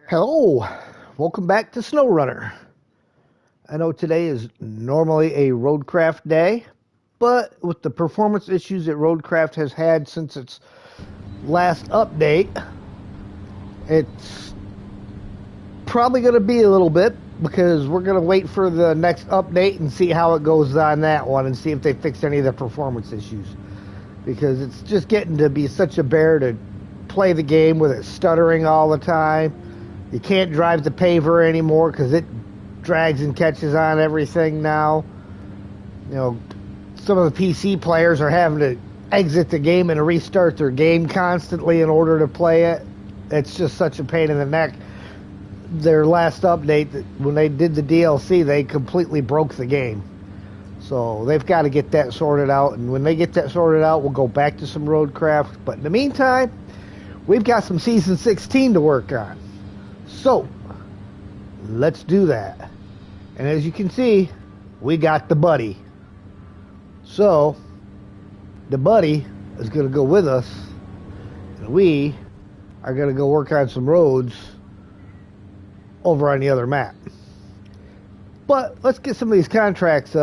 Hello, welcome back to Snowrunner. I know today is normally a Roadcraft day, but with the performance issues that Roadcraft has had since its last update, it's probably going to be a little bit because we're going to wait for the next update and see how it goes on that one and see if they fix any of the performance issues. Because it's just getting to be such a bear to play the game with it stuttering all the time. You can't drive the paver anymore because it drags and catches on everything now. You know, some of the PC players are having to exit the game and restart their game constantly in order to play it. It's just such a pain in the neck. Their last update, when they did the DLC, they completely broke the game. So they've got to get that sorted out. And when they get that sorted out, we'll go back to some Roadcraft. But in the meantime, we've got some Season 16 to work on. So, let's do that. And as you can see, we got the buddy. So, the buddy is going to go with us. And we are going to go work on some roads over on the other map. But let's get some of these contracts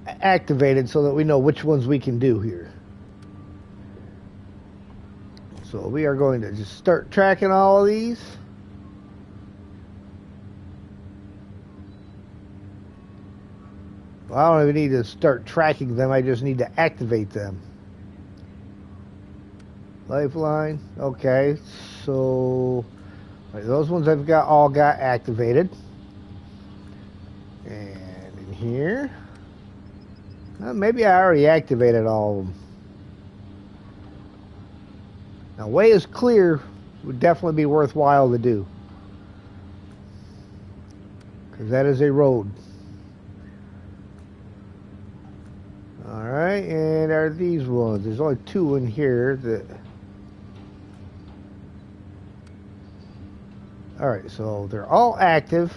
activated so that we know which ones we can do here. So we are going to just start tracking all of these. Well, I don't even need to start tracking them, I just need to activate them. Lifeline, okay, so those ones I've all got activated. And in here, maybe I already activated all of them. Now, way is clear would definitely be worthwhile to do, because that is a road. Alright, and are these ones? There's only two in here that... Alright, so they're all active.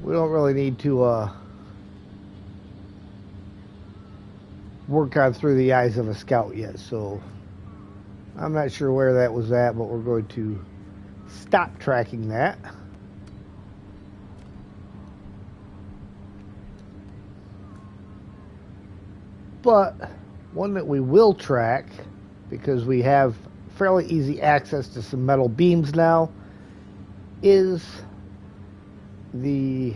We don't really need to work on through the eyes of a scout yet, so I'm not sure where that was at, but we're going to stop tracking that. But one that we will track, because we have fairly easy access to some metal beams now, is the,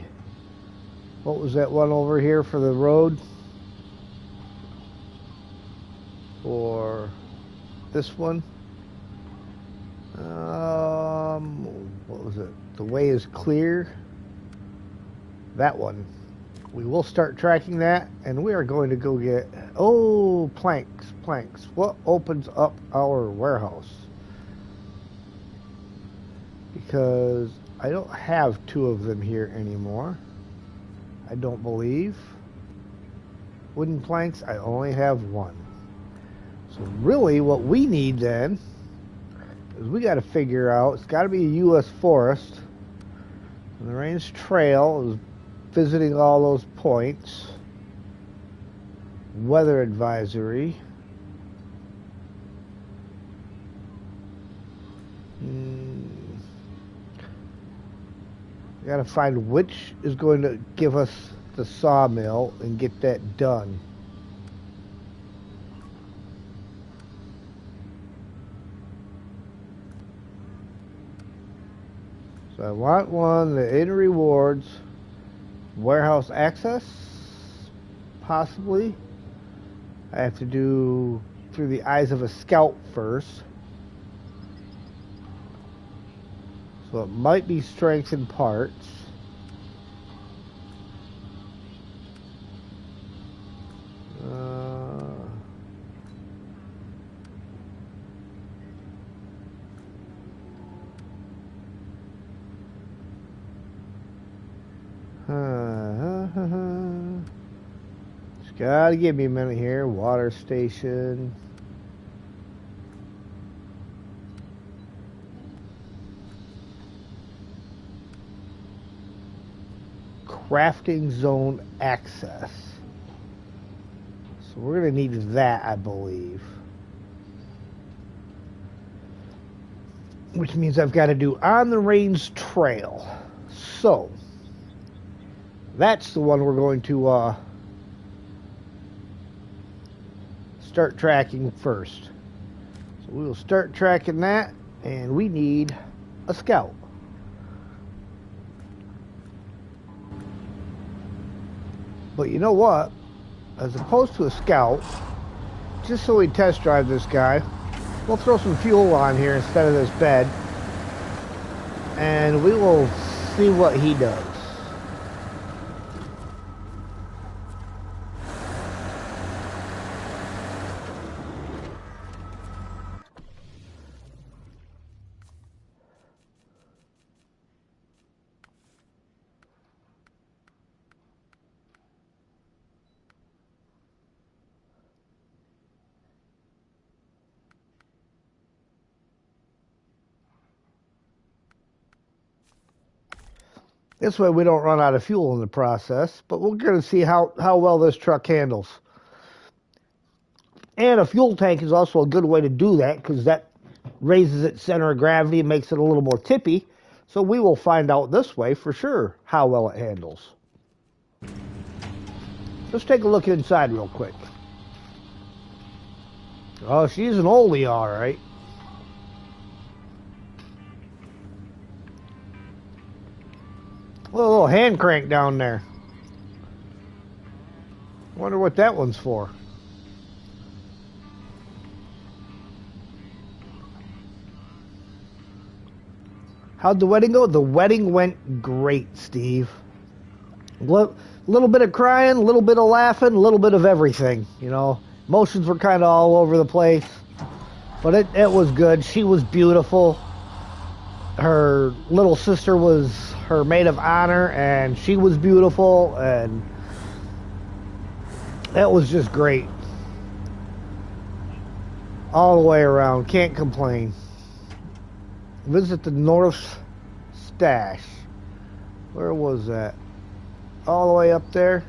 what was that one over here for the road? For this one? What was it? The way is clear. That one. We will start tracking that, and we are going to go get, oh, planks. What opens up our warehouse? Because I don't have two of them here anymore. I don't believe. Wooden planks, I only have one. So really what we need then is we got to figure out, it's got to be a U.S. forest. And the range trail is visiting all those points. Weather advisory. We got to find which is going to give us the sawmill and get that done. So I want one that in rewards warehouse access, possibly. I have to do through the eyes of a scout first. So it might be strengths and parts. Just gotta give me a minute here. Water station. Crafting zone access. So we're going to need that, I believe. Which means I've got to do on the range trail. So that's the one we're going to start tracking first. So we will start tracking that, and we need a scout. But you know what? As opposed to a scout, just so we test drive this guy, we'll throw some fuel on here instead of this bed, and we will see what he does. This way we don't run out of fuel in the process, but we're going to see how well this truck handles. And a fuel tank is also a good way to do that because that raises its center of gravity and makes it a little more tippy. So we will find out this way for sure how well it handles. Let's take a look inside real quick. Oh, she's an oldie, all right. A little hand crank down there. Wonder what that one's for. How'd the wedding go? The wedding went great, Steve. A little bit of crying, a little bit of laughing, a little bit of everything. You know, emotions were kind of all over the place. But it was good. She was beautiful. Her little sister was her maid of honor, and she was beautiful, and that was just great. All the way around. Can't complain. Visit the North Stash. Where was that? All the way up there.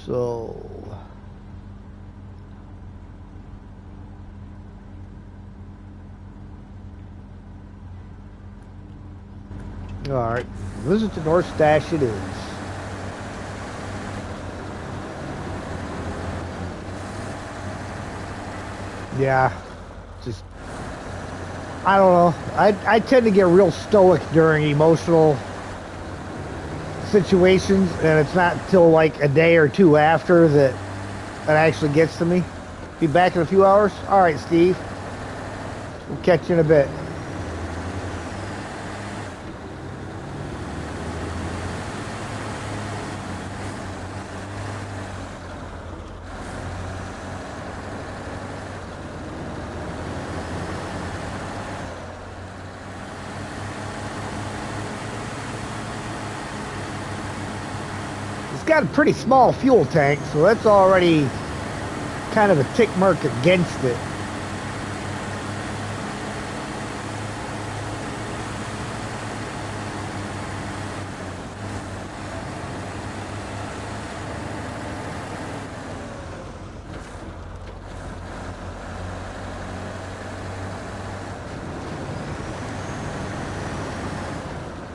So alright. Visit the North Stash it is. Yeah. Just I don't know. I tend to get real stoic during emotional situations, and it's not till like a day or two after that it actually gets to me. Be back in a few hours? Alright, Steve. We'll catch you in a bit. It's got a pretty small fuel tank, so that's already kind of a tick mark against it.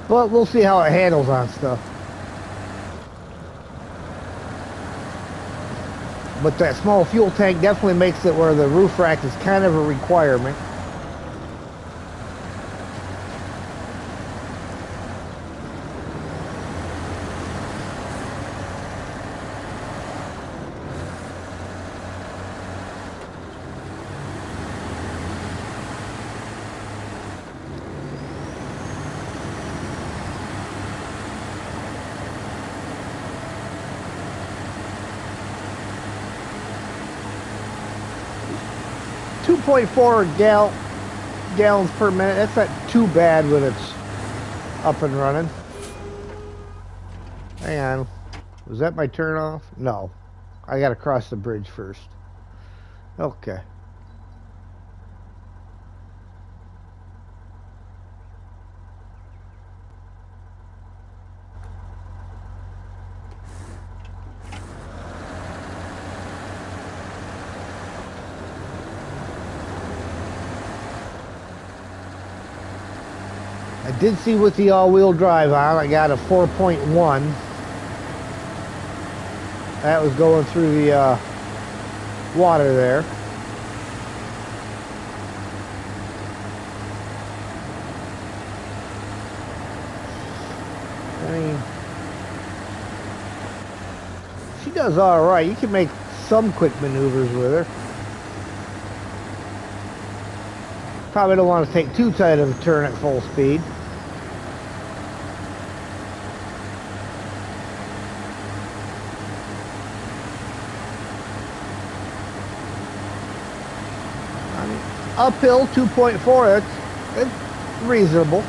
But we'll see how it handles on stuff. But that small fuel tank definitely makes it where the roof rack is kind of a requirement. .4 gallons per minute. That's not too bad when it's up and running. Hang on. Was that my turn off? No. I gotta cross the bridge first. Okay. Did see with the all-wheel drive on, I got a 4.1. That was going through the water there. I mean, she does all right. You can make some quick maneuvers with her. Probably don't want to take too tight of a turn at full speed. I mean, uphill 2.4, it's reasonable.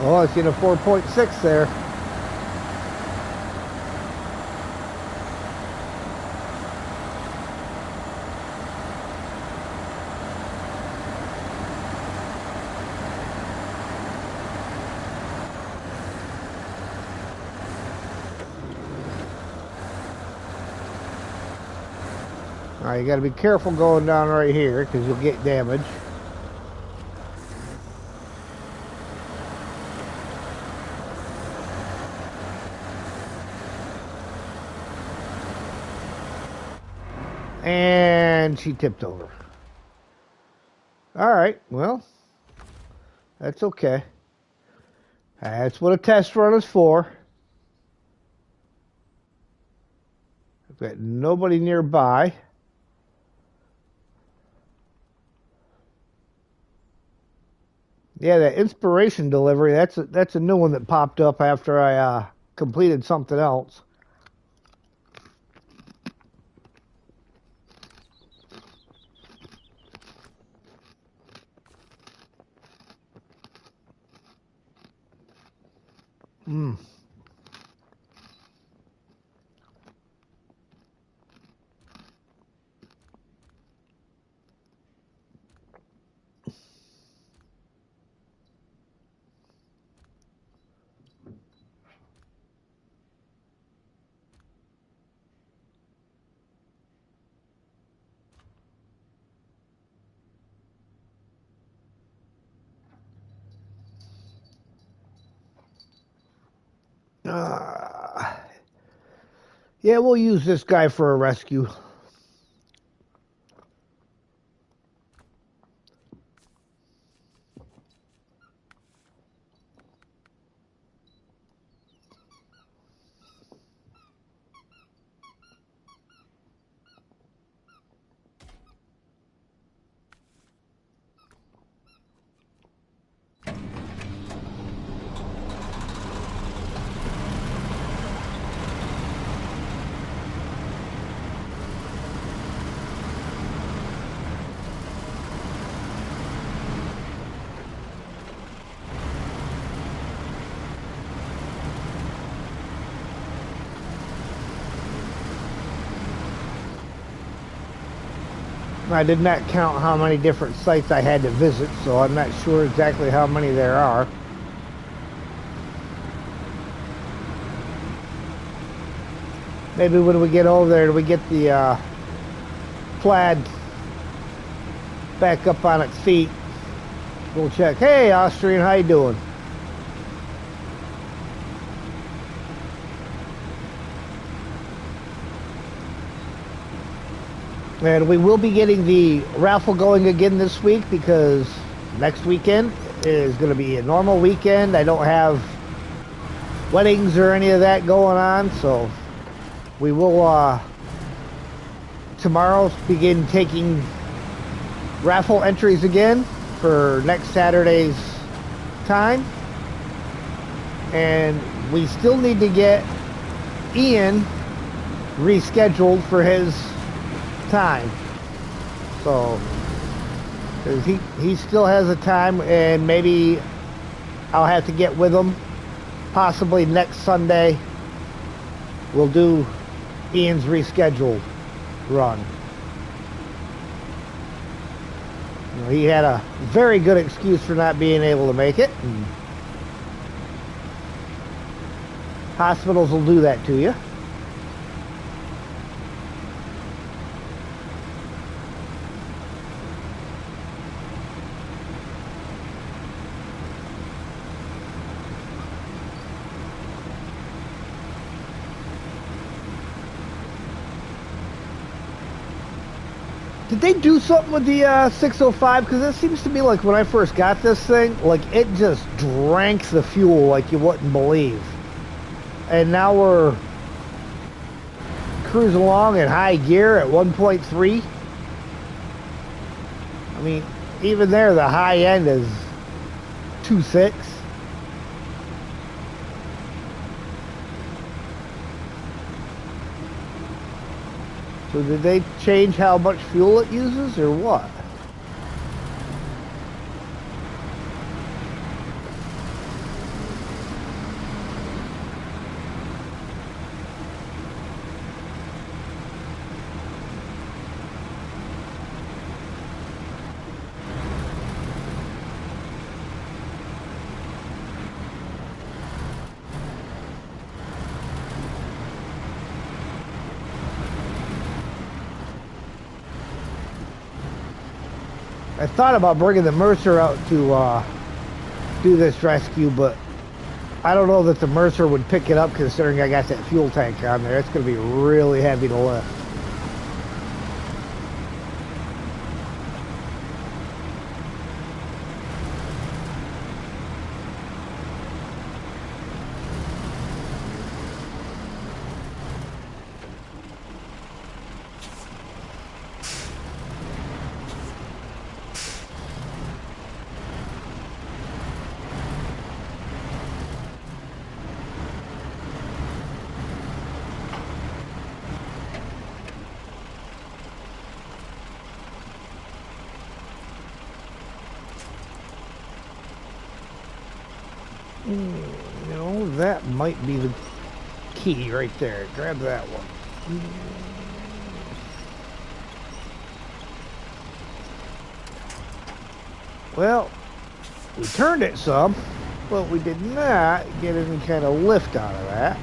Oh, I seen a 4.6 there. All right, you got to be careful going down right here because you'll get damage. And she tipped over. All right, well, that's okay. That's what a test run is for. I've got nobody nearby. Yeah, that inspiration delivery, that's a new one that popped up after I completed something else. Yeah, we'll use this guy for a rescue. I did not count how many different sites I had to visit, so I'm not sure exactly how many there are. Maybe when we get over there, we get the plaid back up on its feet. We'll check. Hey, Austrian, how you doing? And we will be getting the raffle going again this week because next weekend is going to be a normal weekend. I don't have weddings or any of that going on, so we will tomorrow begin taking raffle entries again for next Saturday's time. And we still need to get Ian rescheduled for his time. So, because he still has a time, and maybe I'll have to get with him. Possibly next Sunday, we'll do Ian's rescheduled run. You know, he had a very good excuse for not being able to make it. And hospitals will do that to you. Did they do something with the 605? Because it seems to me like when I first got this thing, like it just drank the fuel like you wouldn't believe. And now we're cruising along in high gear at 1.3. I mean, even there, the high end is 2.6. So did they change how much fuel it uses, or what? I thought about bringing the Mercer out to do this rescue, but I don't know that the Mercer would pick it up considering I got that fuel tank on there. It's going to be really heavy to lift. You know, that might be the key right there. Grab that one. Well, we turned it some, but we did not get any kind of lift out of that.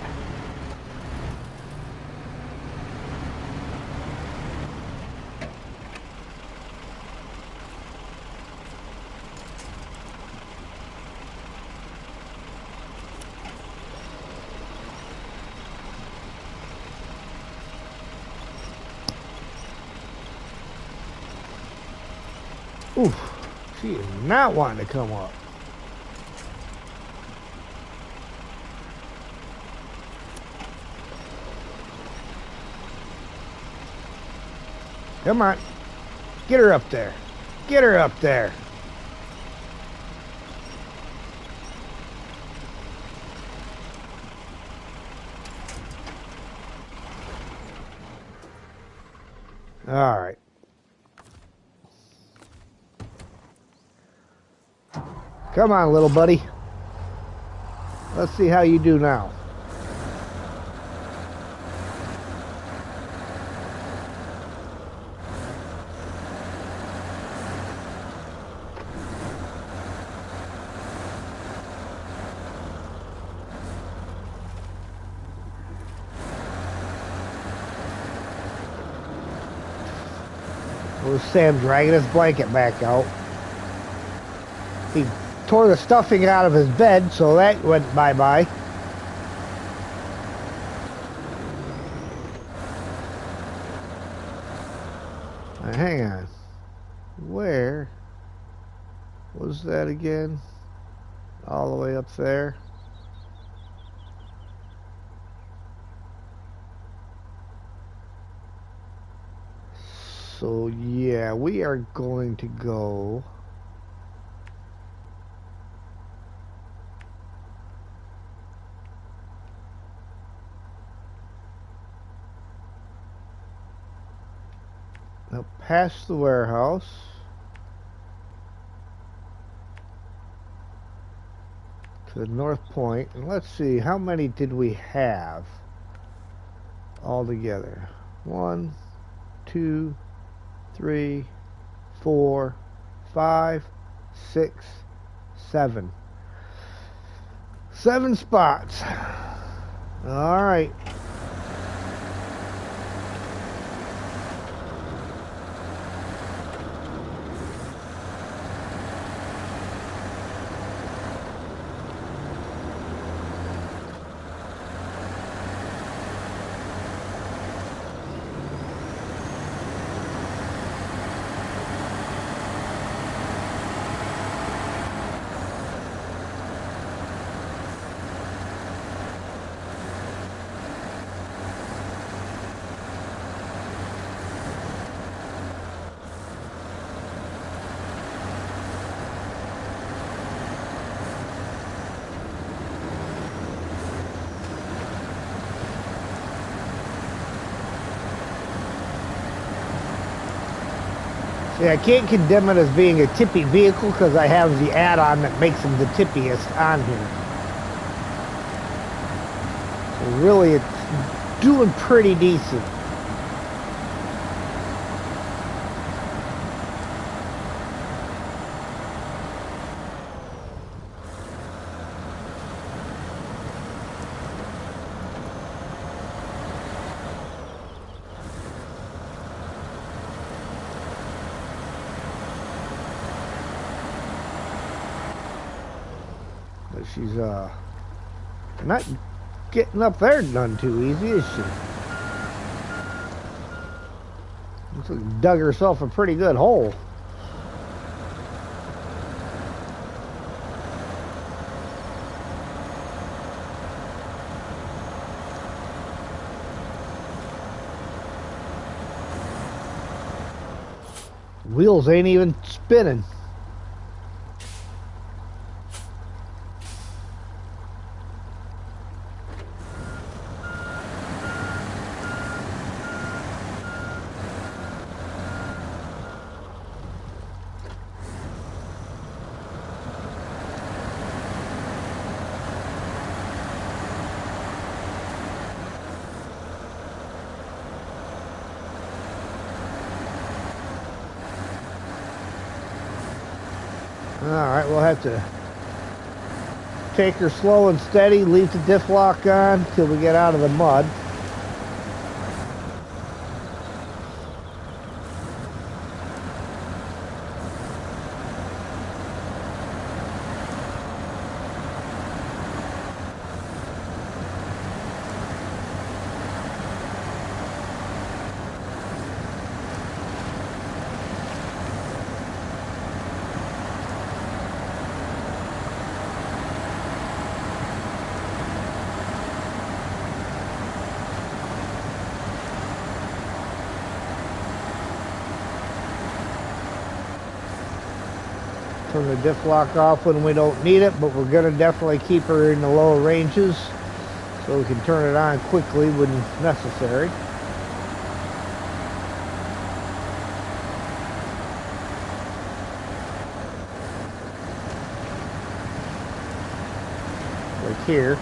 Oof, she is not wanting to come up. Come on, get her up there. Get her up there. All right. Come on, little buddy. Let's see how you do now. There's Sam dragging his blanket back out. He tore the stuffing out of his bed, so that went bye-bye. Hang on. Where was that again? All the way up there. So yeah, we are going to go up past the warehouse. To the north point, and let's see, how many did we have all together? 1, 2, 3, 4, 5, 6, 7. 7 spots. All right. See, I can't condemn it as being a tippy vehicle because I have the add-on that makes them the tippiest on here. So really, it's doing pretty decent. But she's not getting up there none too easy, is she? Looks like dug herself a pretty good hole. Wheels ain't even spinning. Alright, we'll have to take her slow and steady, leave the diff lock on till we get out of the mud. Turn the diff lock off when we don't need it, but we're going to definitely keep her in the lower ranges so we can turn it on quickly when necessary. Like here.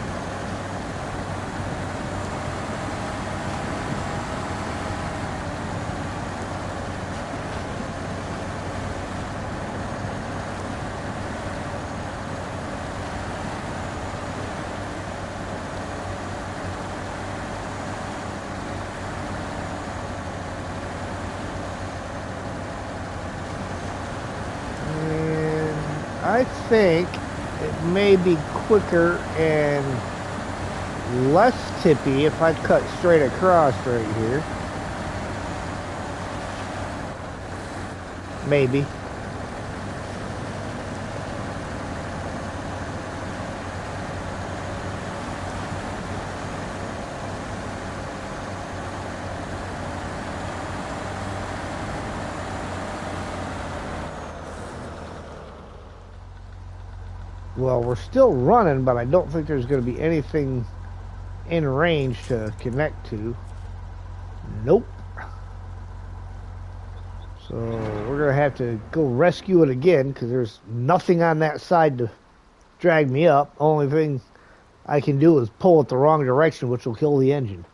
I think it may be quicker and less tippy if I cut straight across right here. Maybe. Well, we're still running, but I don't think there's going to be anything in range to connect to. Nope. So we're going to have to go rescue it again because there's nothing on that side to drag me up. Only thing I can do is pull it the wrong direction, which will kill the engine.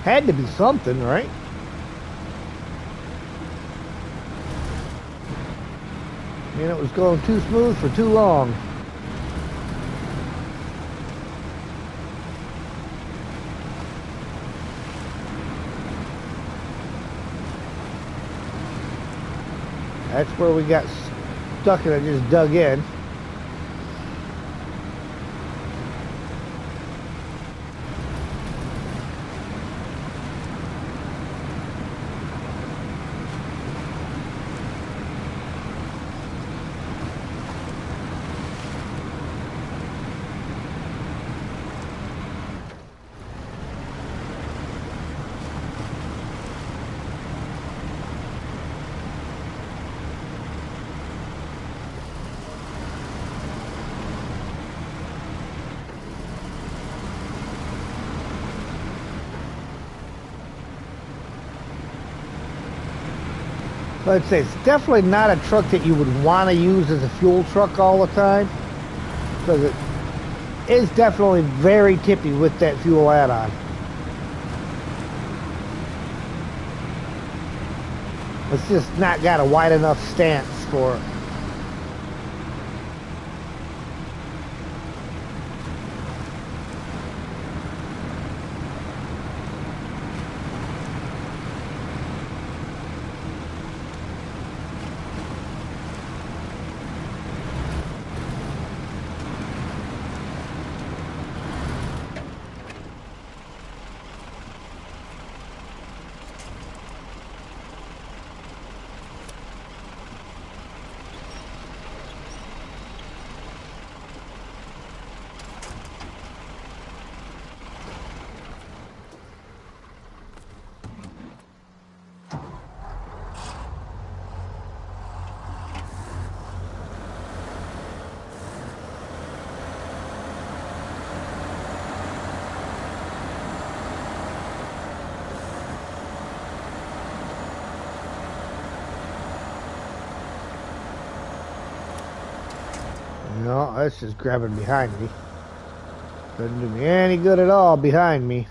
Had to be something, right? I mean, it was going too smooth for too long. That's where we got stuck and I just dug in. But I'd say it's definitely not a truck that you would want to use as a fuel truck all the time, because it is definitely very tippy with that fuel add-on. It's just not got a wide enough stance for it. No, that's just grabbing behind me. Doesn't do me any good at all behind me.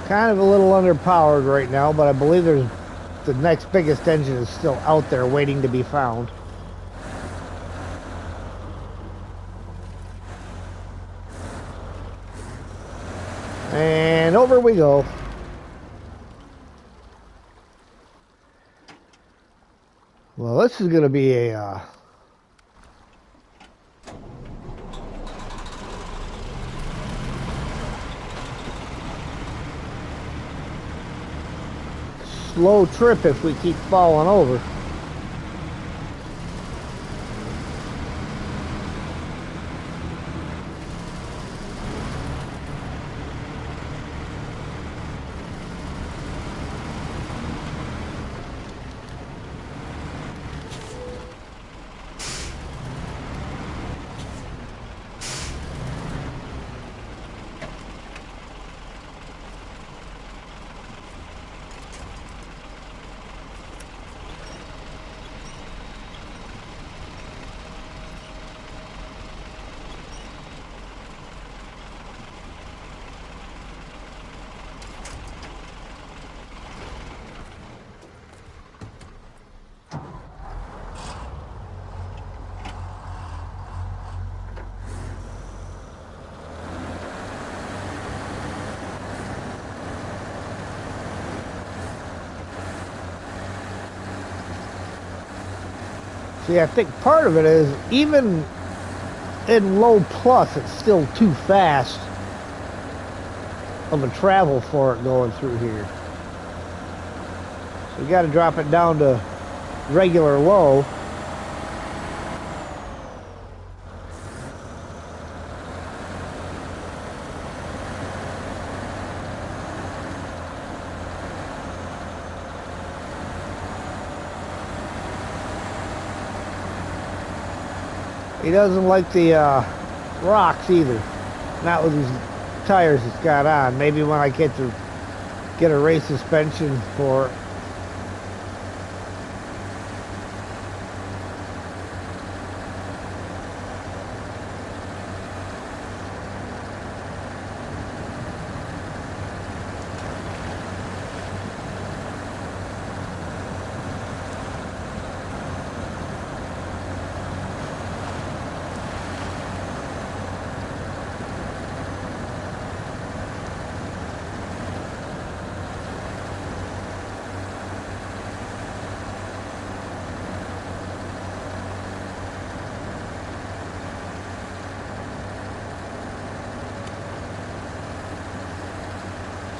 Kind of a little underpowered right now, but I believe there's the next biggest engine is still out there waiting to be found. And over we go. Well, this is going to be a slow trip if we keep falling over. See, I think part of it is even in low plus, it's still too fast of a travel for it going through here. So you got to drop it down to regular low. He doesn't like the rocks either. Not with these tires it's got on. Maybe when I get a race suspension for it.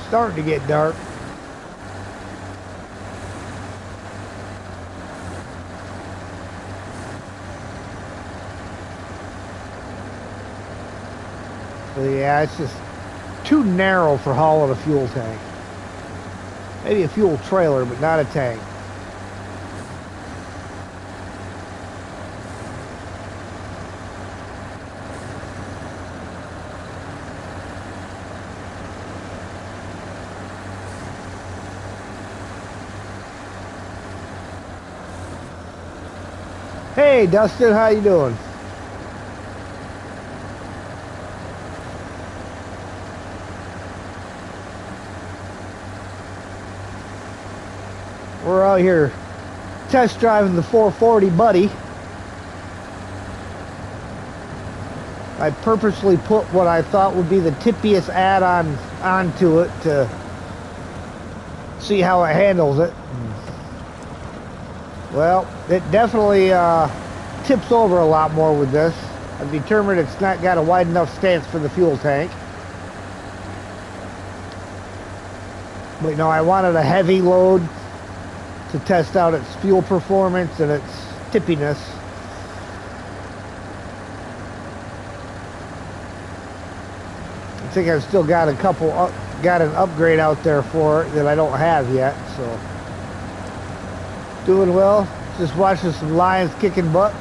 Starting to get dark. So yeah, it's just too narrow for hauling a fuel tank. Maybe a fuel trailer, but not a tank. Hey, Dustin, how you doing? We're out here test driving the 440 Buddy. I purposely put what I thought would be the tippiest add-on onto it to see how it handles it. Well, it definitely tips over a lot more with this. I've determined it's not got a wide enough stance for the fuel tank. But you know, I wanted a heavy load to test out its fuel performance and its tippiness. I think I've still got got an upgrade out there for it that I don't have yet, so doing well. Just watching some lions kicking butt.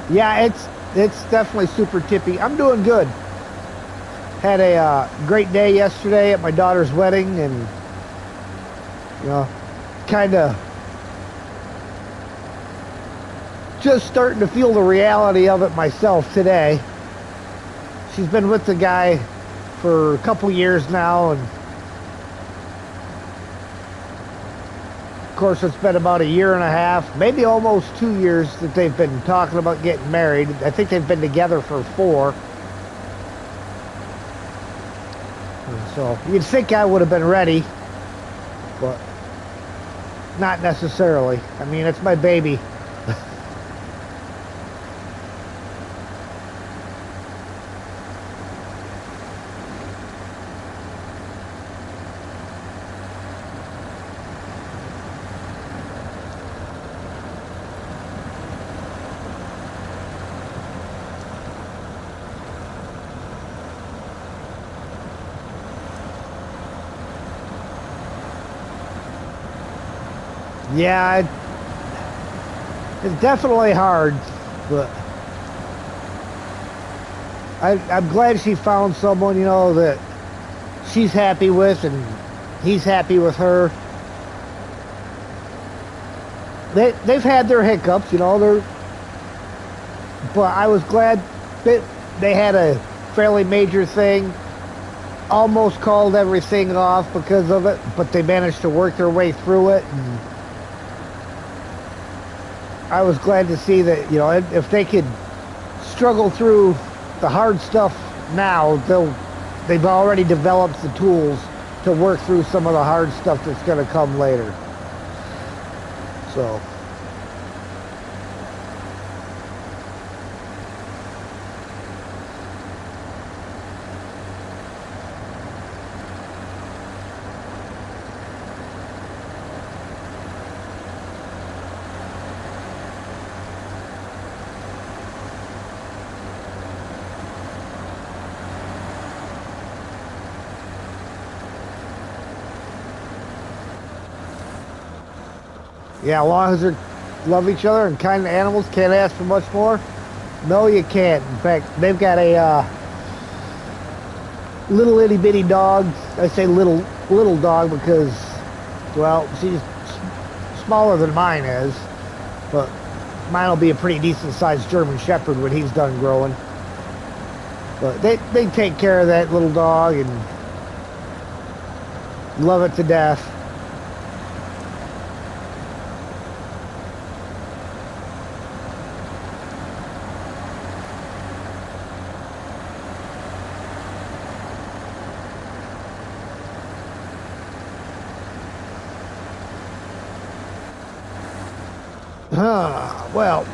Yeah, it's definitely super tippy. I'm doing good. Had a great day yesterday at my daughter's wedding, and you know, kind of just starting to feel the reality of it myself today. She's been with the guy for a couple years now, and of course it's been about a year and a half, maybe almost 2 years that they've been talking about getting married. I think they've been together for 4. So you'd think I would have been ready, but not necessarily. I mean, it's my baby. Yeah, it's definitely hard, but I'm glad she found someone, you know, that she's happy with and he's happy with her. They've had their hiccups, you know, but I was glad that they had a fairly major thing. Almost called everything off because of it, but they managed to work their way through it. And I was glad to see that, you know, if they could struggle through the hard stuff now, they've already developed the tools to work through some of the hard stuff that's going to come later. So Yeah, as long as they love each other and kind animals, can't ask for much more. No, you can't. In fact, they've got a little itty bitty dog. I say little dog because, well, she's smaller than mine is, but mine will be a pretty decent sized German Shepherd when he's done growing. But they take care of that little dog and love it to death. Well,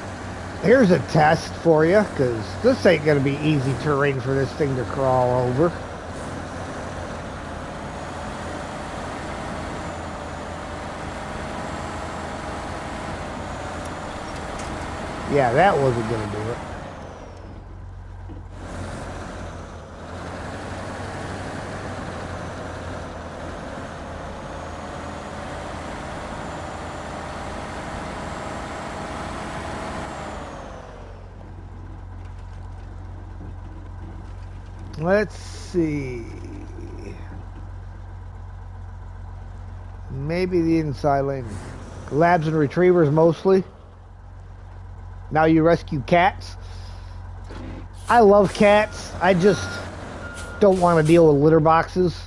here's a test for you, because this ain't going to be easy terrain for this thing to crawl over. Yeah, that wasn't going to do it. Let's see. Maybe the inside lane. Labs and retrievers mostly. Now you rescue cats. I love cats. I just don't want to deal with litter boxes.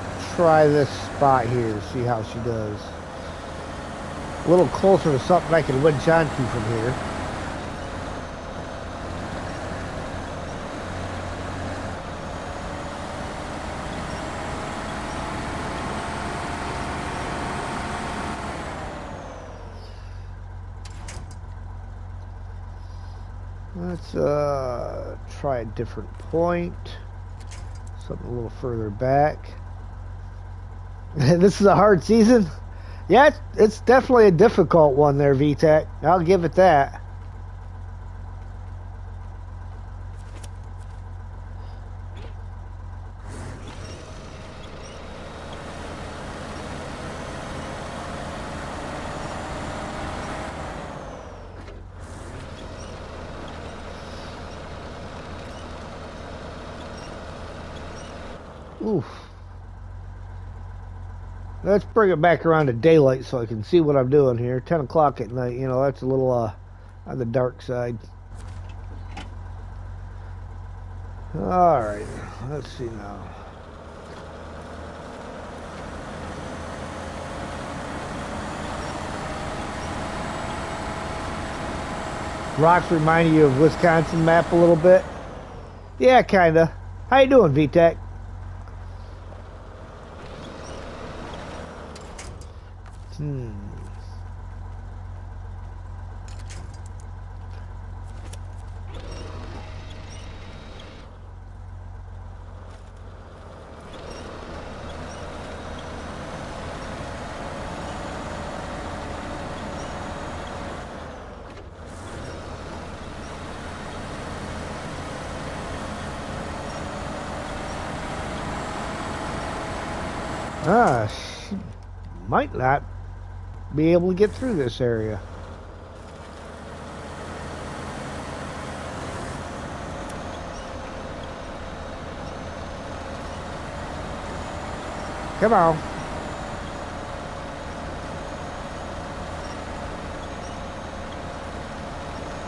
Let's try this spot here to see how she does. A little closer to something I can winch onto from here. Let's try a different point. Something a little further back. This is a hard season. Yeah, it's definitely a difficult one there, VTech. I'll give it that. Oof. Let's bring it back around to daylight so I can see what I'm doing here. 10 o'clock at night, you know, that's a little on the dark side. Alright, let's see now. Rocks remind you of Wisconsin map a little bit? Yeah, kinda. How you doing, VTech? She might not be able to get through this area. Come on.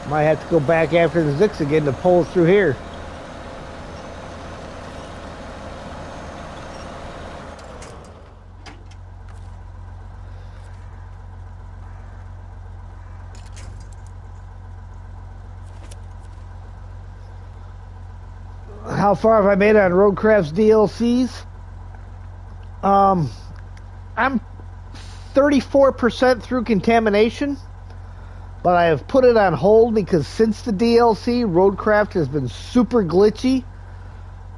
Might have to go back after the Zix again to pull it through here. How far have I made on Roadcraft's DLCs? I'm 34% through Contamination, but I have put it on hold because since the DLC, Roadcraft has been super glitchy,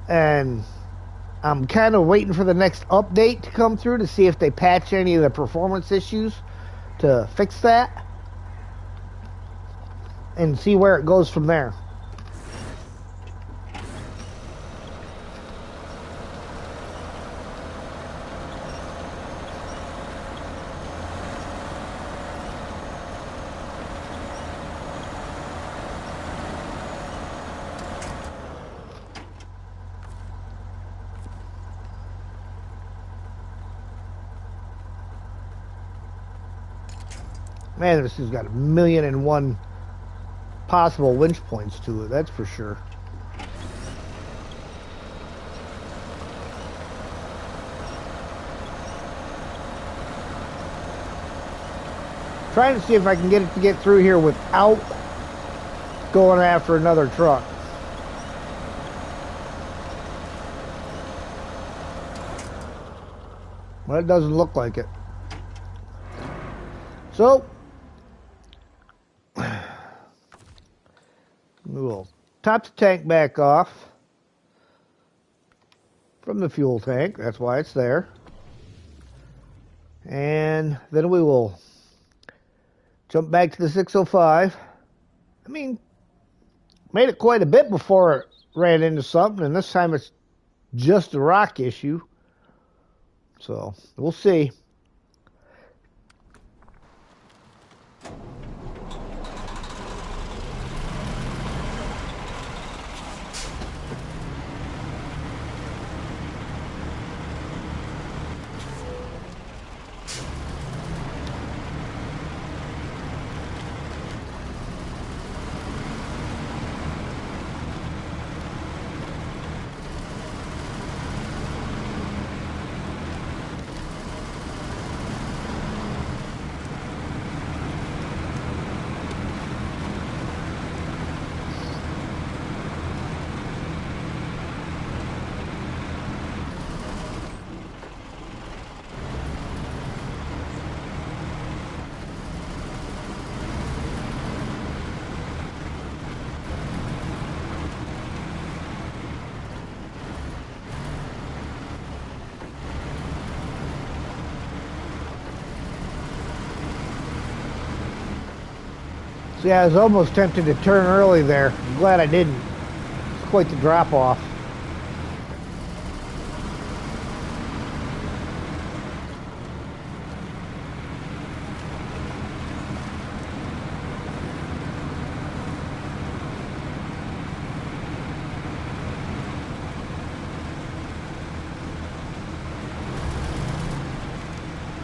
and I'm kind of waiting for the next update to come through to see if they patch any of the performance issues to fix that, and see where it goes from there. Man, this has got 1,000,001 possible winch points to it, that's for sure. Trying to see if I can get it to get through here without going after another truck. Well, it doesn't look like it. So, we'll top the tank back off from the fuel tank. That's why it's there. And then we will jump back to the 605. I mean, made it quite a bit before it ran into something, and this time it's just a rock issue. So, we'll see. See, I was almost tempted to turn early there. I'm glad I didn't. It's quite the drop off.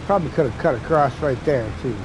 Probably could have cut across right there, too.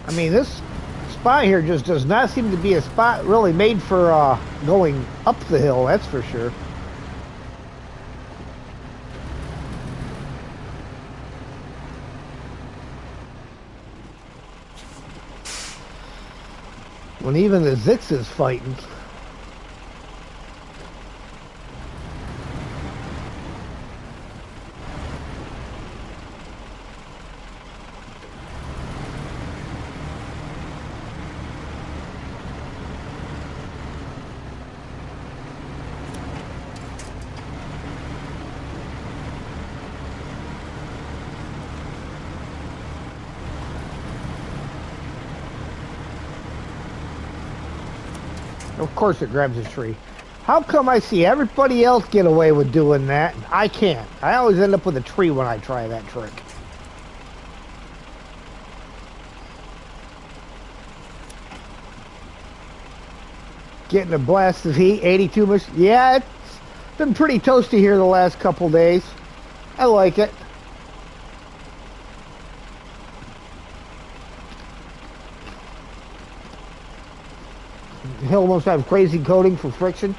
I mean, this spot here just does not seem to be a spot really made for going up the hill, that's for sure. When even the Zix is fighting. Of course it grabs a tree. How come I see everybody else get away with doing that and I can't? I always end up with a tree when I try that trick. Getting a blast of heat, 82 much. Yeah, it's been pretty toasty here the last couple days. I like it. He'll almost have crazy coating for friction.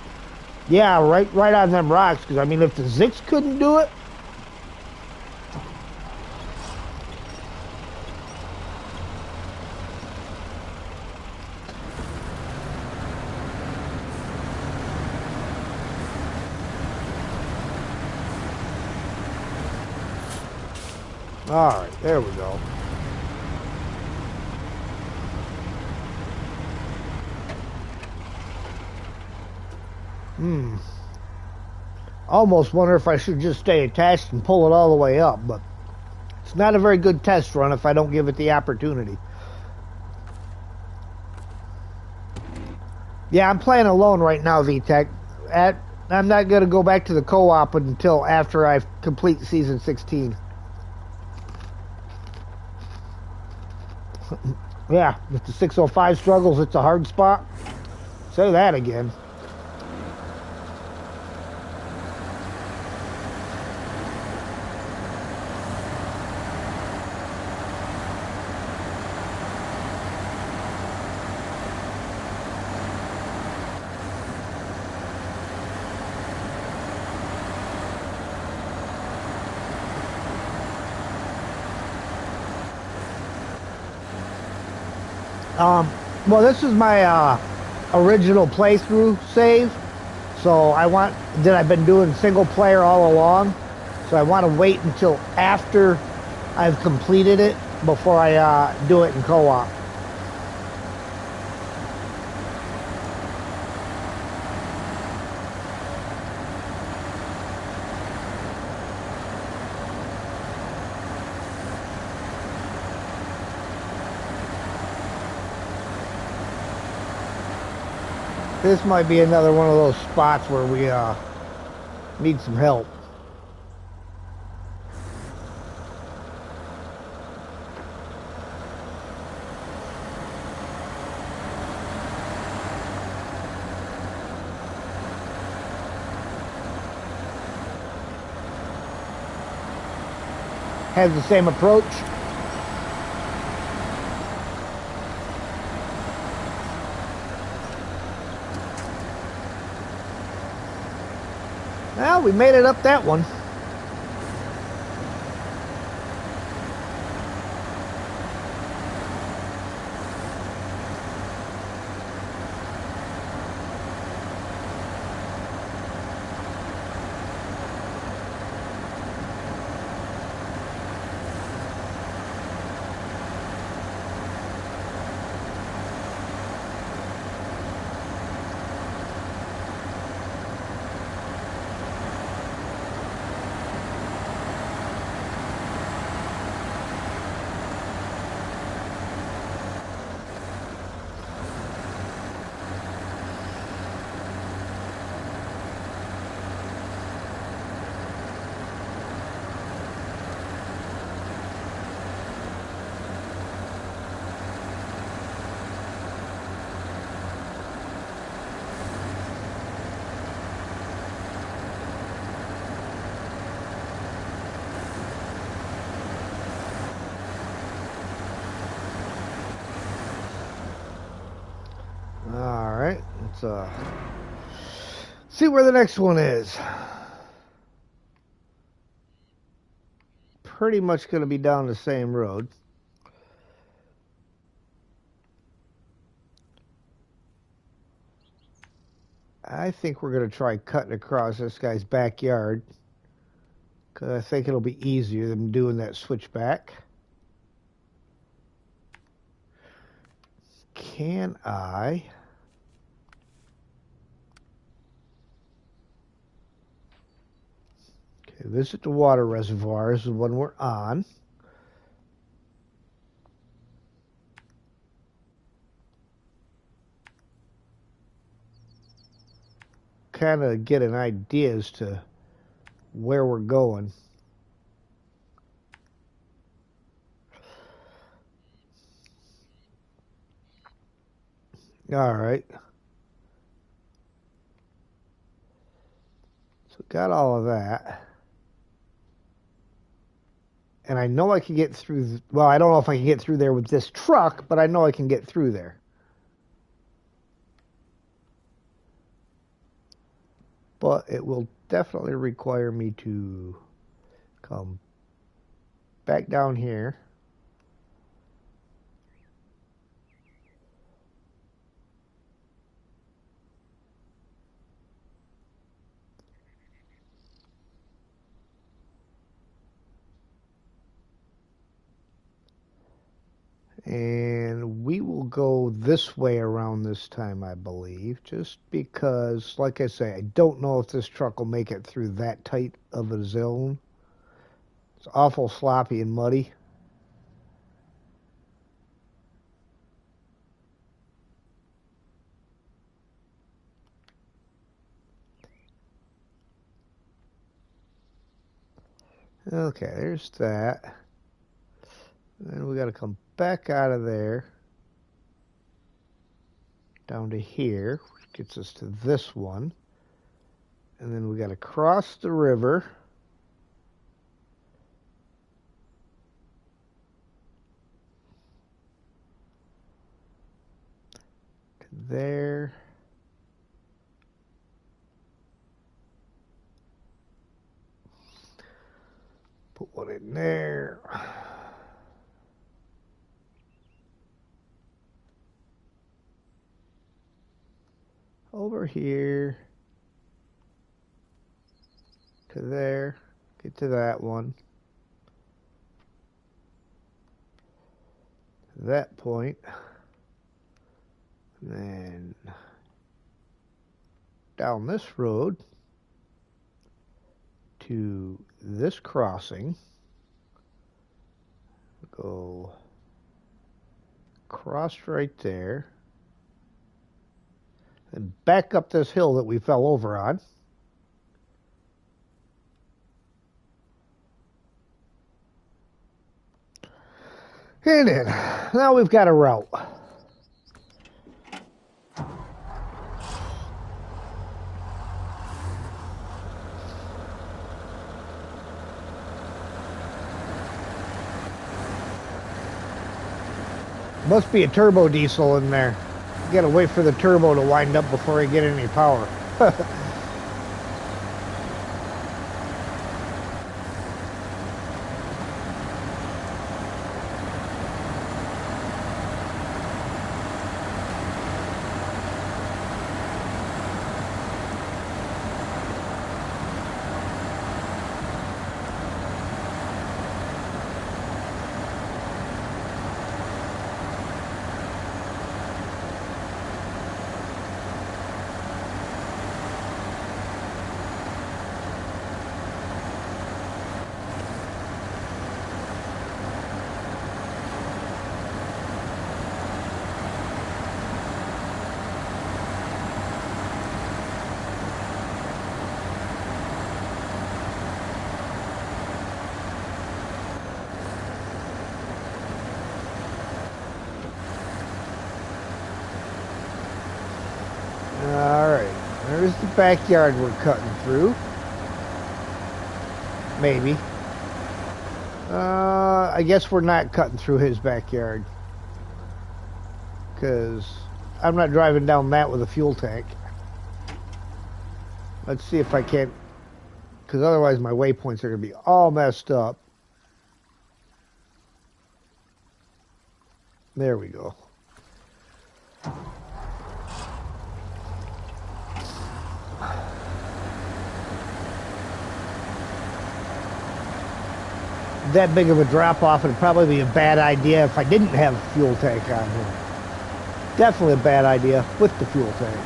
Yeah, right on them rocks. Because I mean, if the Zix couldn't do it, all right, there we go. Almost wonder if I should just stay attached and pull it all the way up, but it's not a very good test run if I don't give it the opportunity. Yeah, I'm playing alone right now, VTech. I'm not going to go back to the co-op until after I complete Season 16. Yeah, if the 605 struggles, it's a hard spot. Say that again. Well, this is my original playthrough save, so I've been doing single player all along, so I want to wait until after I've completed it before I do it in co-op. This might be another one of those spots where we need some help. Has the same approach. Well, we made it up that one. All right, let's see where the next one is. Pretty much going to be down the same road. I think we're going to try cutting across this guy's backyard, because I think it'll be easier than doing that switchback. Can I? Okay, visit the water reservoir is the one we're on. Kind of get an idea as to where we're going. All right. So got all of that. And I know I can get through. Well, I don't know if I can get through there with this truck, but I know I can get through there. but it will definitely require me to come back down here. And we will go this way around this time, I believe, just because, like I say, I don't know if this truck will make it through that tight of a zone. It's awful sloppy and muddy. Okay, there's that. And we got to come back out of there down to here, which gets us to this one. And then we got to cross the river. To there. Put one in there. Over here. To there. Get to that one. To that point. And then down this road to this crossing. Go across right there. And back up this hill that we fell over on. And in. Now we've got a route. Must be a turbo diesel in there. You gotta wait for the turbo to wind up before I get any power. Alright, there's the backyard we're cutting through. Maybe. I guess we're not cutting through his backyard. Because I'm not driving down that with a fuel tank. Let's see if I can't. Because otherwise my waypoints are going to be all messed up. There we go. That big of a drop off would probably be a bad idea if I didn't have a fuel tank on here. Definitely a bad idea with the fuel tank.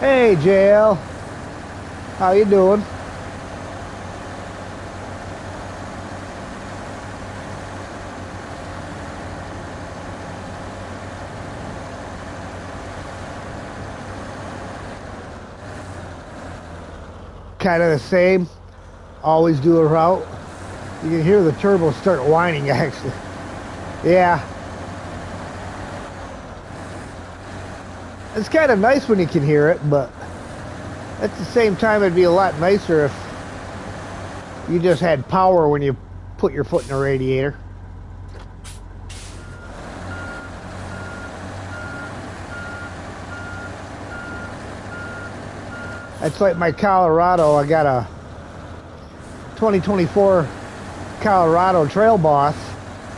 Hey, JL. How you doing? Kind of the same. Always do a route. You can hear the turbo start whining, actually. Yeah. It's kind of nice when you can hear it, but at the same time, it'd be a lot nicer if you just had power when you put your foot in the radiator. That's like my Colorado. I got a 2024 Colorado Trail Boss,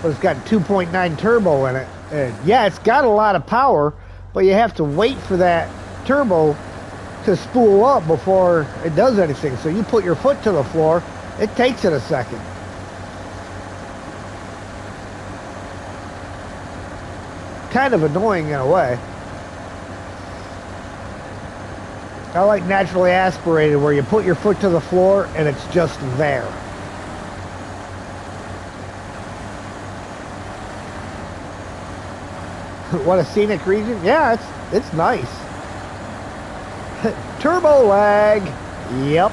but it's got 2.9 turbo in it. And yeah, it's got a lot of power, but you have to wait for that turbo to spool up before it does anything. So you put your foot to the floor, it takes it a second. Kind of annoying in a way. I like naturally aspirated, where you put your foot to the floor and it's just there. What a scenic region. Yeah, it's nice. Turbo lag. Yep.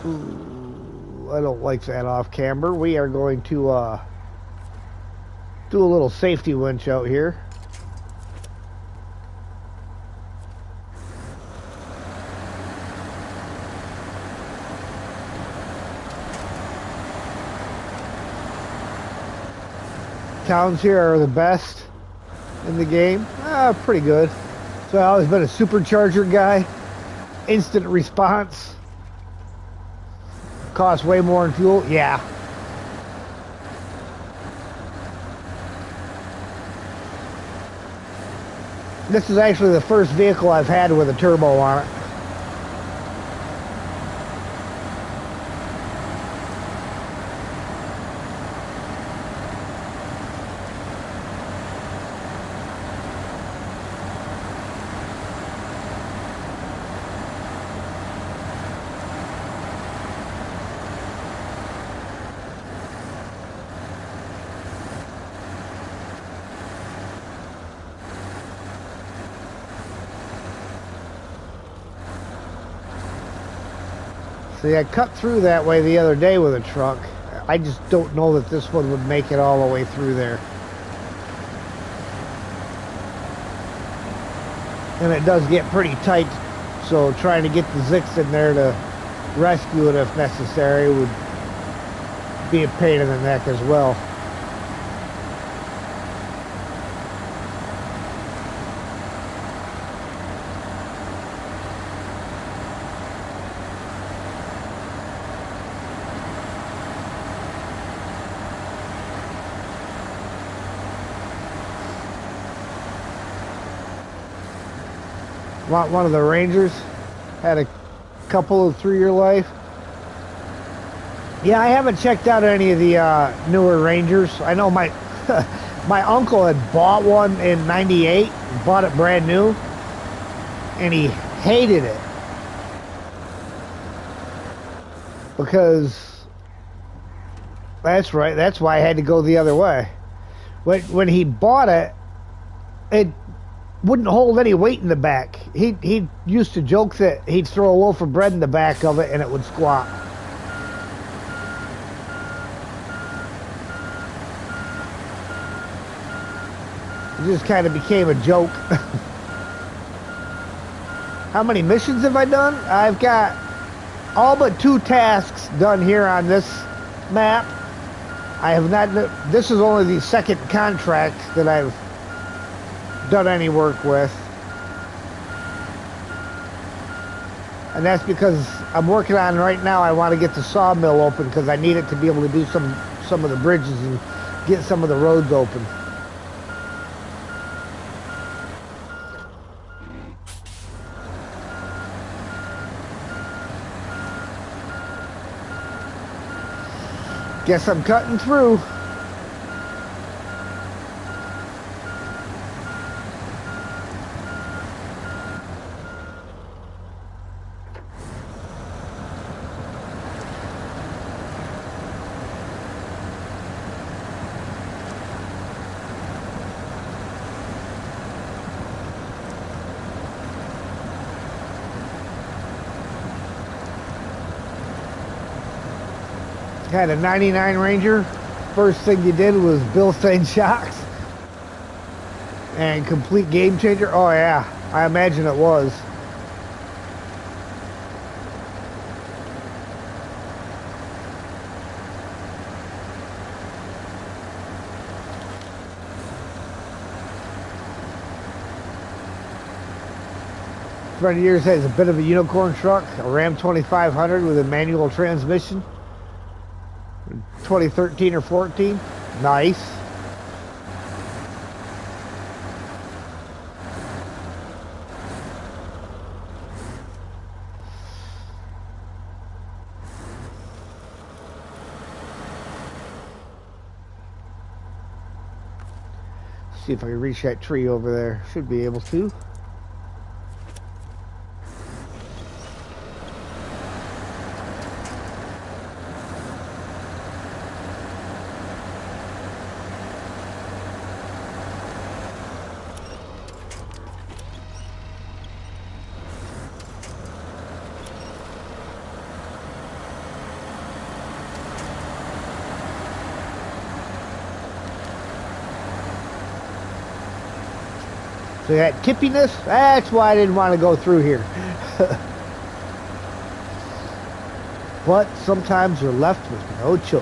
Ooh. I don't like that off camber. We are going to do a little safety winch out here. Towns here are the best in the game. Pretty good. So I've always been a supercharger guy. Instant response. Costs way more in fuel. Yeah. This is actually the first vehicle I've had with a turbo on it. See, I cut through that way the other day with a truck. I just don't know that this one would make it all the way through there. And it does get pretty tight, so trying to get the Zix in there to rescue it if necessary would be a pain in the neck as well. One of the Rangers had a couple of 3-year life. Yeah, I haven't checked out any of the newer Rangers. I know my my uncle had bought one in '98, bought it brand new, and he hated it because that's right. That's why I had to go the other way. When he bought it, it wouldn't hold any weight in the back. He used to joke that he'd throw a loaf of bread in the back of it and it would squat. It just kind of became a joke. How many missions have I done? I've got all but 2 tasks done here on this map. I have not. This is only the second contract that I've done any work with, and that's because I'm working on right now. I want to get the sawmill open because I need it to be able to do some of the bridges and get some of the roads open. Guess I'm cutting through. Had a 99 Ranger. First thing you did was Bilstein shocks and complete game changer. Oh yeah, I imagine it was. Friend of yours has a bit of a unicorn truck, a Ram 2500 with a manual transmission. 2013 or 14. Nice. See if I can reach that tree over there. Should be able to. So that tippiness, that's why I didn't want to go through here. But sometimes you're left with no choice.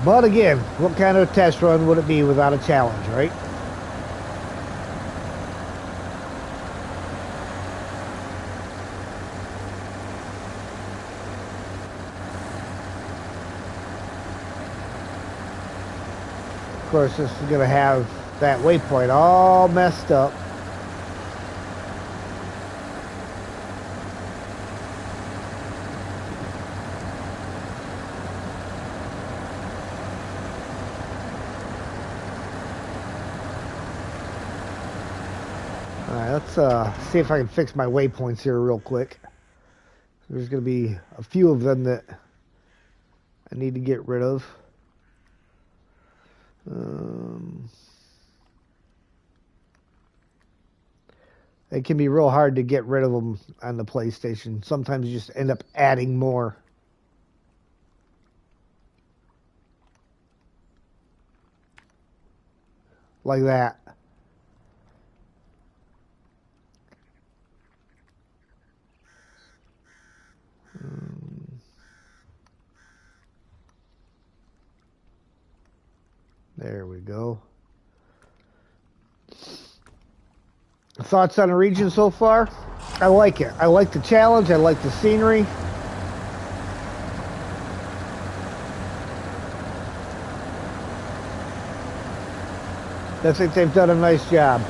But again, what kind of test run would it be without a challenge, right? Of course, this is going to have that waypoint all messed up. Alright, let's see if I can fix my waypoints here real quick. There's going to be a few of them that I need to get rid of. It can be real hard to get rid of them on the PlayStation. Sometimes you just end up adding more. Like that. There we go. Thoughts on the region so far? I like it. I like the challenge. I like the scenery. I think they've done a nice job.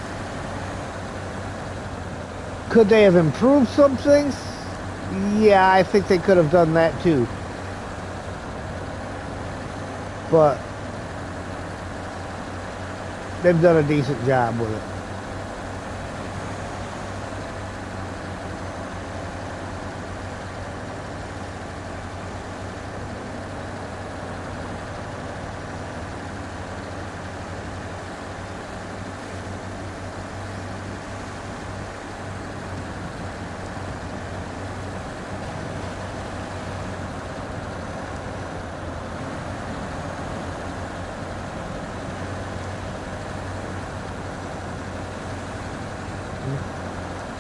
Could they have improved some things? Yeah, I think they could have done that too. But they've done a decent job with it.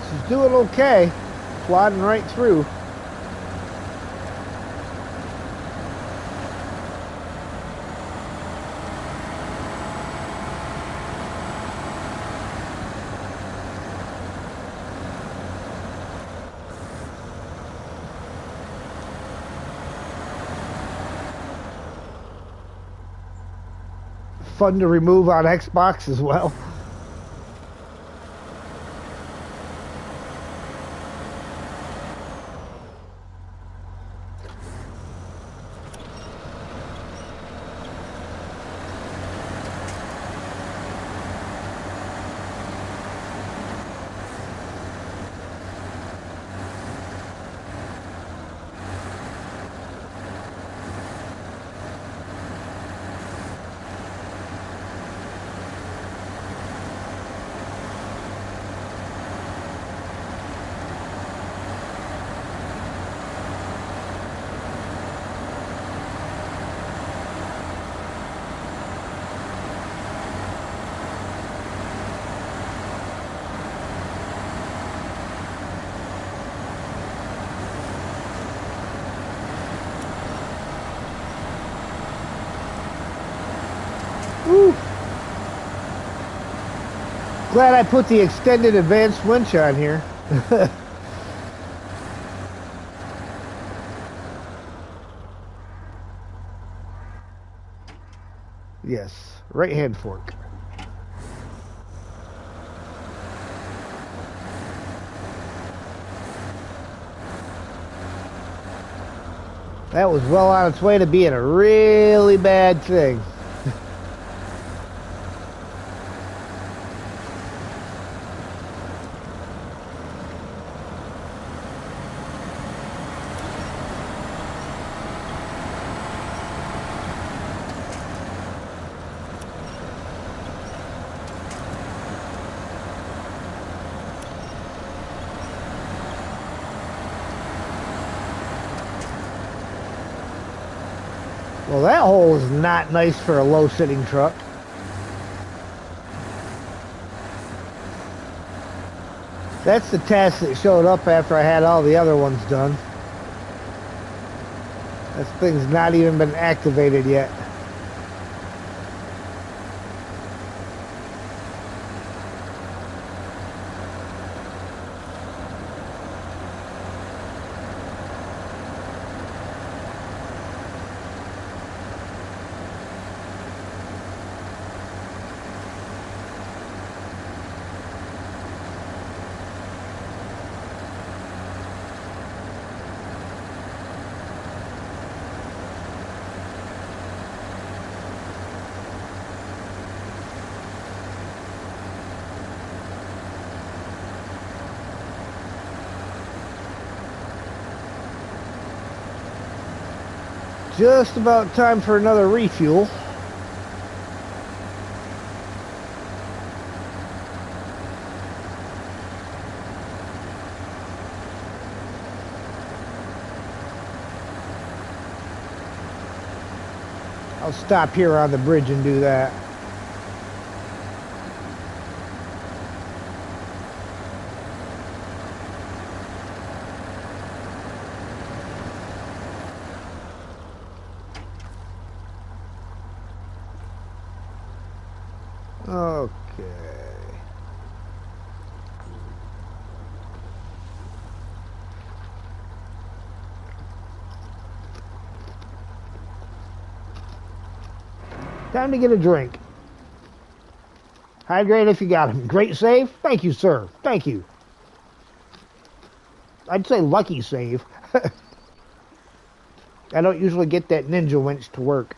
She's doing okay, plodding right through. Fun to remove on Xbox as well. Woo. Glad I put the extended advanced winch on here. Yes, right hand fork. That was well on its way to being a really bad thing. Well, that hole is not nice for a low-sitting truck. That's the test that showed up after I had all the other ones done. This thing's not even been activated yet. Just about time for another refuel. I'll stop here on the bridge and do that. Okay. Time to get a drink. Hydrate if you got him. Great save? Thank you, sir. Thank you. I'd say lucky save. I don't usually get that ninja winch to work.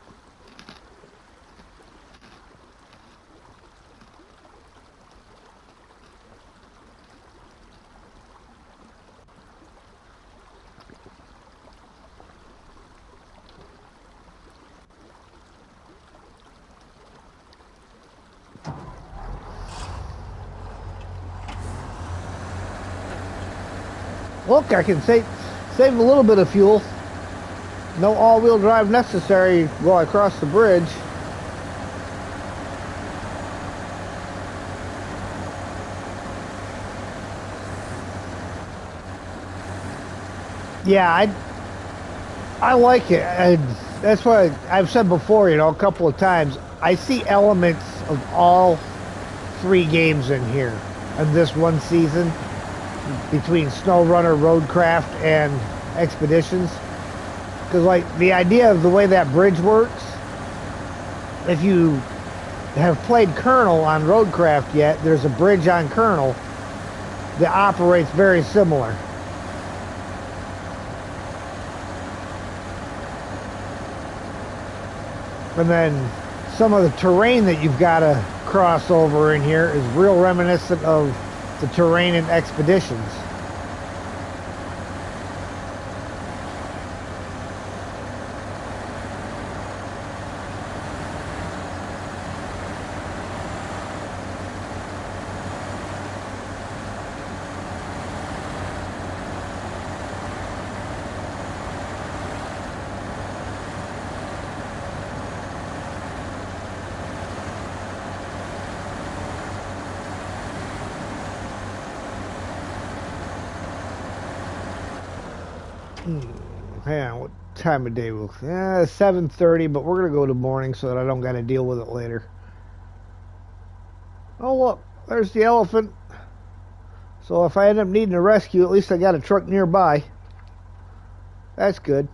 Look, I can save a little bit of fuel. No all-wheel drive necessary while I cross the bridge. Yeah, I like it. That's what I've said before, you know, a couple of times. I see elements of all three games in here in this one season between Snowrunner, Roadcraft, and Expeditions. Because, like, the idea of the way that bridge works, if you have played Colonel on Roadcraft yet, there's a bridge on Colonel that operates very similar. And then some of the terrain that you've got to cross over in here is real reminiscent of the terrain in Expeditions. Yeah, what time of day? 7:30, but we're gonna go to morning so that I don't got to deal with it later. Oh look, there's the elephant. So if I end up needing a rescue, at least I got a truck nearby. That's good.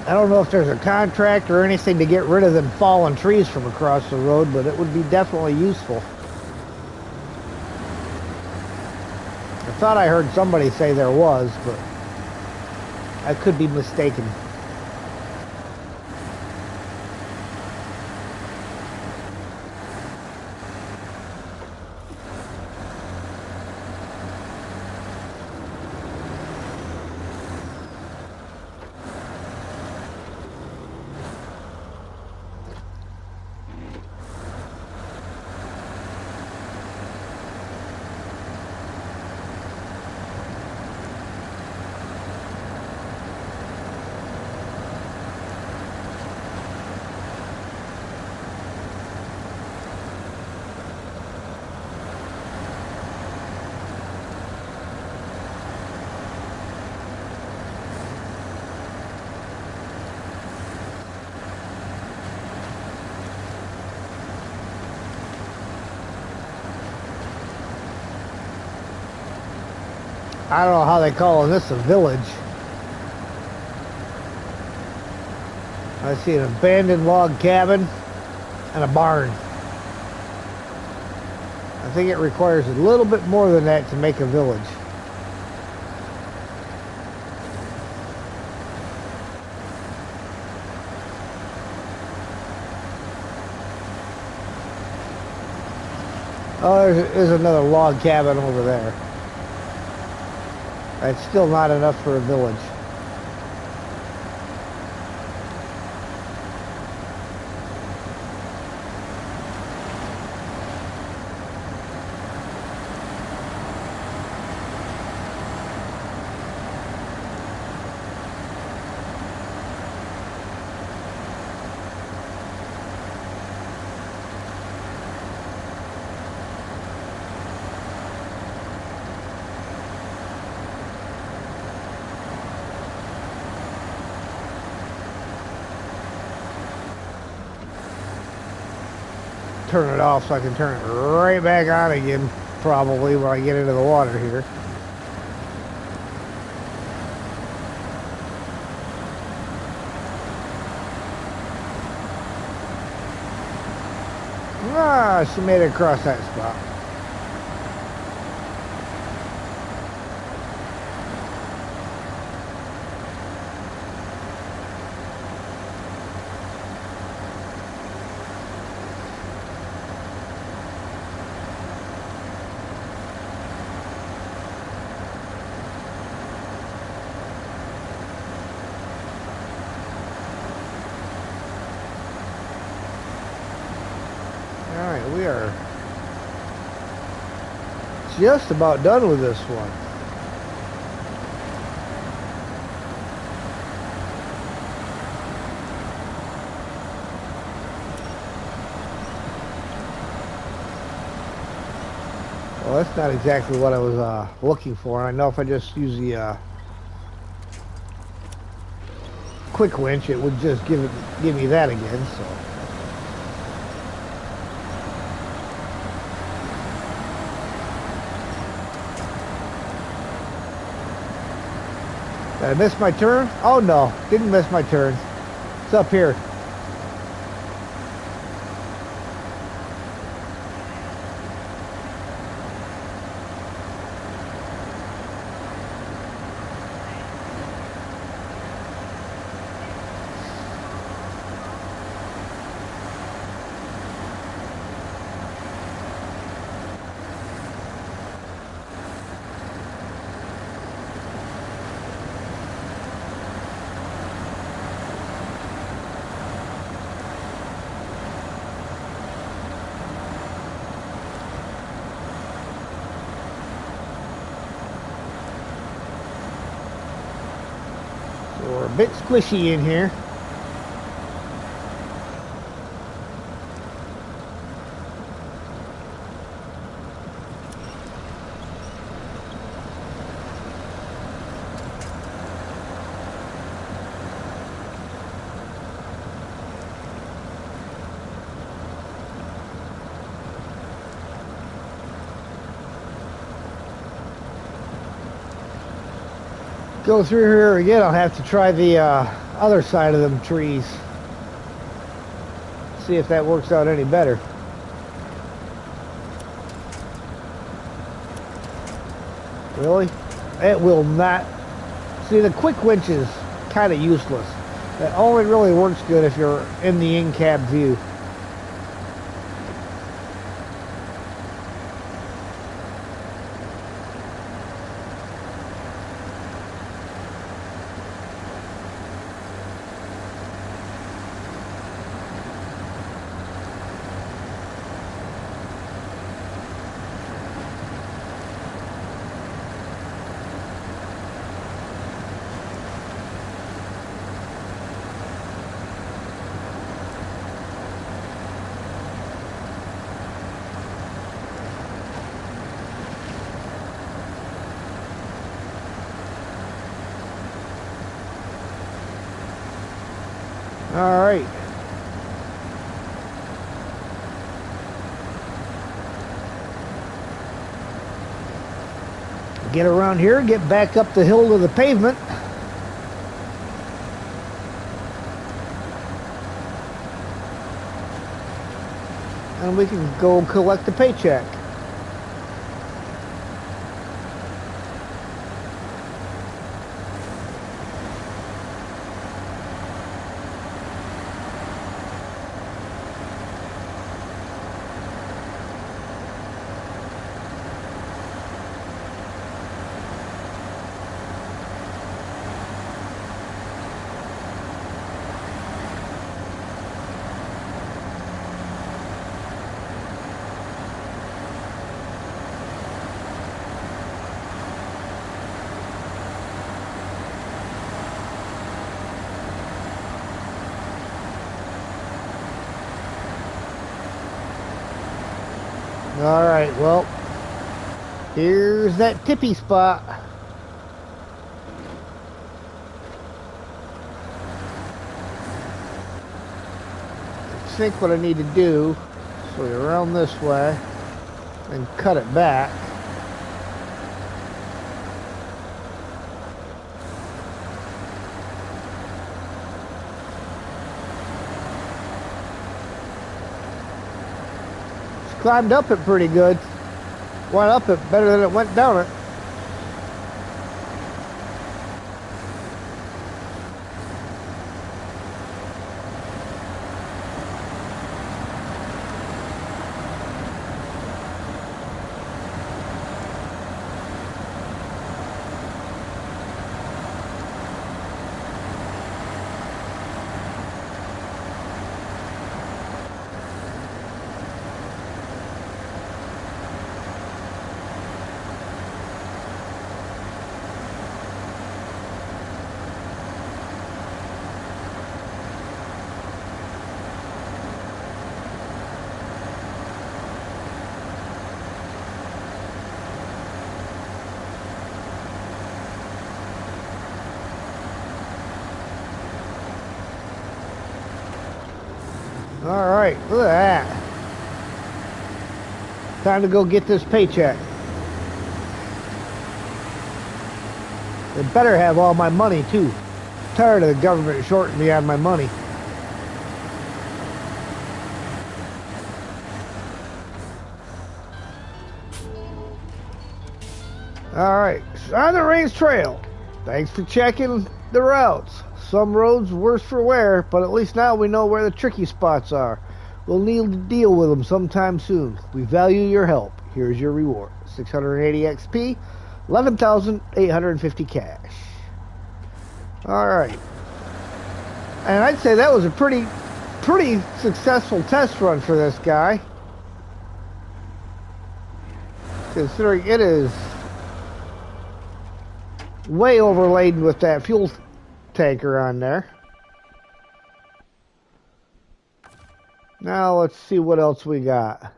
I don't know if there's a contract or anything to get rid of them fallen trees from across the road, but it would be definitely useful. I thought I heard somebody say there was, but I could be mistaken. I don't know how they call this a village. I see an abandoned log cabin and a barn. I think it requires a little bit more than that to make a village. Oh, there's another log cabin over there. That's still not enough for a village. Turn it off so I can turn it right back on again, probably when I get into the water here. Ah, she made it across that spot. Alright, we are just about done with this one. Well, that's not exactly what I was looking for. I know if I just use the quick winch, it would just give me that again. So. Did I miss my turn? Oh no, didn't miss my turn. It's up here. We're a bit squishy in here. Go through here again. I'll have to try the other side of them trees. See if that works out any better. Really? It will not. See, the quick winch is kind of useless. It only really works good if you're in the in-cab view. All right. Get around here, get back up the hill to the pavement. And we can go collect the paycheck. All right, well, here's that tippy spot. I think what I need to do is swing around this way and cut it back. Climbed up it pretty good. Went up it better than it went down it. All right, look at that. Time to go get this paycheck. They better have all my money too. I'm tired of the government shorting me on my money. All right, on the Range Trail. Thanks for checking the routes. Some roads worse for wear, but at least now we know where the tricky spots are. We'll need to deal with them sometime soon. We value your help. Here's your reward. 680 XP, 11,850 cash. Alright. And I'd say that was a pretty successful test run for this guy. Considering it is way overladen with that fuel tanker on there. Now let's see what else we got.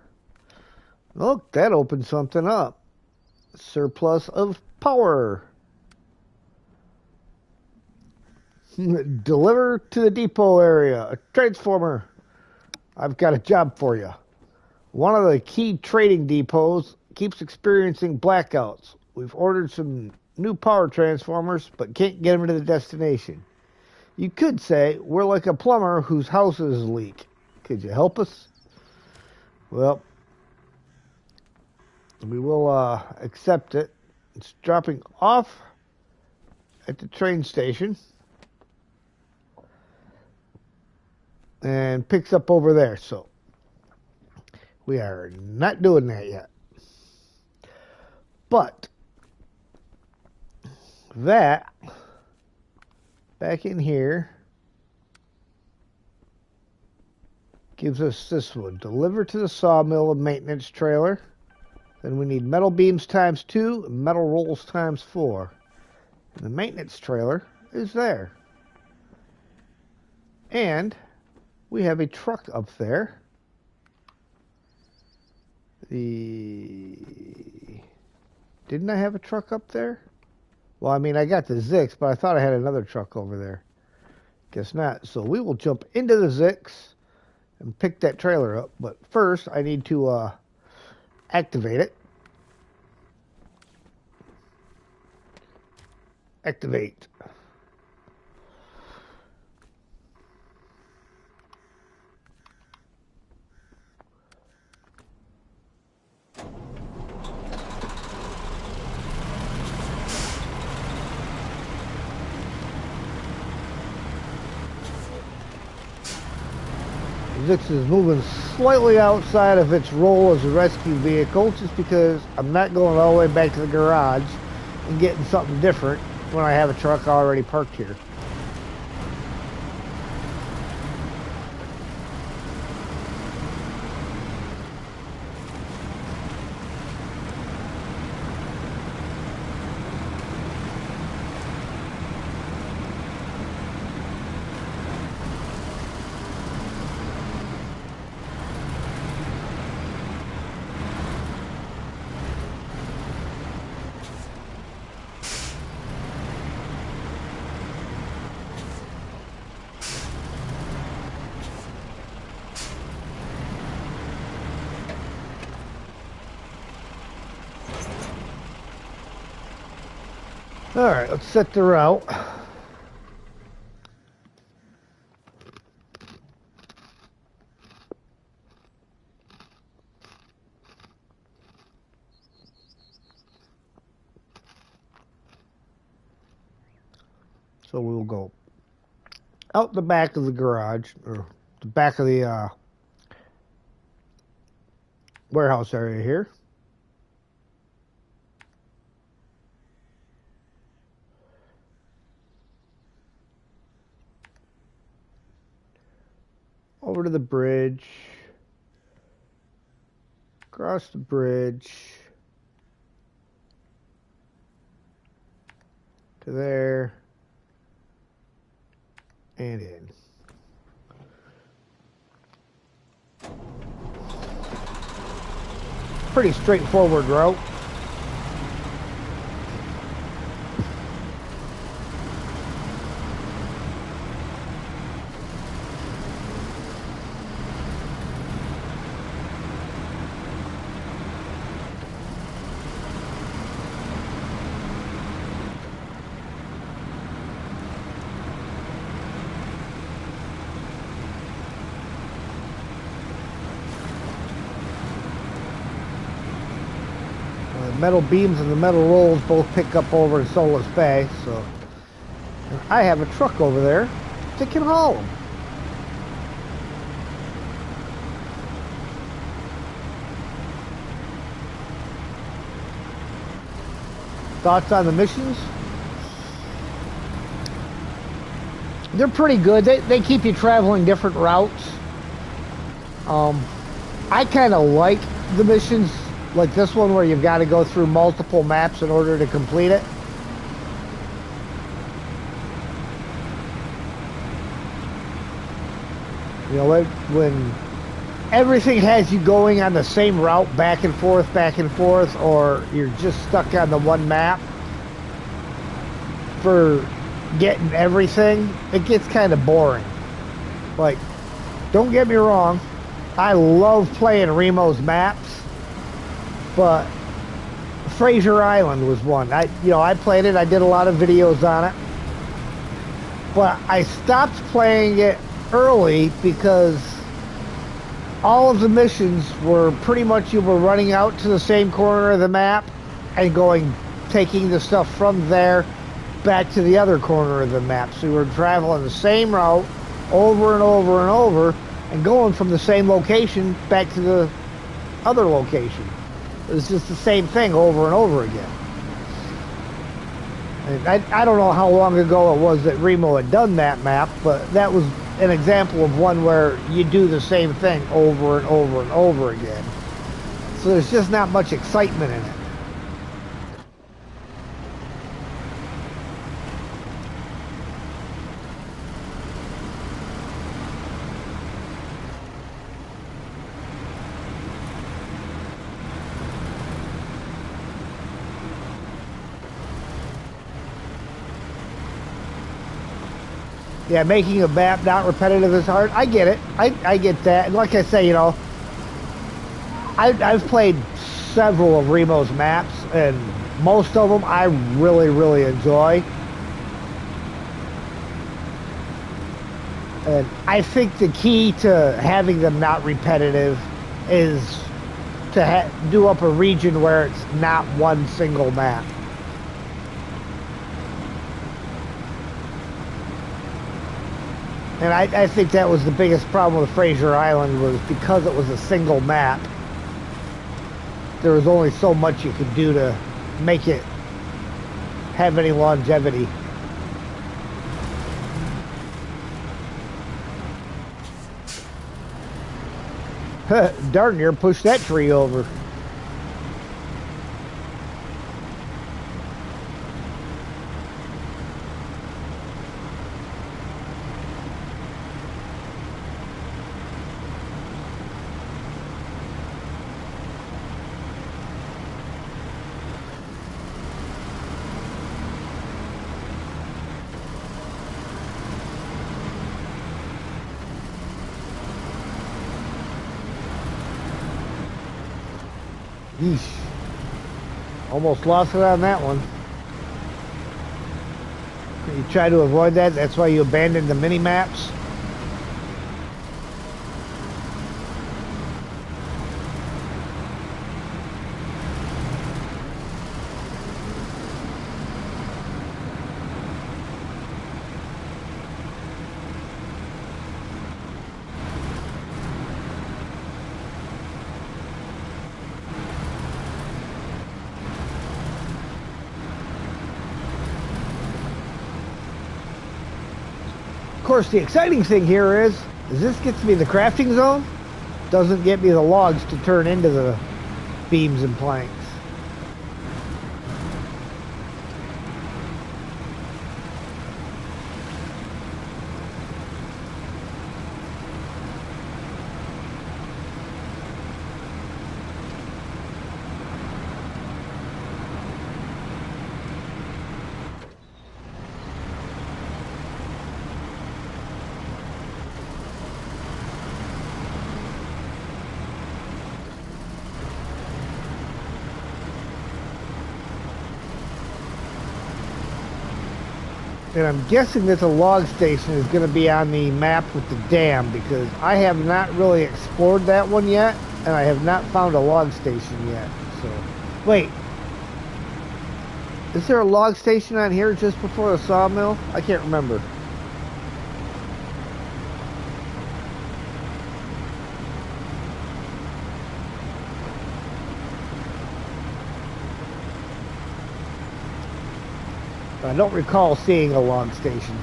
Look, that opened something up. Surplus of power. Deliver to the depot area. A transformer. I've got a job for you. One of the key trading depots keeps experiencing blackouts. We've ordered some new power transformers, but can't get them to the destination. You could say we're like a plumber whose houses leak. Could you help us? Well, we will accept it. It's dropping off at the train station and picks up over there. So we are not doing that yet. But that back in here gives us this one. Deliver to the sawmill and maintenance trailer. Then we need metal beams times 2 and metal rolls times 4. And the maintenance trailer is there. And we have a truck up there. Didn't I have a truck up there? Well, I mean, I got the Zix, but I thought I had another truck over there. Guess not. So we will jump into the Zix and pick that trailer up. But first, I need to activate it. Activate. Zix is moving slightly outside of its role as a rescue vehicle just because I'm not going all the way back to the garage and getting something different when I have a truck already parked here. All right, let's set the route. So we'll go out the back of the garage, or the back of the warehouse area here. Over to the bridge, across the bridge, to there, and in. Pretty straightforward route. Metal beams and the metal rolls both pick up over in Solus Bay, so I have a truck over there that can haul them. Thoughts on the missions? They're pretty good. They keep you traveling different routes. I kind of like the missions like this one where you've got to go through multiple maps in order to complete it. You know, when everything has you going on the same route back and forth, or you're just stuck on the one map for getting everything, it gets kind of boring. Like, don't get me wrong, I love playing Remo's maps, but Fraser Island was one. I played it, I did a lot of videos on it, but I stopped playing it early because all of the missions were pretty much you were running out to the same corner of the map and taking the stuff from there back to the other corner of the map. So we were traveling the same route over and over and over and going from the same location back to the other location. It was just the same thing over and over again. And I don't know how long ago it was that Remo had done that map, but that was an example of one where you do the same thing over and over and over again. So there's just not much excitement in it. Yeah, making a map not repetitive is hard. I get it. I get that. And like I say, you know, I've played several of Remo's maps, and most of them I really, really enjoy. And I think the key to having them not repetitive is to do up a region where it's not one single map. And I think that was the biggest problem with Fraser Island, was because it was a single map. There was only so much you could do to make it have any longevity. Darn near pushed that tree over. Yeesh. Almost lost it on that one. You try to avoid that, that's why you abandoned the mini maps. Of course, the exciting thing here is this gets me the crafting zone, doesn't get me the logs to turn into the beams and planks. And I'm guessing that the log station is going to be on the map with the dam, because I have not really explored that one yet, and I have not found a log station yet. So, wait. Is there a log station on here just before the sawmill? I can't remember. I don't recall seeing a log station.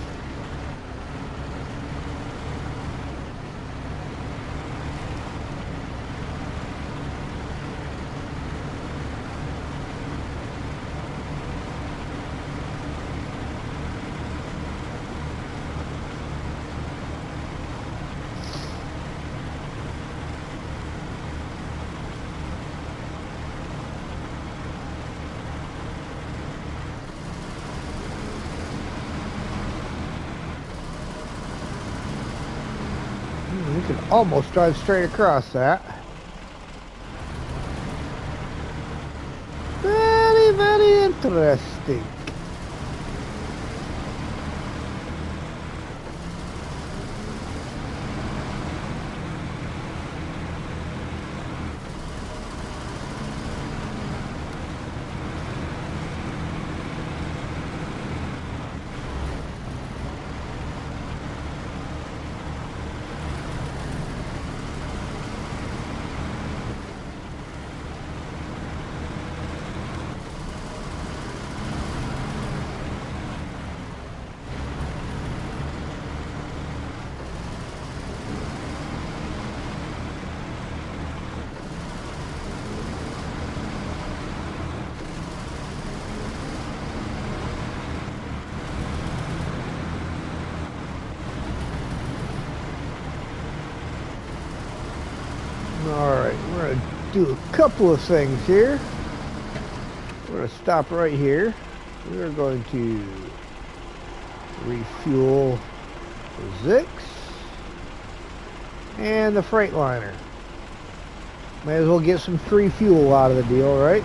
You can almost drive straight across that. Very, very interesting. Alright, we're going to do a couple of things here. We're going to stop right here. We're going to refuel the Zix and the Freightliner. May as well get some free fuel out of the deal, right?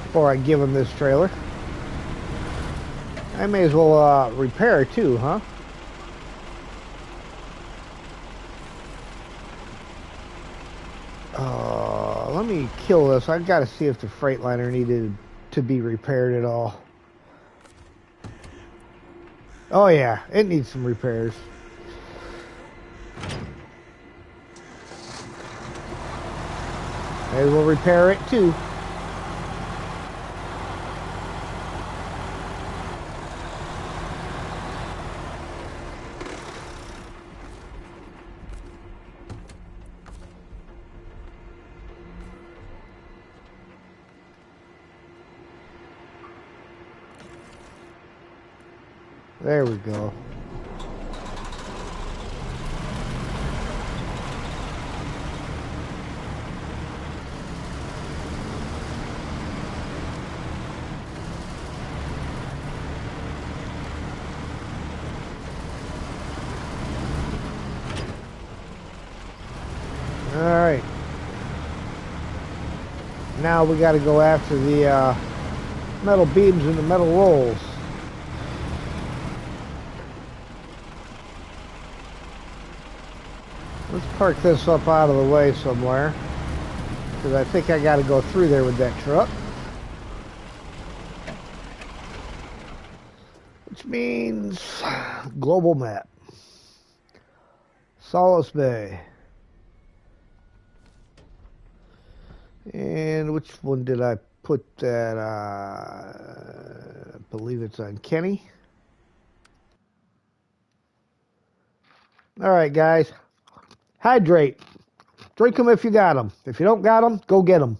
Before I give them this trailer. I may as well repair it too, huh? Let me kill this. I've got to see if the Freightliner needed to be repaired at all. Oh yeah, it needs some repairs. Maybe we'll repair it too. There we go. All right. Now we got to go after the metal beams and the metal rolls. Let's park this up out of the way somewhere, because I think I got to go through there with that truck. Which means global map. Solace Bay. And which one did I put that? I believe it's on Kenny. All right, guys. Hydrate. Drink them if you got them. If you don't got them, go get them.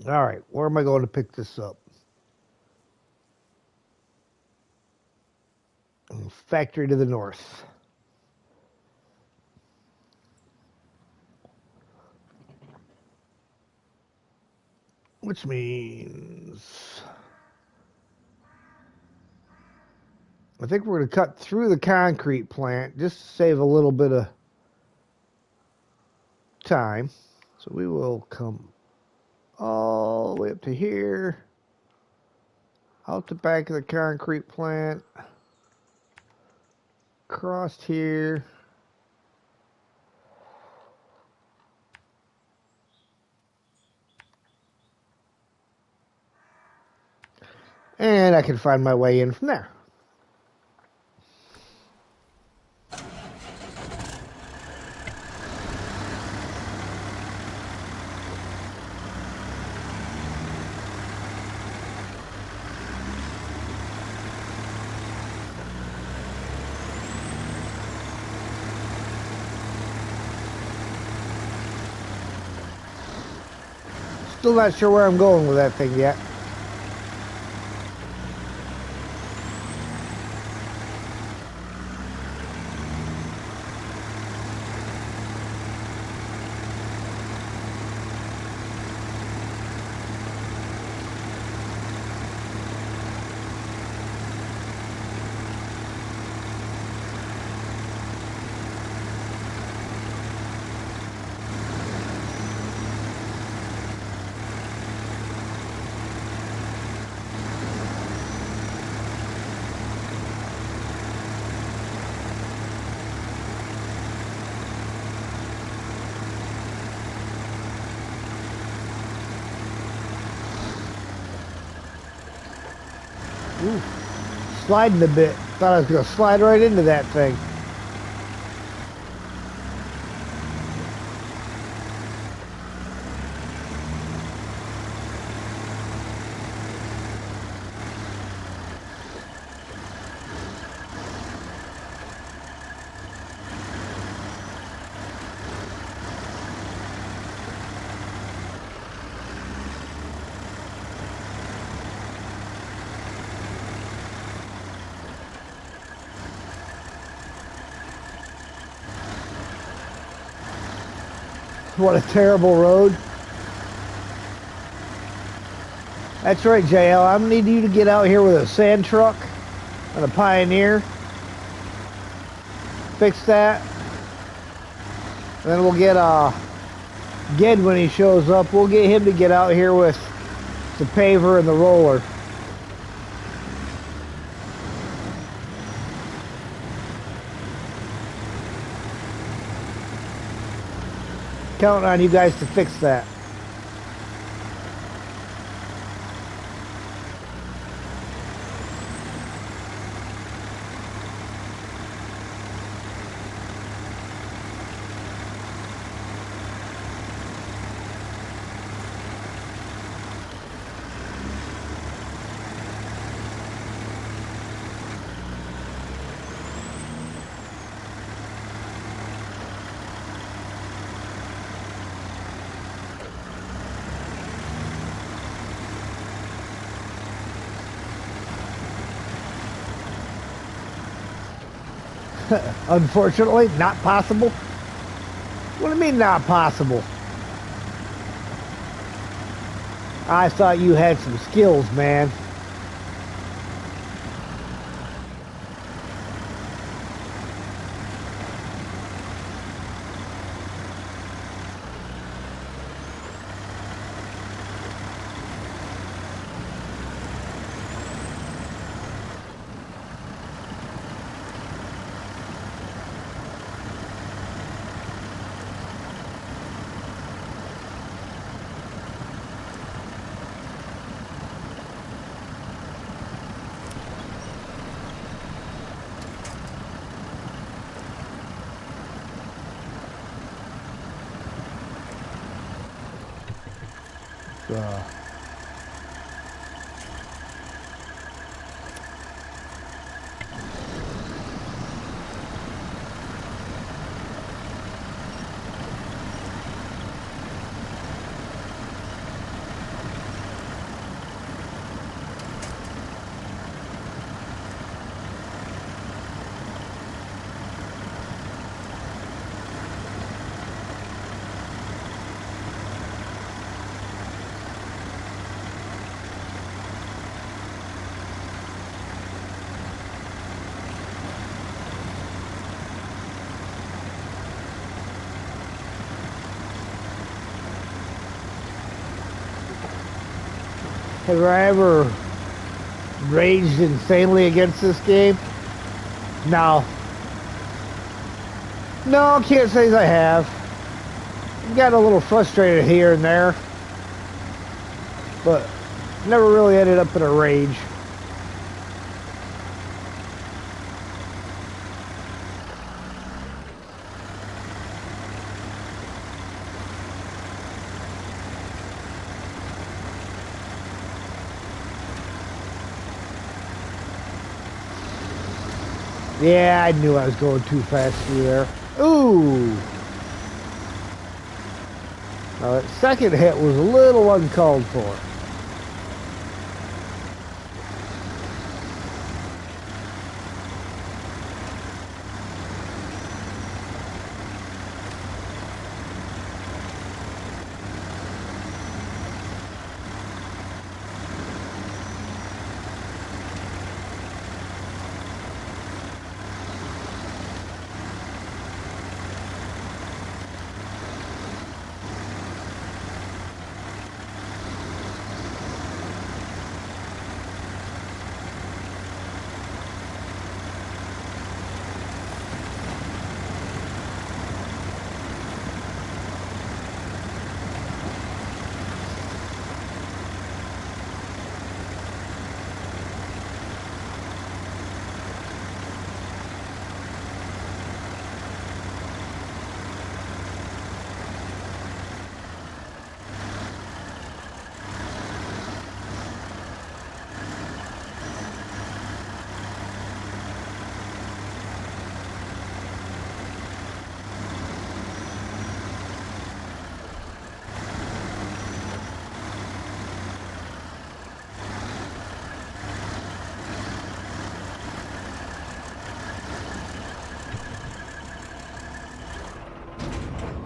All right, where am I going to pick this up? Factory to the north. Which means I think we're going to cut through the concrete plant just to save a little bit of time. So we will come all the way up to here, out the back of the concrete plant, across here, and I can find my way in from there. Still not sure where I'm going with that thing yet. Ooh, sliding a bit. Thought I was going to slide right into that thing. What a terrible road. That's right, JL. I'm gonna need you to get out here with a sand truck and a Pioneer. Fix that. And then we'll get Ged when he shows up. We'll get him to get out here with the paver and the roller. Counting on you guys to fix that. Unfortunately, not possible. What do you mean not possible? I thought you had some skills, man. Uh, Have I ever raged insanely against this game? No. No, can't say I have. Got a little frustrated here and there, but never really ended up in a rage. Yeah, I knew I was going too fast through there. Ooh! Now that second hit was a little uncalled for.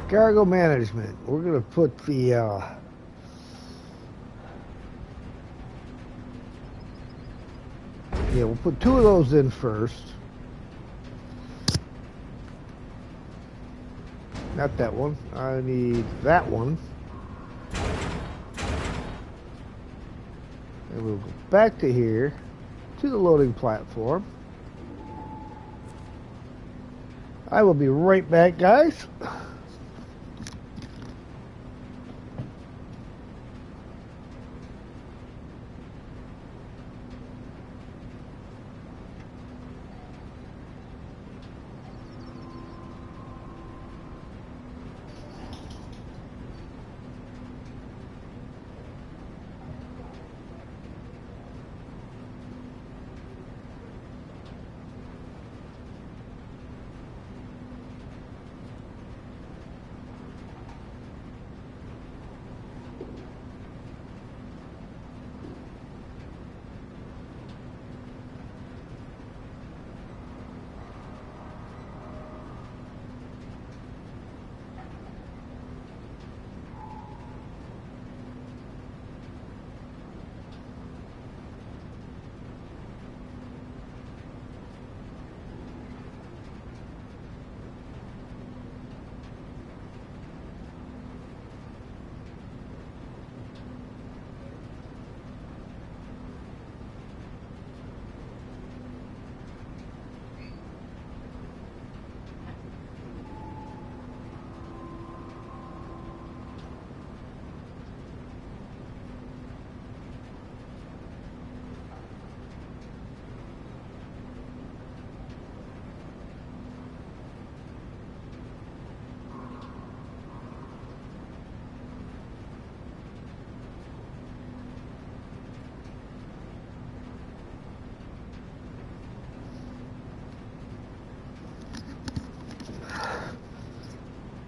Cargo management. We're going to put the yeah, we'll put 2 of those in first. Not that one. I need that one. And we'll go back to here, to the loading platform. I will be right back, guys.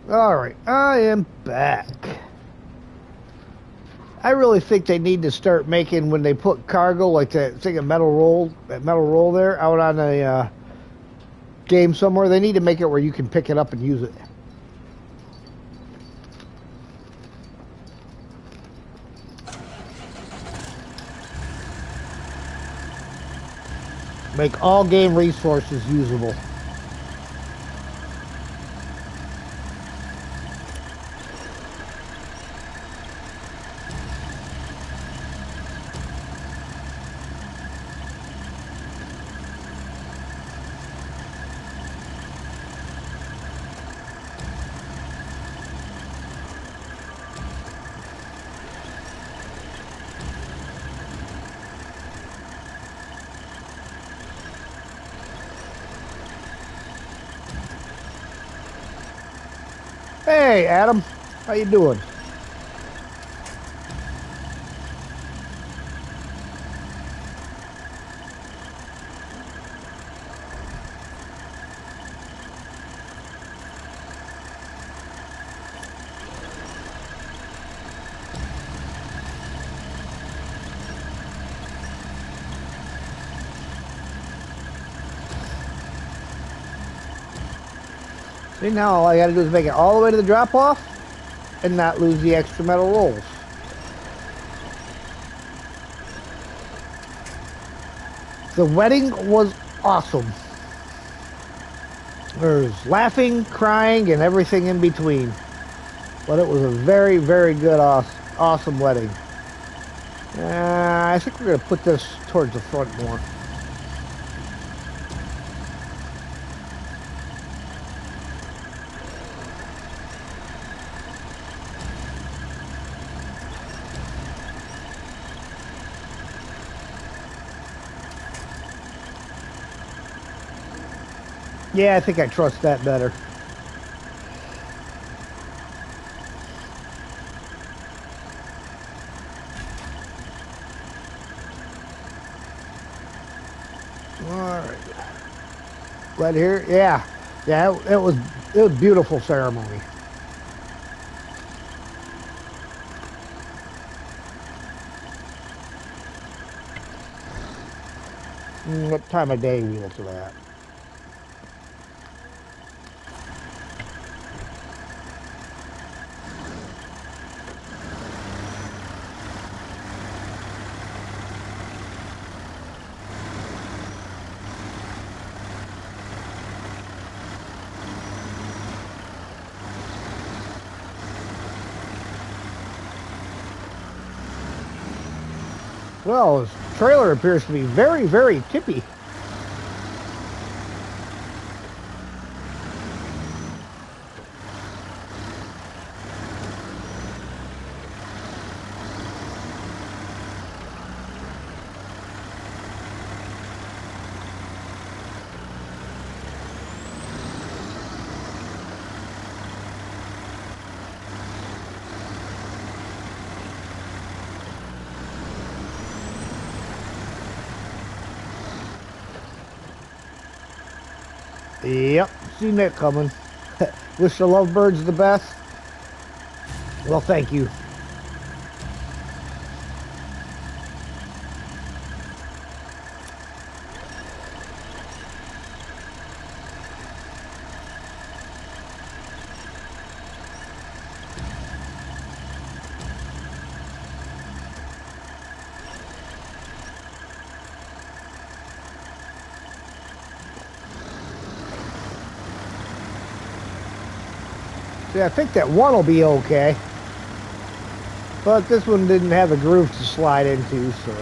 Alright, I am back. I really think they need to start making, when they put cargo, like that thing of metal roll, that metal roll there, out on a game somewhere, they need to make it where you can pick it up and use it. Make all game resources usable. Hey, Adam, how you doing? See, now all I gotta do is make it all the way to the drop-off and not lose the extra metal rolls. The wedding was awesome. There's laughing, crying, and everything in between. But it was a very, very good, awesome wedding. I think we're going to put this towards the front more. Yeah, I think I trust that better. Alright. Glad to hear it. Yeah. Yeah, it was beautiful ceremony. What time of day we look at that? Well, his trailer appears to be very, very tippy. Yep, seen that coming. Wish the lovebirds the best. Well, thank you. See, I think that one will be okay. But this one didn't have a groove to slide into, so.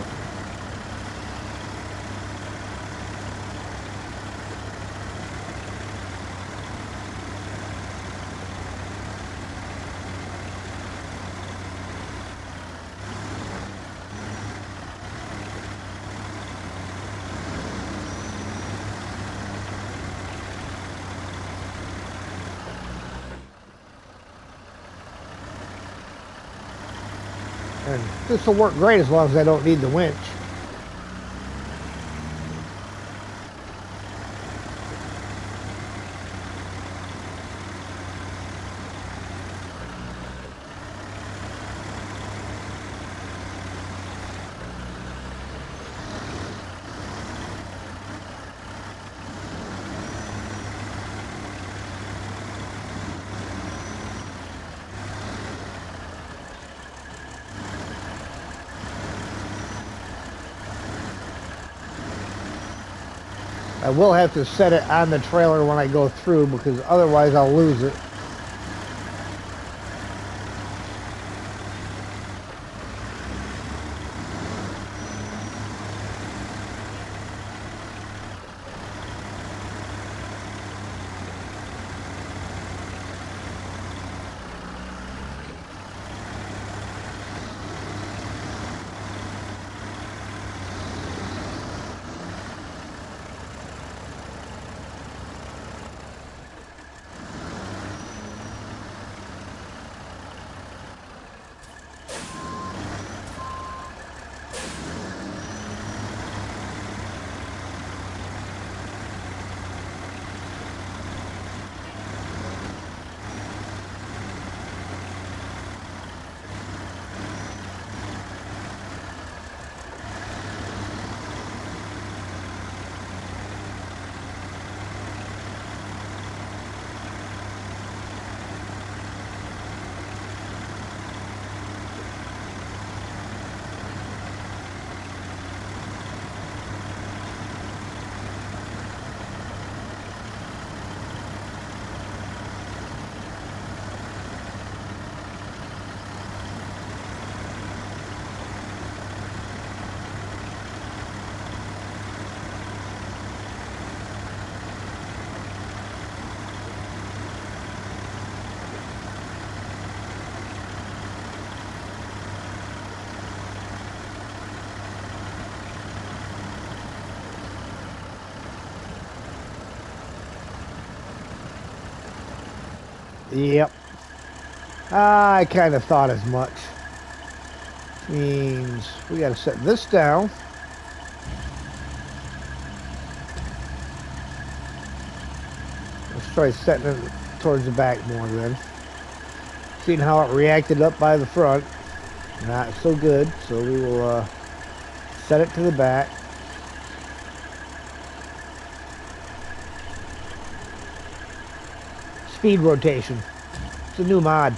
And this will work great as long as I don't need the winch. I will have to set it on the trailer when I go through because otherwise I'll lose it. Yep. I kind of thought as much. Means we got to set this down. Let's try setting it towards the back more then. Seeing how it reacted up by the front. Not so good, so we will set it to the back. Speed rotation. It's a new mod.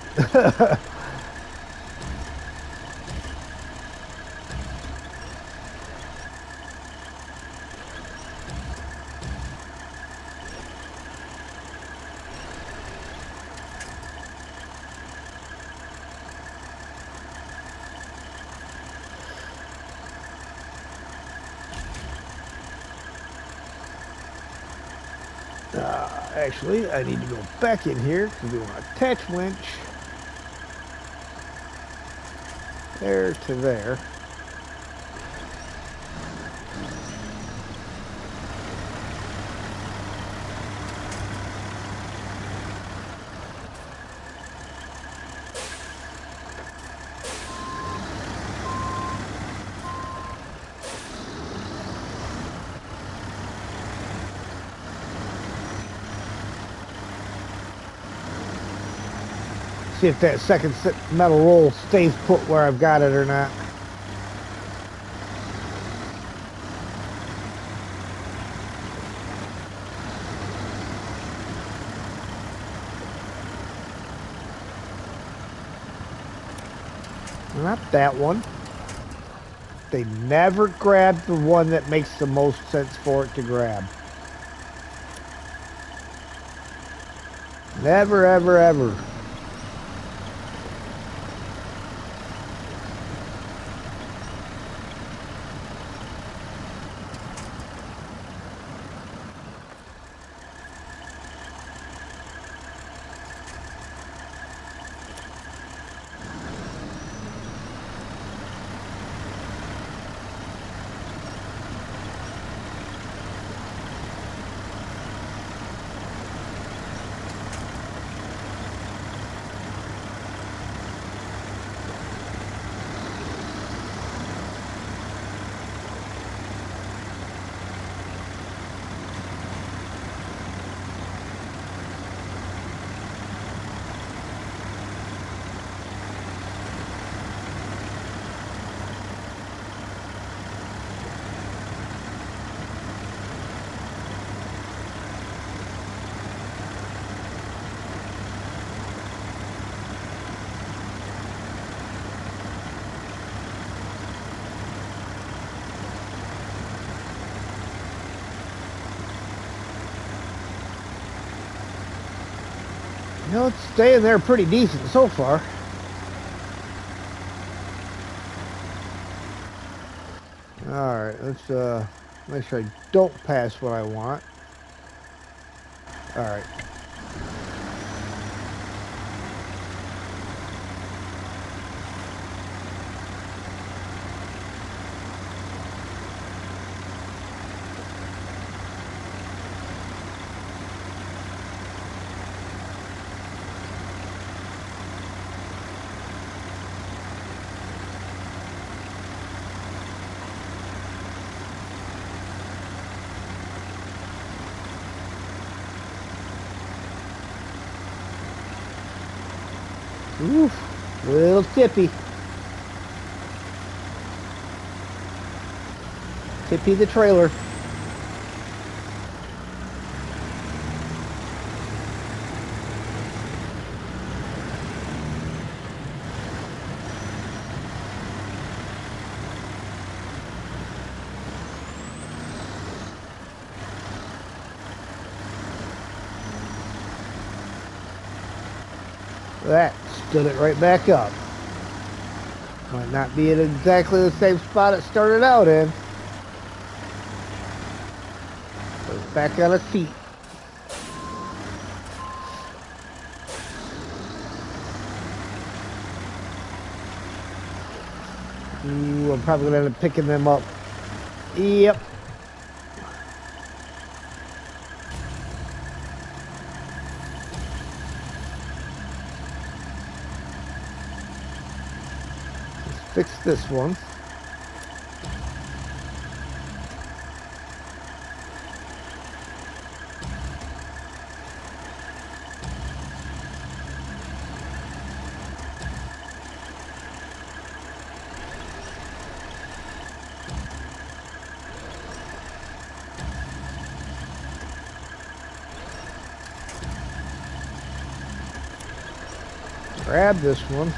Actually, I need to go back in here because we want to attach winch. There to there. See if that second metal roll stays put where I've got it or not. Not that one. They never grab the one that makes the most sense for it to grab. Never, ever, ever. You know, it's staying there pretty decent so far. Alright, let's make sure I don't pass what I want. Alright. Oof, little tippy. Tippy the trailer. That stood it right back up. Might not be in exactly the same spot it started out in. But it's back on its feet. Ooh, I'm probably going to end up picking them up. Yep. Let's fix this one. Grab this one.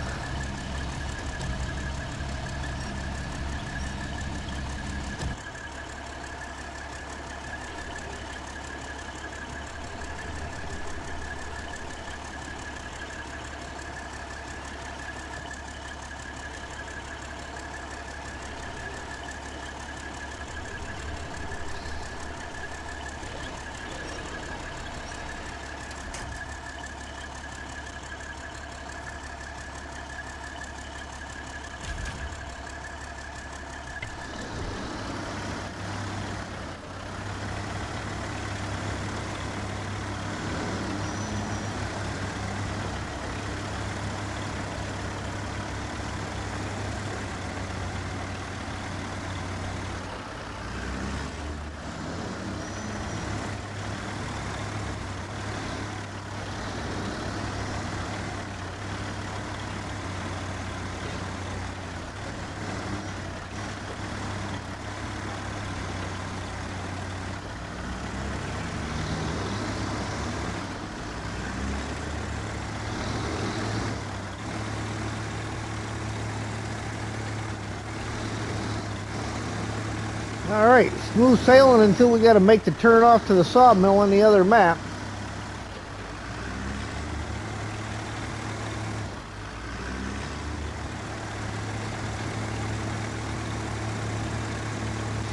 Alright, smooth sailing until we got to make the turn off to the sawmill on the other map.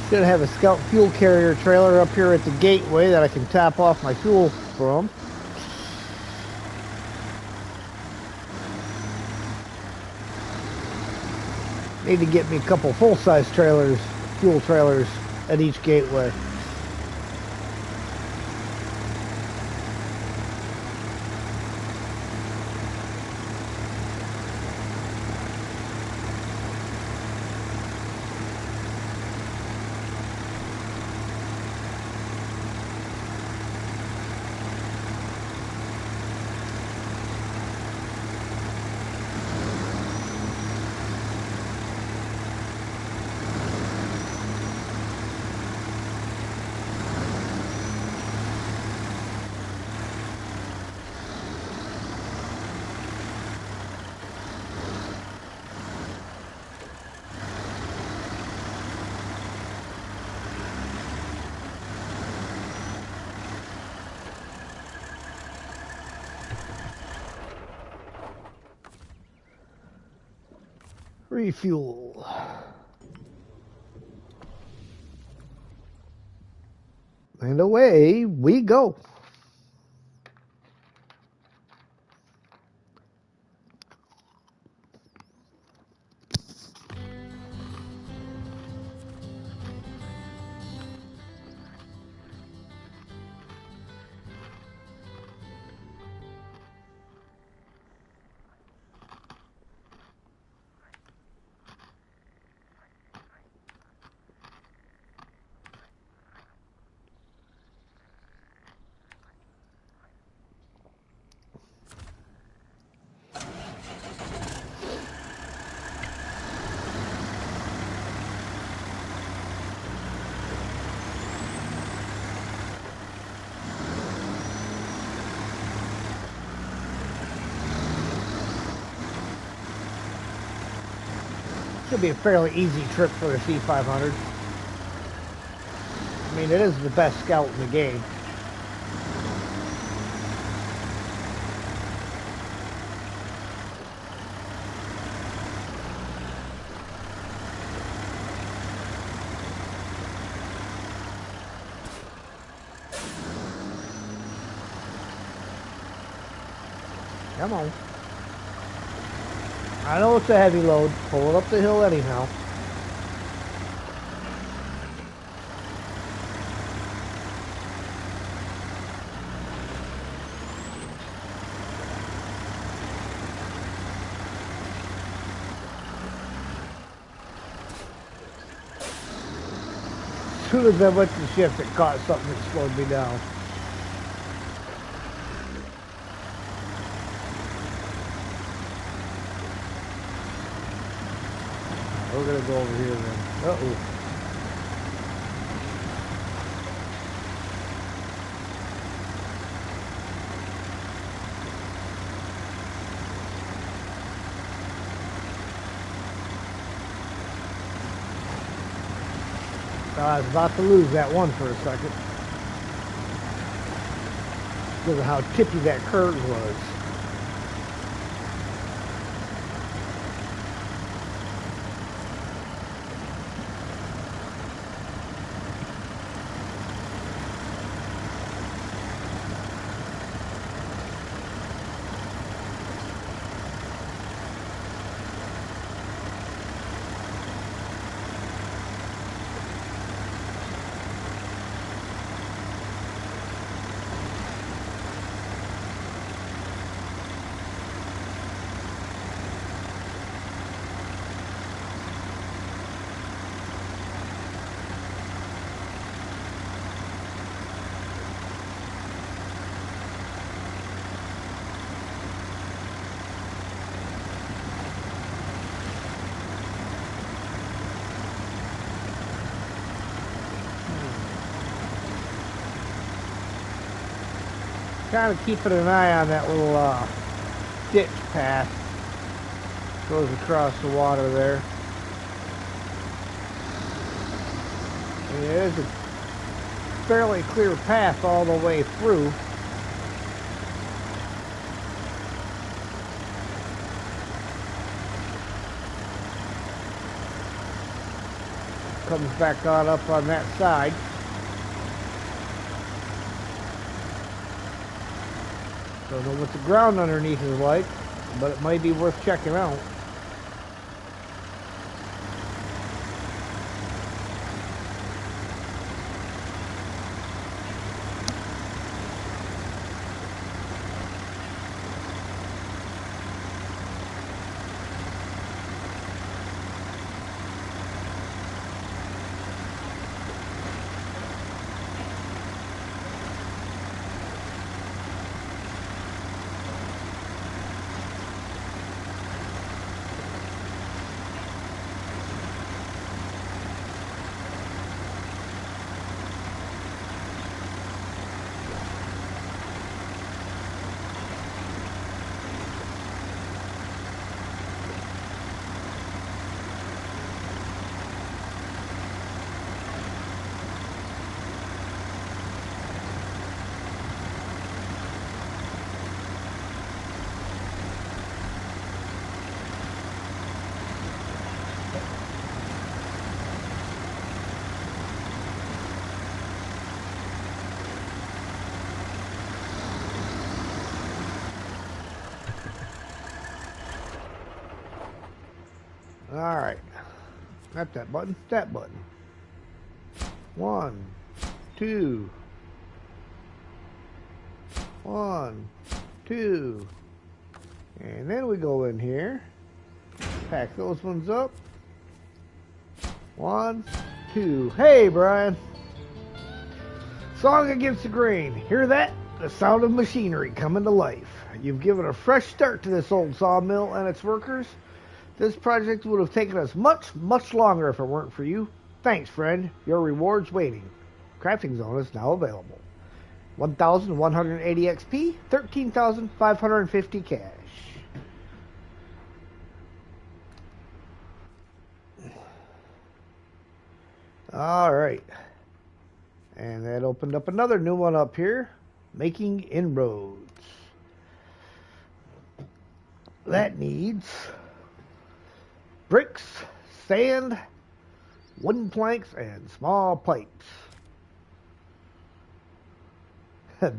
Should have a Scout fuel carrier trailer up here at the gateway that I can tap off my fuel from. Need to get me a couple full-size trailers, fuel trailers at each gateway. Refuel. And away we go. Should be a fairly easy trip for the C500. I mean, it is the best scout in the game. Come on. I know it's a heavy load. Pull it up the hill anyhow. As soon as I went to shift, it caught something that slowed me down. We're gonna go over here then. Uh-oh. I was about to lose that one for a second because of how tippy that curve was. Kind of keeping an eye on that little ditch path. Goes across the water there. And it is a fairly clear path all the way through. Comes back on up on that side. Don't know what the ground underneath is like, but it might be worth checking out. Alright. Not that button, that button. 1, 2. 1, 2. And then we go in here. Pack those ones up. 1, 2. Hey, Brian. Song against the grain. Hear that? The sound of machinery coming to life. You've given a fresh start to this old sawmill and its workers. This project would have taken us much, much longer if it weren't for you. Thanks, friend. Your reward's waiting. Crafting zone is now available. 1,180 XP, 13,550 cash. All right. And that opened up another new one up here. Making inroads. That needs bricks, sand, wooden planks, and small pipes.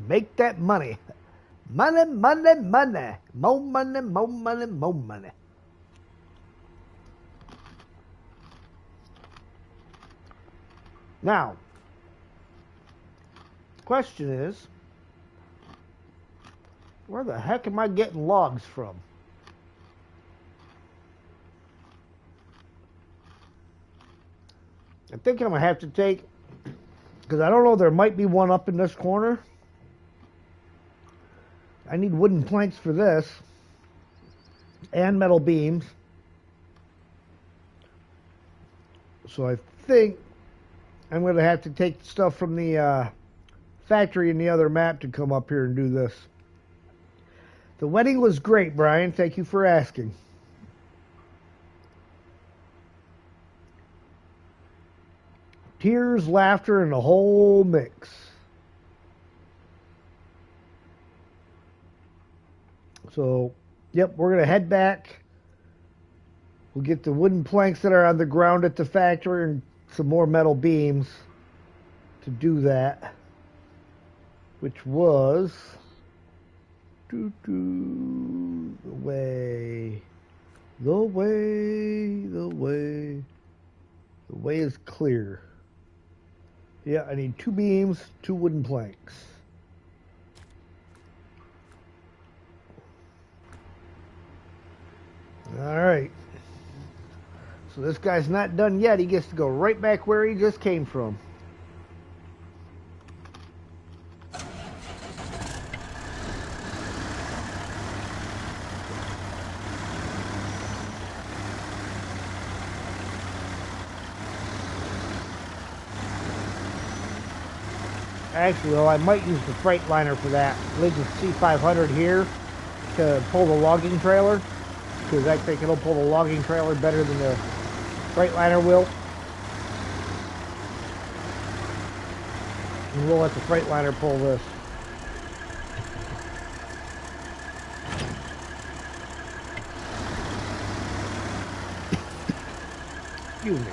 Make that money. Money, money, money. More money, more money, more money. Now, question is, where the heck am I getting logs from? I think I'm going to have to take, because I don't know, there might be one up in this corner. I need wooden planks for this, and metal beams. So I think I'm going to have to take stuff from the factory in the other map to come up here and do this. The wedding was great, Brian. Thank you for asking. Tears, laughter, and the whole mix. So, yep, we're going to head back. We'll get the wooden planks that are on the ground at the factory and some more metal beams to do that. Which was the way. The way, the way. The way is clear. Yeah, I need 2 beams, 2 wooden planks. Alright. So this guy's not done yet. He gets to go right back where he just came from. Actually, well, I might use the Freightliner for that. Leave the C500 here to pull the logging trailer, because I think it'll pull the logging trailer better than the Freightliner will. And we'll let the Freightliner pull this. Excuse me.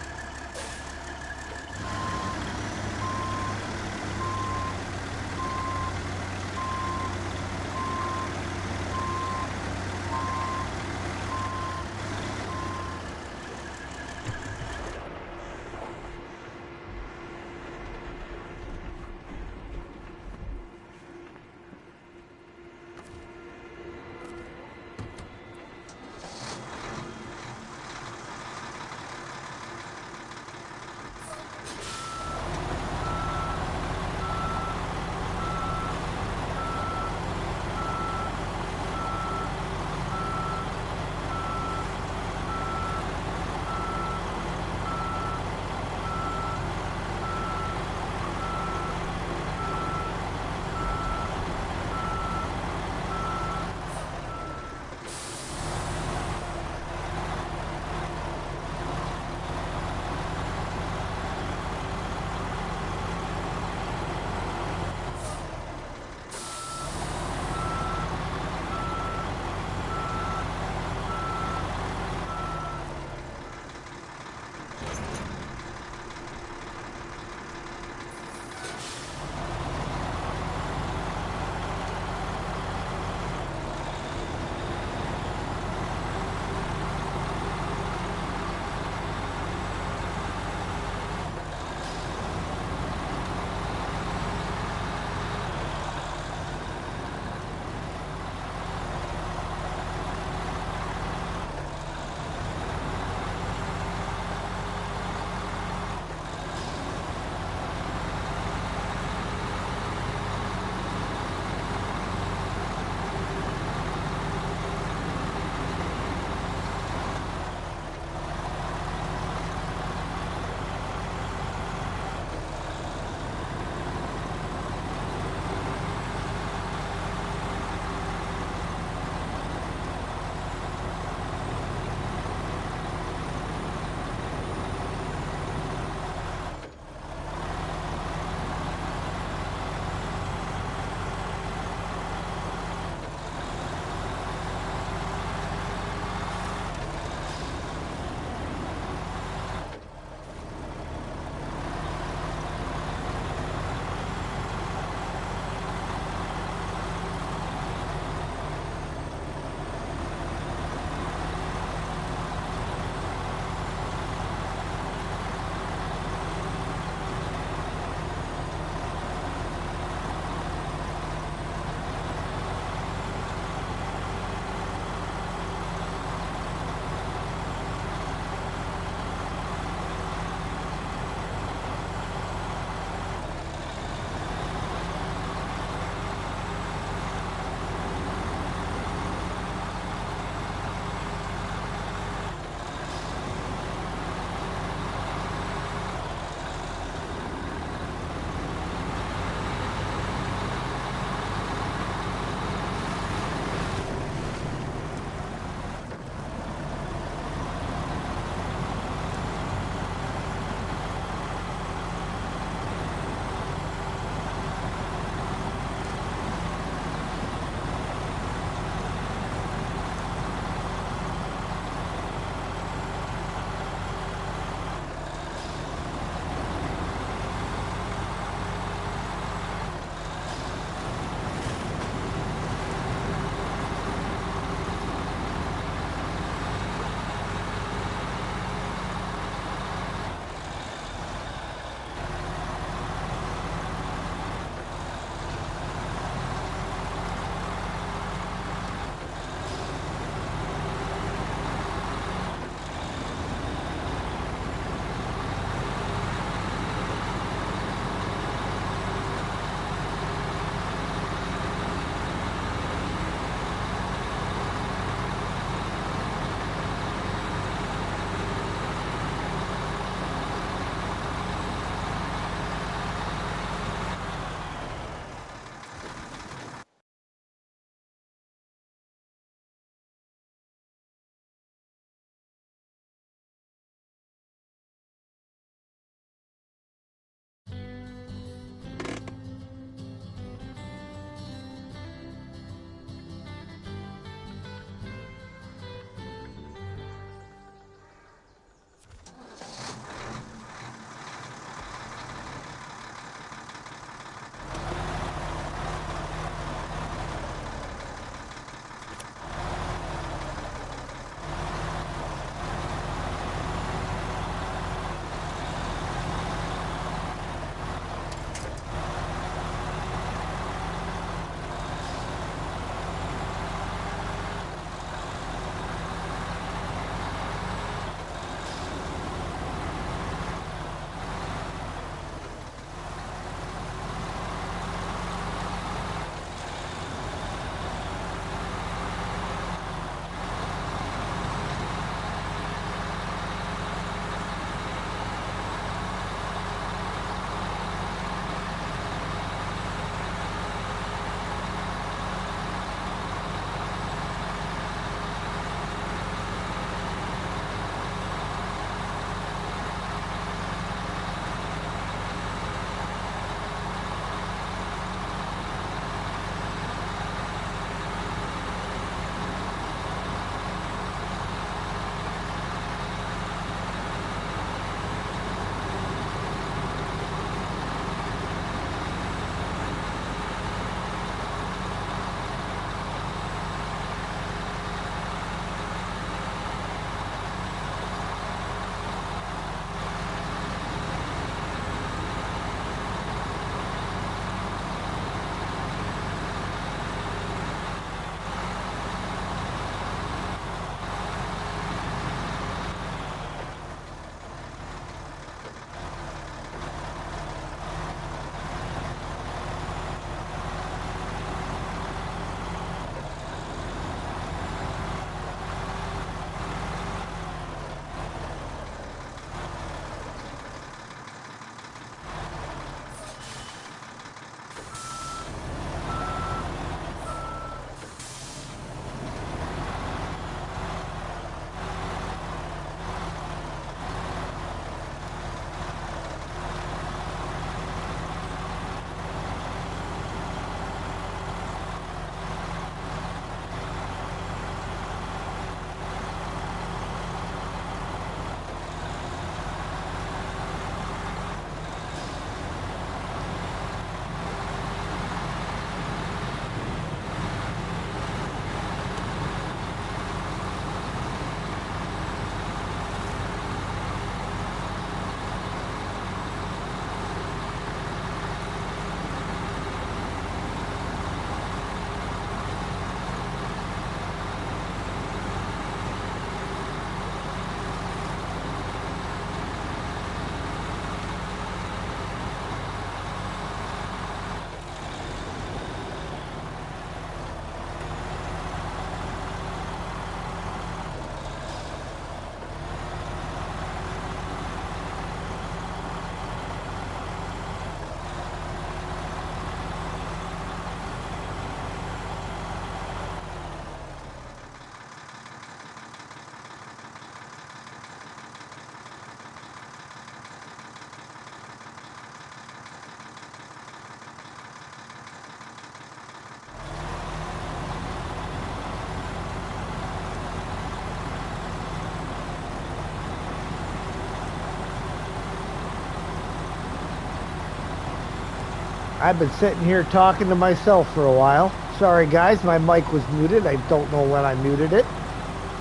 I've been sitting here talking to myself for a while. Sorry guys, my mic was muted. I don't know when I muted it,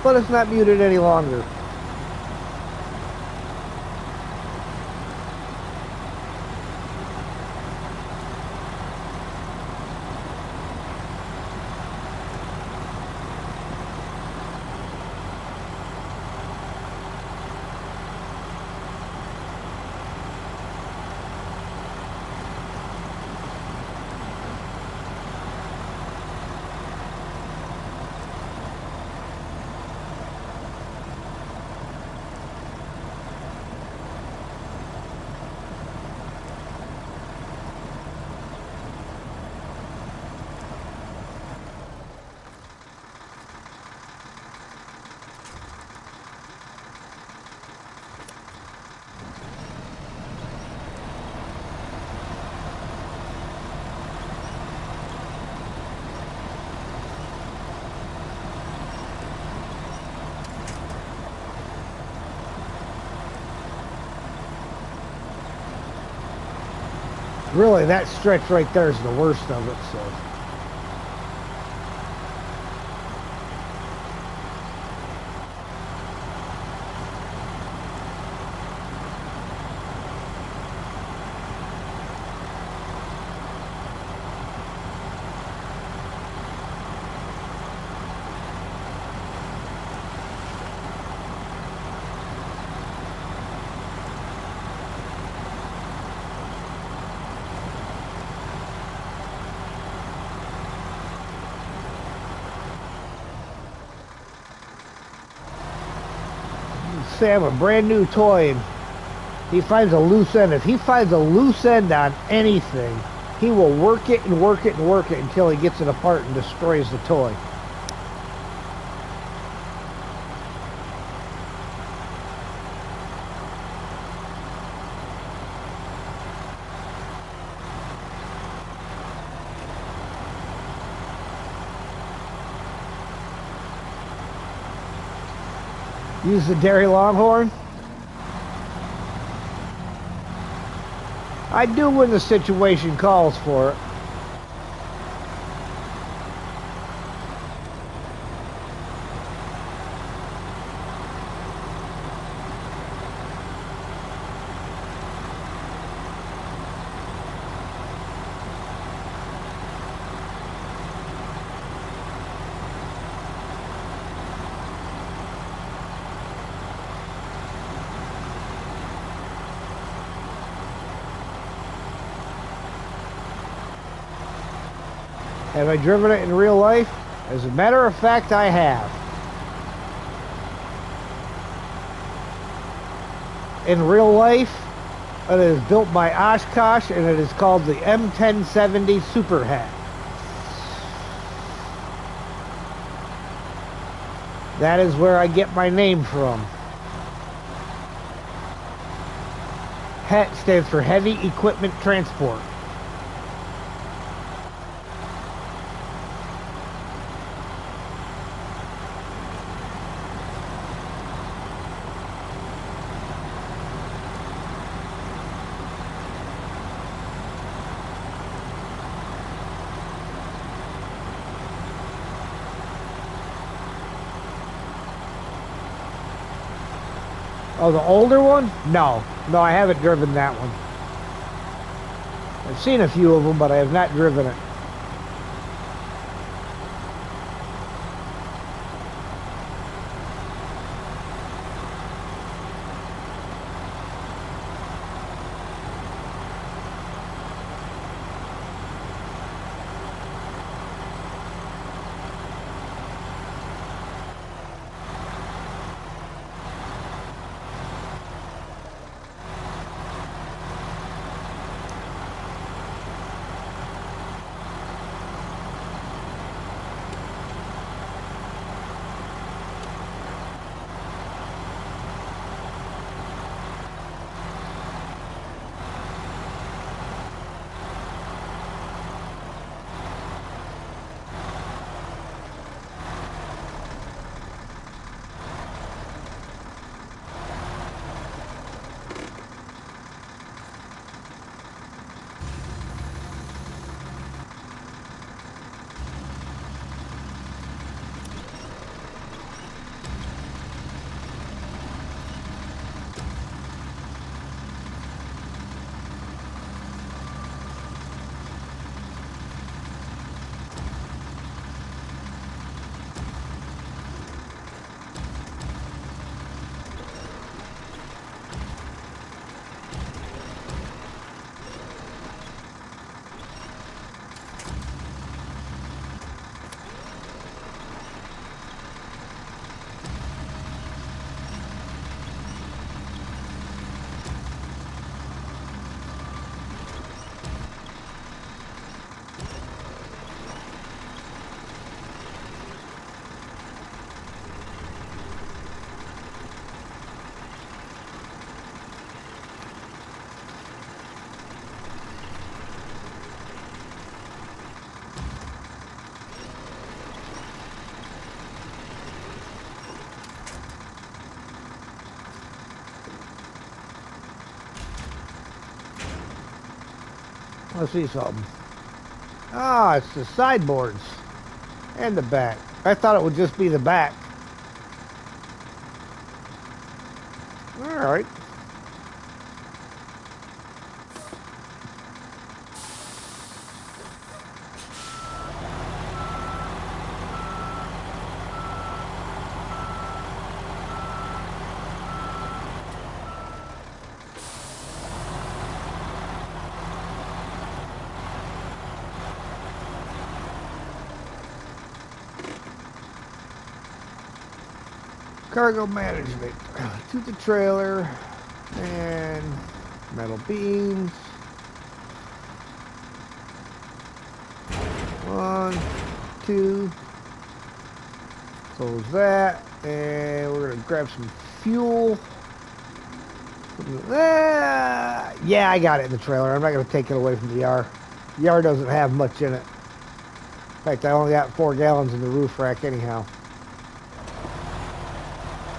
but it's not muted any longer. Really, that stretch right there is the worst of it, so. Sam, a brand new toy, and he finds a loose end. If he finds a loose end on anything, he will work it and work it and work it until he gets it apart and destroys the toy. Use the Dairy Longhorn. I do when the situation calls for it. Have I driven it in real life? As a matter of fact, I have. In real life, it is built by Oshkosh, and it is called the M1070 Super Hat. That is where I get my name from. HET stands for Heavy Equipment Transport. Oh, the older one? No. No, I haven't driven that one. I've seen a few of them, but I have not driven it. Let's see something. Ah, it's the sideboards and the back. I thought it would just be the back. All right. Cargo management to the trailer and metal beams. 1, 2. Close that, and we're gonna grab some fuel. Yeah, I got it in the trailer. I'm not gonna take it away from the yard. The yard doesn't have much in it. In fact, I only got 4 gallons in the roof rack anyhow.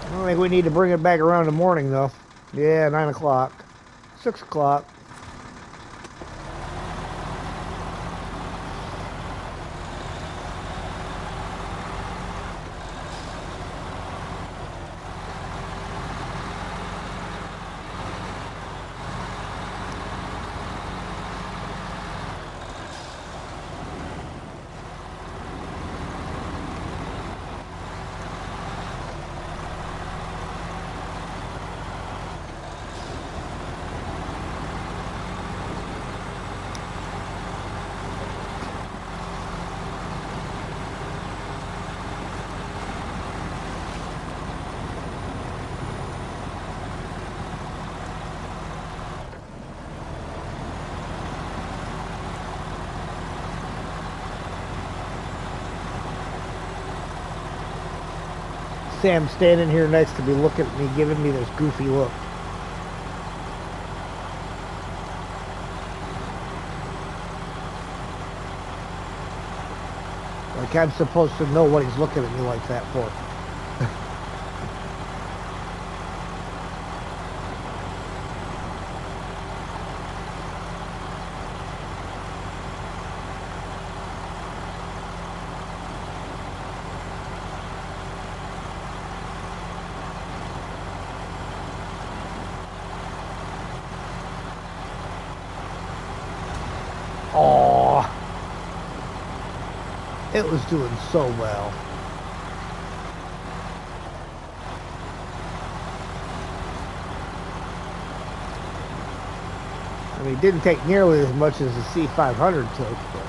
I don't think we need to bring it back around in the morning though. Yeah, 9 o'clock. 6 o'clock. Sam's standing here next to me looking at me, giving me this goofy look. Like I'm supposed to know what he's looking at me like that for. Aww. It was doing so well. I mean, it didn't take nearly as much as the C500 took, but...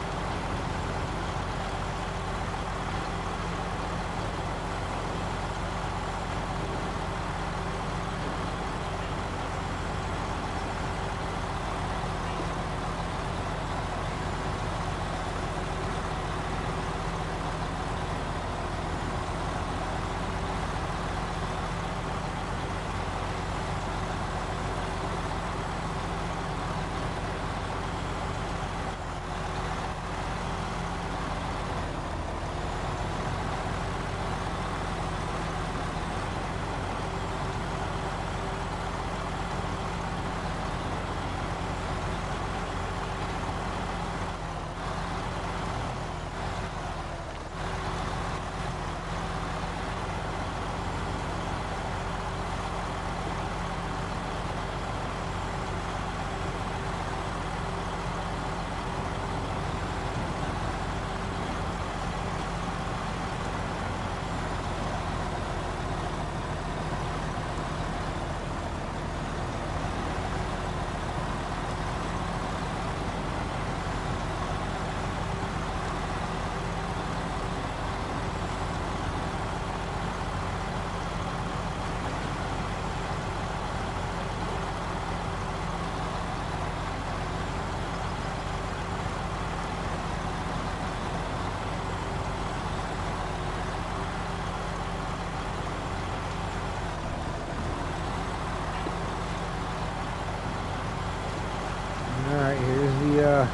Alright, here's the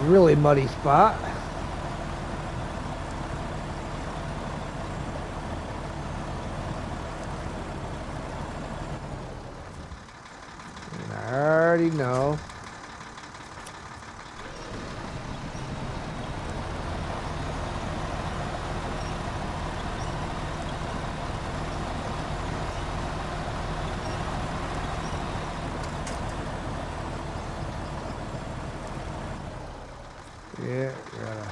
really muddy spot. And I already know Yeah, gotta.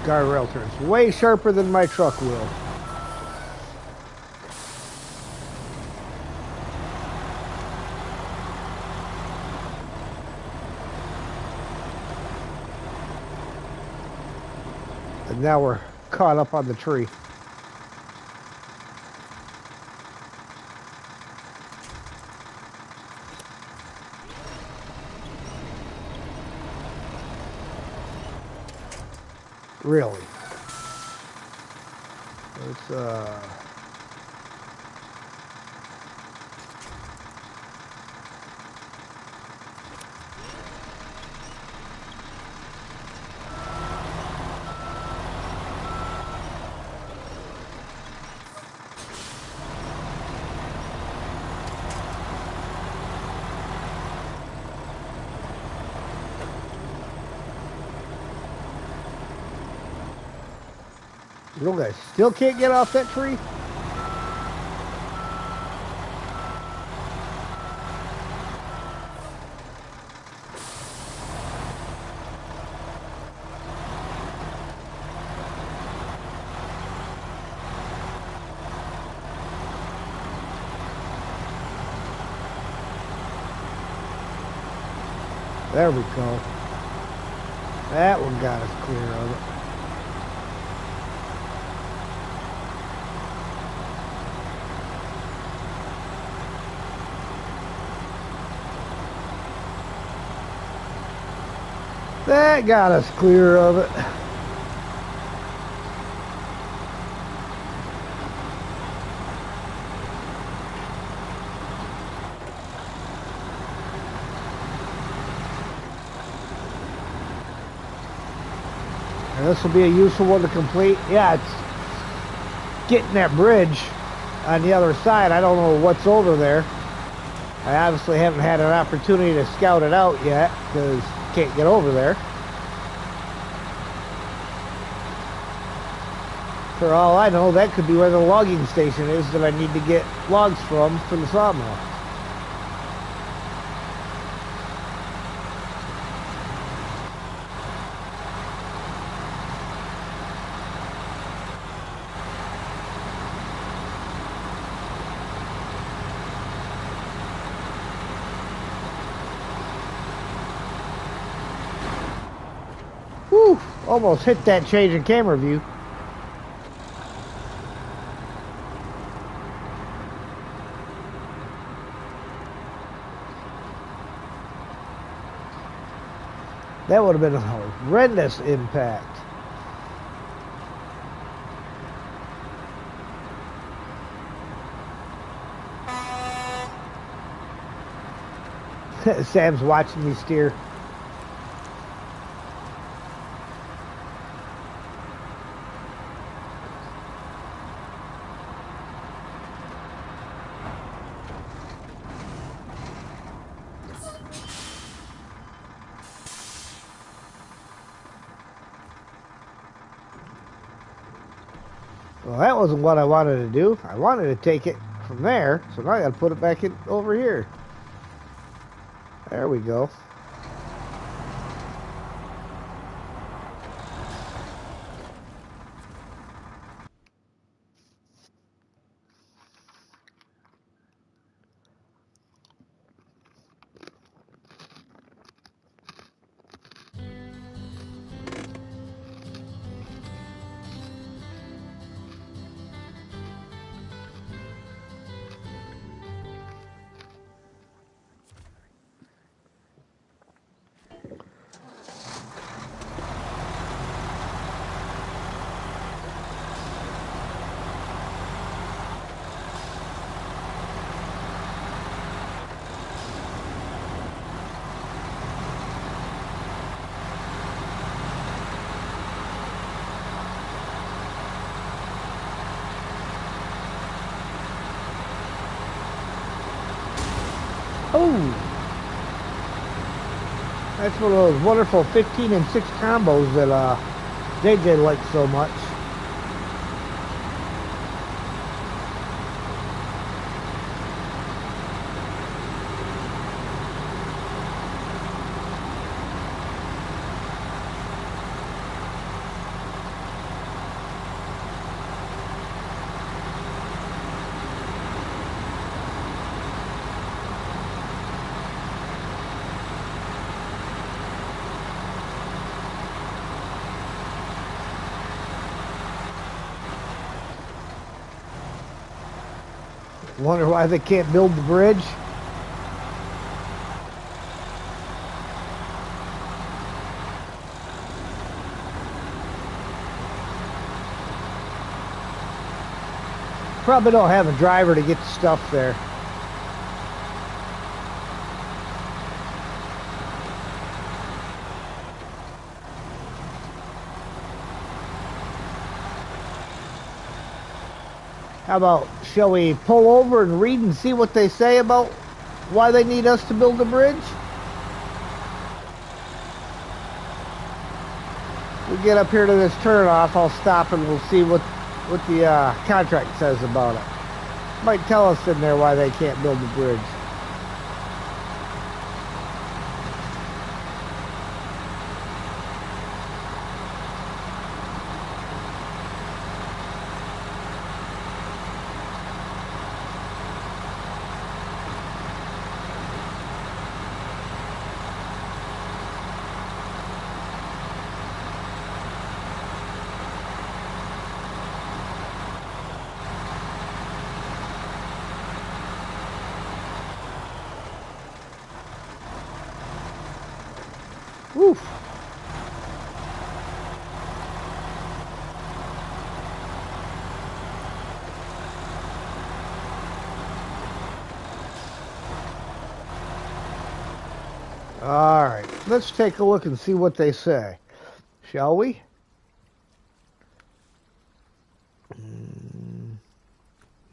Guardrail turns way sharper than my truck will. And now we're caught up on the tree. Really. Let's you guys still can't get off that tree? There we go. That one got us clear of it. That got us clear of it. And this will be a useful one to complete. Yeah, it's getting that bridge on the other side. I don't know what's over there. I obviously haven't had an opportunity to scout it out yet because can't get over there. For all I know, that could be where the logging station is that I need to get logs from for the sawmill. Woo! Almost hit that change in camera view. That would have been a horrendous impact. Sam's watching me steer. Well, that wasn't what I wanted to do. I wanted to take it from there, so now I got to put it back in over here. There we go. Oh, that's one of those wonderful 15 and 6 combos that JJ likes so much. Wonder why they can't build the bridge. Probably don't have a driver to get the stuff there. How about, shall we pull over and read and see what they say about why they need us to build a bridge? We get up here to this turnoff, I'll stop and we'll see what the contract says about it. Might tell us in there why they can't build the bridge. Oof. All right, let's take a look and see what they say, shall we?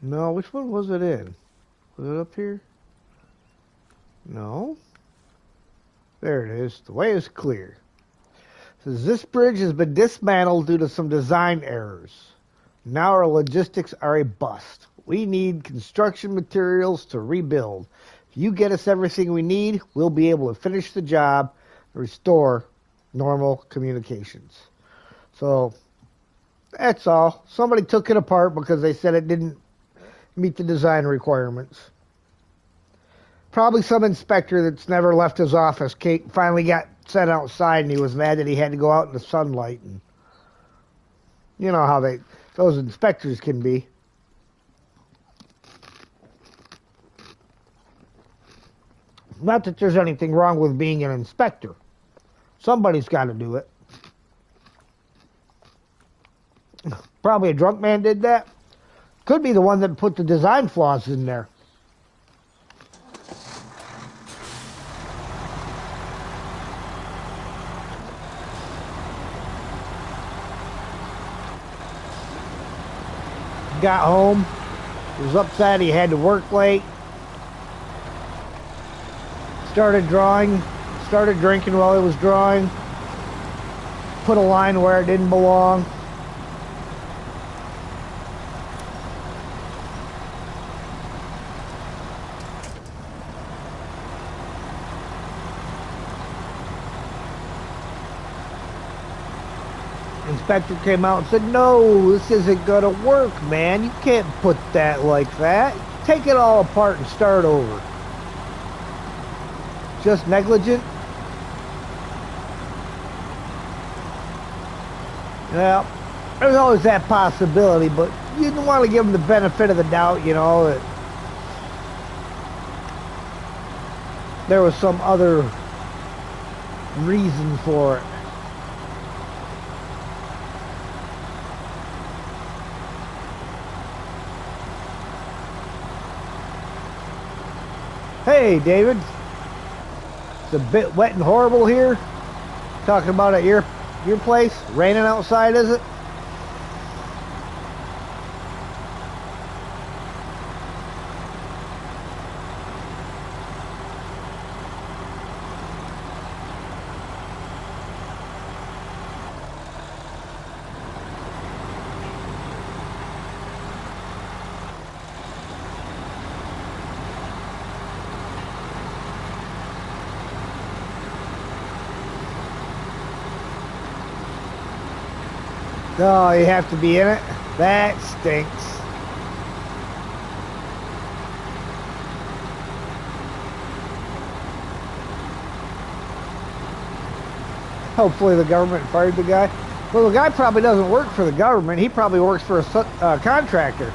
No, which one was it in? Was it up here? No. There it is. The way is clear. It says this bridge has been dismantled due to some design errors. Now our logistics are a bust. We need construction materials to rebuild. If you get us everything we need, we'll be able to finish the job and restore normal communications. So that's all. Somebody took it apart because they said it didn't meet the design requirements. Probably some inspector that's never left his office finally got sat outside and he was mad that he had to go out in the sunlight. And you know how those inspectors can be. Not that there's anything wrong with being an inspector. Somebody's got to do it. Probably a drunk man did that. Could be the one that put the design flaws in there. Got home, was upset, he had to work late. Started drawing, started drinking while he was drawing. Put a line where it didn't belong. Inspector came out and said, "No, this isn't gonna work, man. You can't put that like that. Take it all apart and start over." Just negligent? Well, there's always that possibility, but you don't want to give them the benefit of the doubt, you know, that there was some other reason for it. Hey, David. It's a bit wet and horrible here. Talking about at your place. Raining outside, is it? Oh, you have to be in it? That stinks. Hopefully the government fired the guy. Well, the guy probably doesn't work for the government. He probably works for a contractor.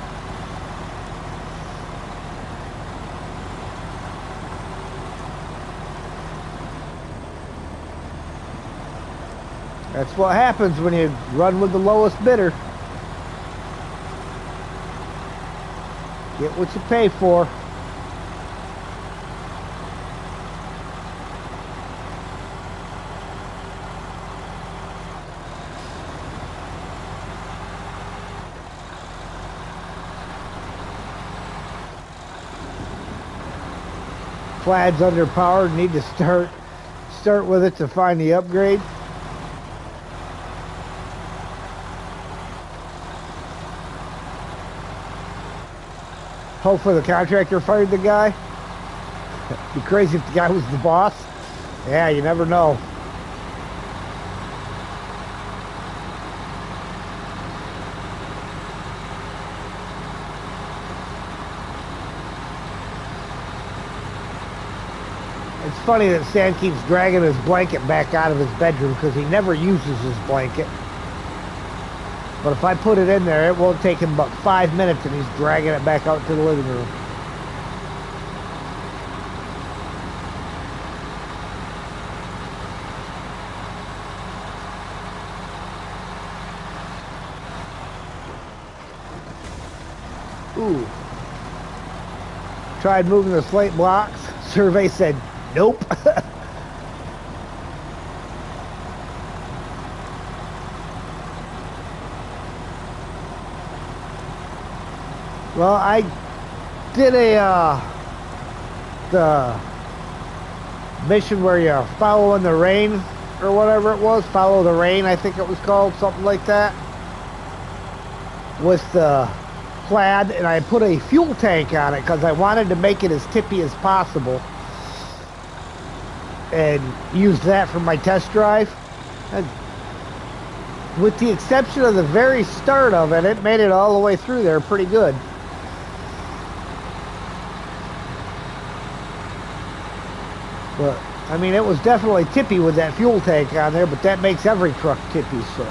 That's what happens when you run with the lowest bidder. Get what you pay for. Plaid's underpowered. Need to start with it to find the upgrade. Hopefully the contractor fired the guy. Be crazy if the guy was the boss. Yeah, you never know. It's funny that Stan keeps dragging his blanket back out of his bedroom because he never uses his blanket. But if I put it in there, it won't take him but 5 minutes and he's dragging it back out to the living room. Ooh. Tried moving the slate blocks. Survey said, nope. Well, I did the mission where you're following the rain or whatever it was. Follow the rain, I think it was called, something like that. With the Plaid, and I put a fuel tank on it because I wanted to make it as tippy as possible. And used that for my test drive. And with the exception of the very start of it, it made it all the way through there pretty good. But I mean, it was definitely tippy with that fuel tank on there, but that makes every truck tippy, so.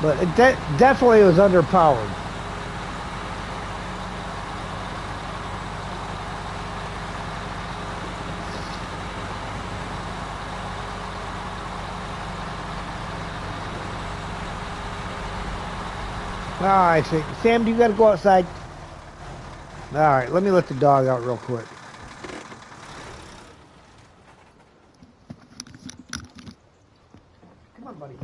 But it definitely was underpowered. All right, Sam, do you got to go outside? All right, let me let the dog out real quick. Come on, buddy.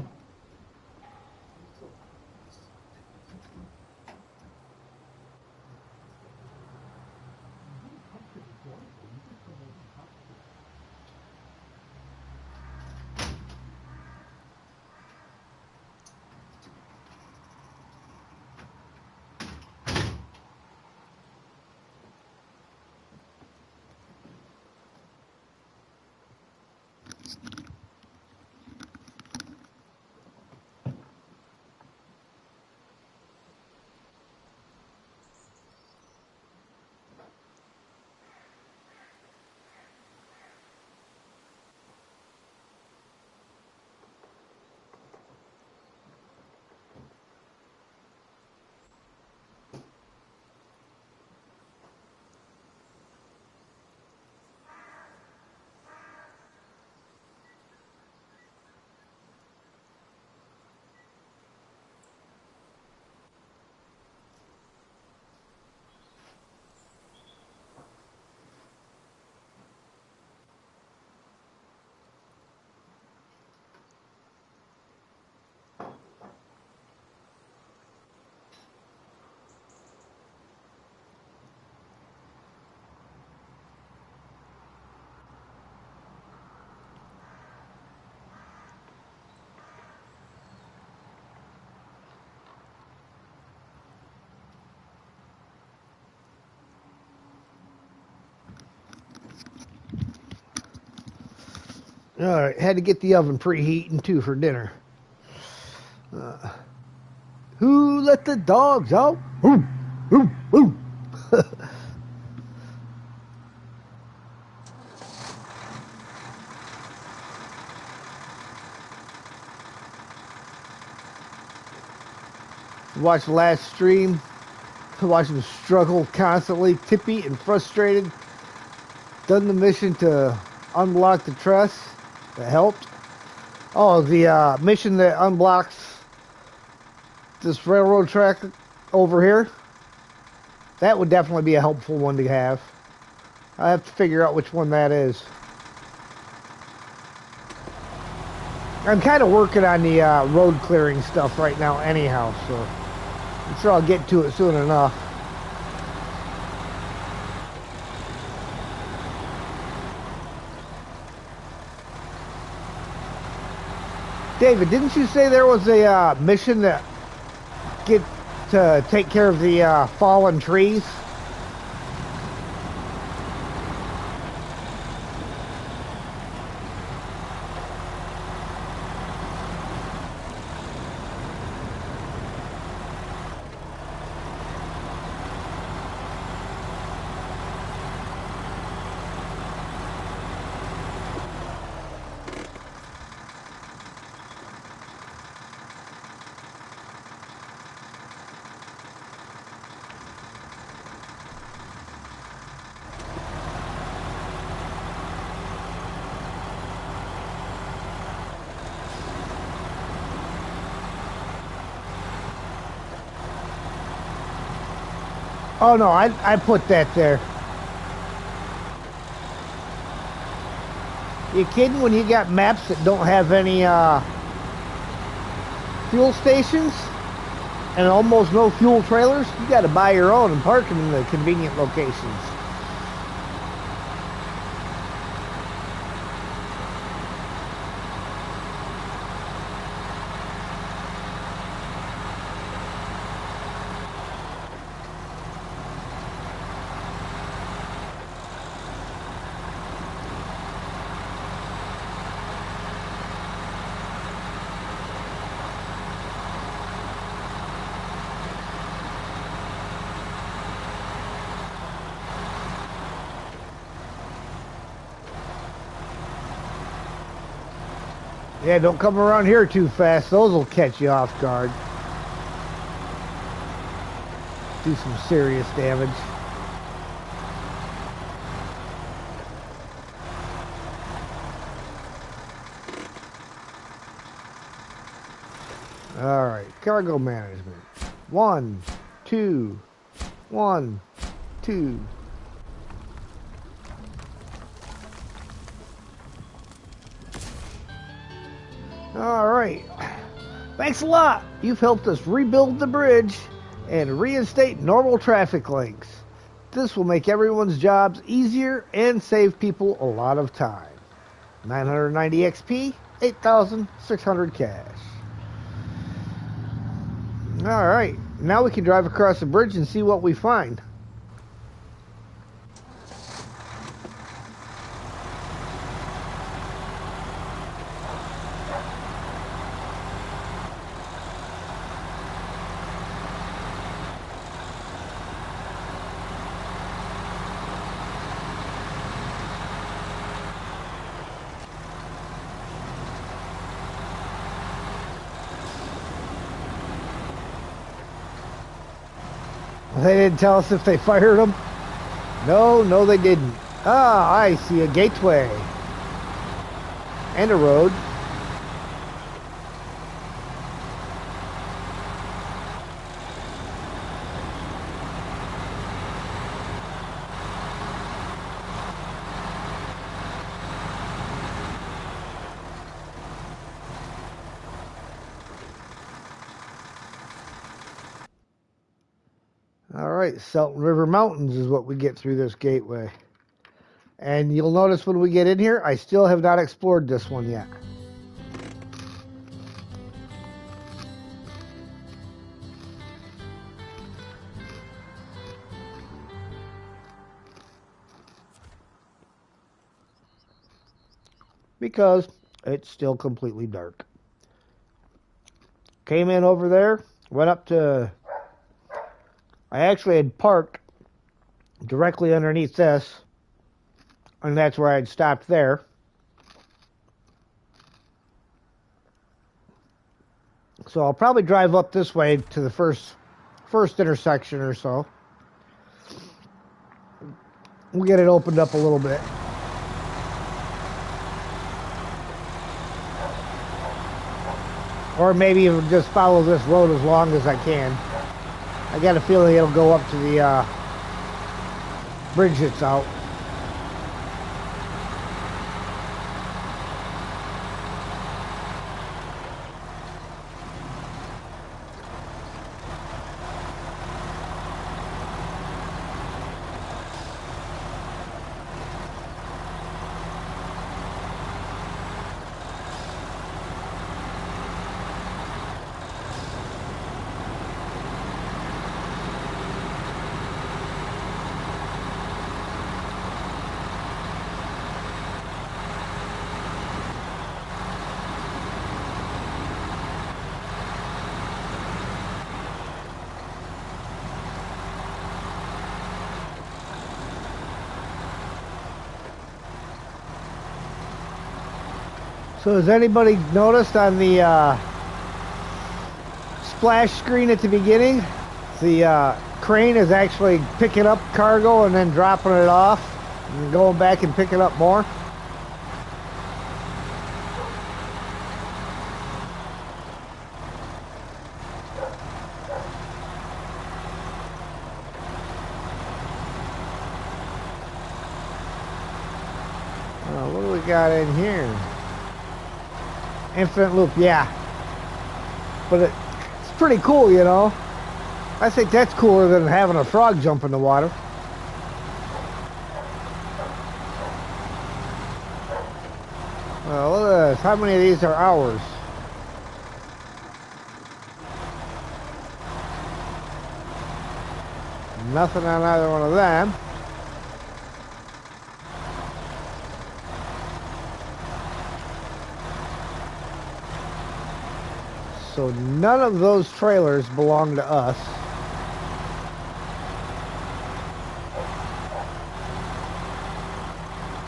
All right, had to get the oven preheating too for dinner. Who let the dogs out? Ooh, ooh, ooh. Watch the last stream. Watch him struggle constantly, tippy and frustrated. Done the mission to unblock the truss. That helped. Oh, the mission that unblocks this railroad track over here. That would definitely be a helpful one to have. I have to figure out which one that is. I'm kind of working on the road clearing stuff right now anyhow, so I'm sure I'll get to it soon enough. David, didn't you say there was a mission that get to take care of the fallen trees? Oh no, I put that there. You kidding when you got maps that don't have any fuel stations and almost no fuel trailers? You got to buy your own and park them in the convenient locations. Yeah, don't come around here too fast. Those will catch you off guard. Do some serious damage. All right, cargo management. 1, 2, 1, 2. All right. Thanks a lot. You've helped us rebuild the bridge and reinstate normal traffic links. This will make everyone's jobs easier and save people a lot of time. 990 XP, 8,600 cash. All right. Now we can drive across the bridge and see what we find. They didn't tell us if they fired them. No, they didn't. Ah, I see a gateway. And a road. All right, Selton River Mountains is what we get through this gateway. And you'll notice when we get in here, I still have not explored this one yet. Because it's still completely dark. Came in over there, went up to... I actually had parked directly underneath this, and that's where I'd stopped there. So I'll probably drive up this way to the first intersection or so. We'll get it opened up a little bit. Or maybe even just follow this road as long as I can. I got a feeling it'll go up to the bridge that's out. So has anybody noticed on the splash screen at the beginning, the crane is actually picking up cargo and then dropping it off and going back and picking up more? What do we got in here? Infinite loop, yeah. But it's pretty cool, you know. I think that's cooler than having a frog jump in the water. Well, look at this. How many of these are ours? Nothing on either one of them. So none of those trailers belong to us.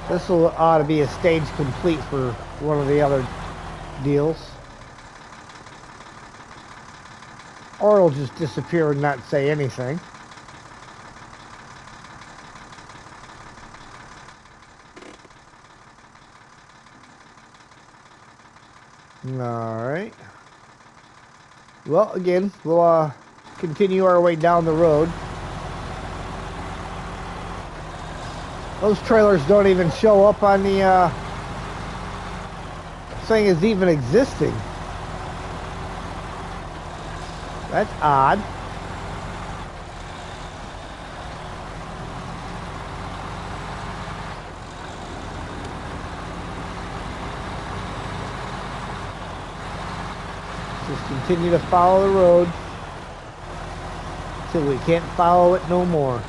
This ought to be a stage complete for one of the other deals. Or it'll just disappear and not say anything. Alright. Well, again, we'll continue our way down the road. Those trailers don't even show up on the thing as even existing. That's odd. Just continue to follow the road till we can't follow it no more.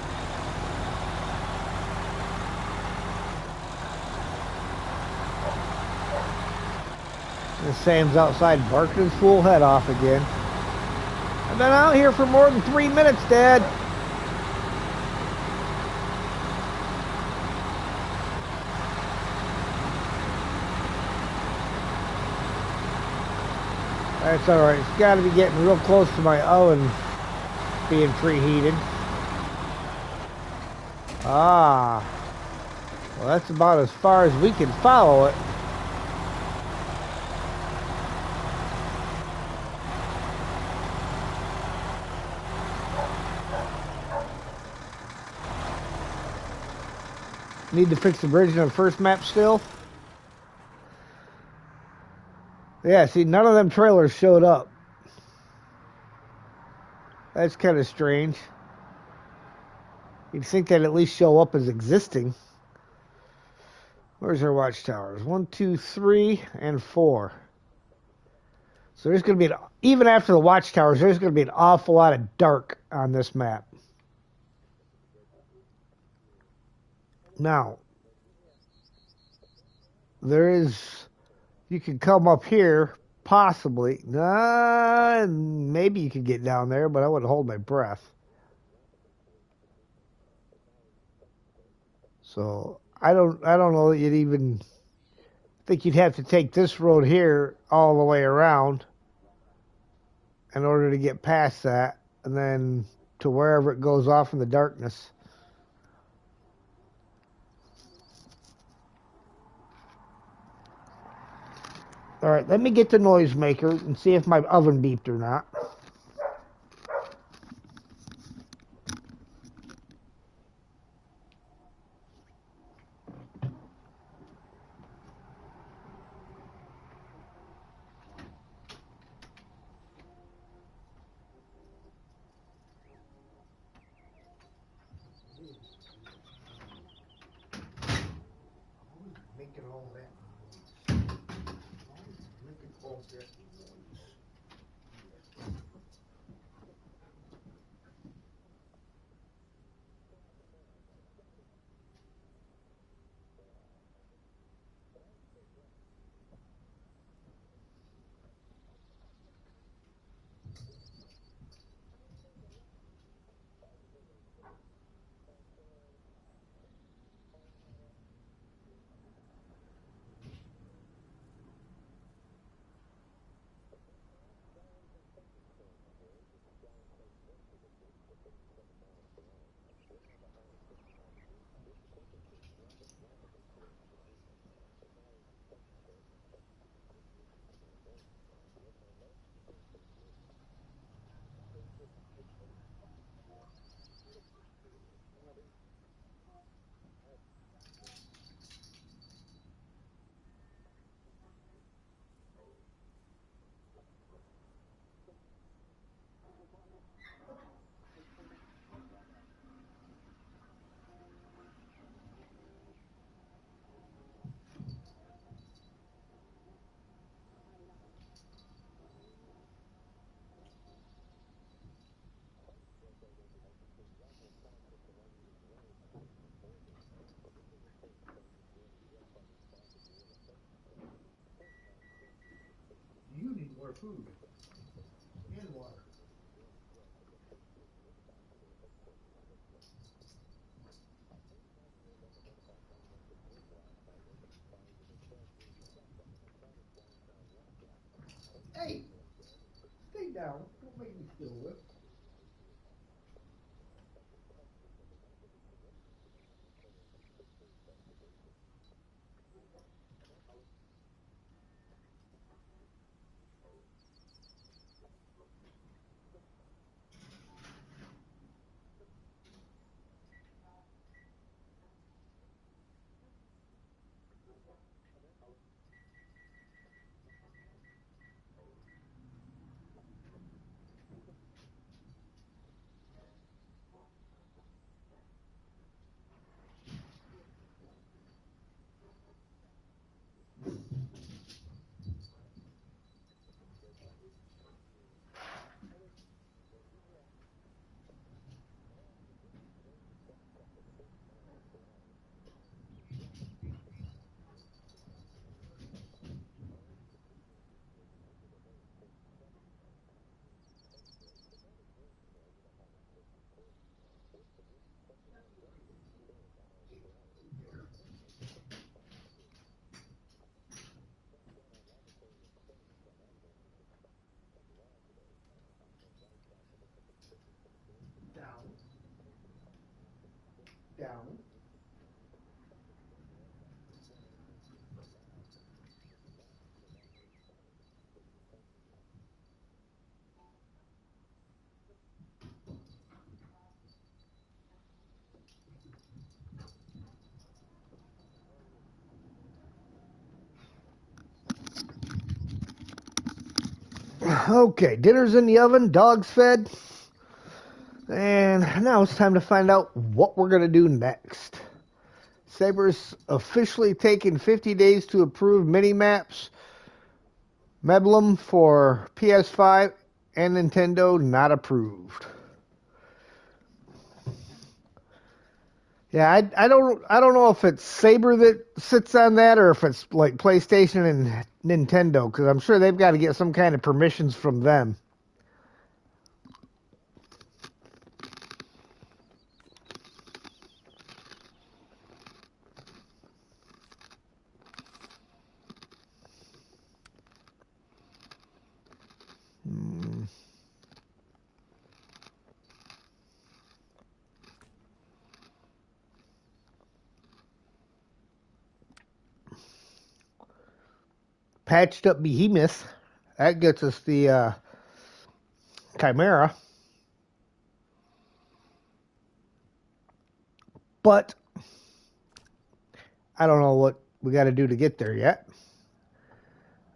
And Sam's outside barking his fool head off again. I've been out here for more than 3 minutes, Dad. That's alright. It's got to be getting real close to my oven being preheated. Ah. Well, that's about as far as we can follow it. Need to fix the bridge in the first map still? Yeah, see, none of them trailers showed up. That's kind of strange. You'd think they'd at least show up as existing. Where's our watchtowers? 1, 2, 3, and 4. So there's going to be, even after the watchtowers, there's going to be an awful lot of dark on this map. Now, you can come up here, possibly. Maybe you could get down there, but I wouldn't hold my breath. So I don't know that you'd even think you'd have to take this road here all the way around in order to get past that, and then to wherever it goes off in the darkness. All right, let me get the noisemaker and see if my oven beeped or not. Making all that noise. Making all that noise. You need more food and water. down. Don't make me steal this. Down. Down. Okay, dinner's in the oven, dog's fed, and now it's time to find out what we're going to do next. Saber's officially taken 50 days to approve mini maps. Meblum for PS5 and Nintendo not approved. Yeah, I don't know if it's Saber that sits on that or if it's like PlayStation and Nintendo, because I'm sure they've got to get some kind of permissions from them. Patched up Behemoth, that gets us the Chimera, but I don't know what we got to do to get there yet.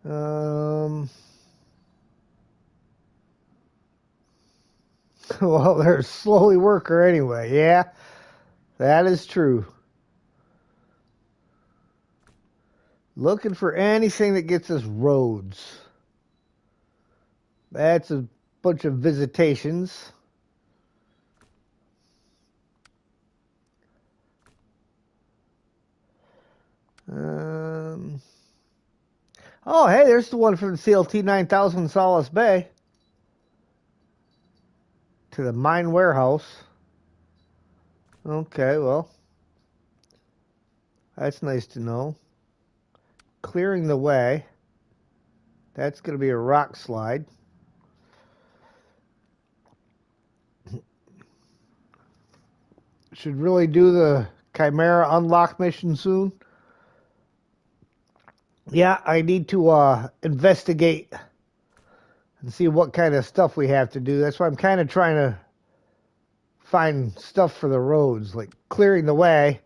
Well, there's slowly worker anyway. Yeah, that is true. Looking for anything that gets us roads. That's a bunch of visitations. Um, oh, hey, there's the one from the CLT 9000 Solace Bay to the mine warehouse. Okay, well, that's nice to know. Clearing the way. That's going to be a rock slide. Should really do the Chimera unlock mission soon. Yeah, I need to investigate and see what kind of stuff we have to do. That's why I'm kind of trying to find stuff for the roads, like clearing the way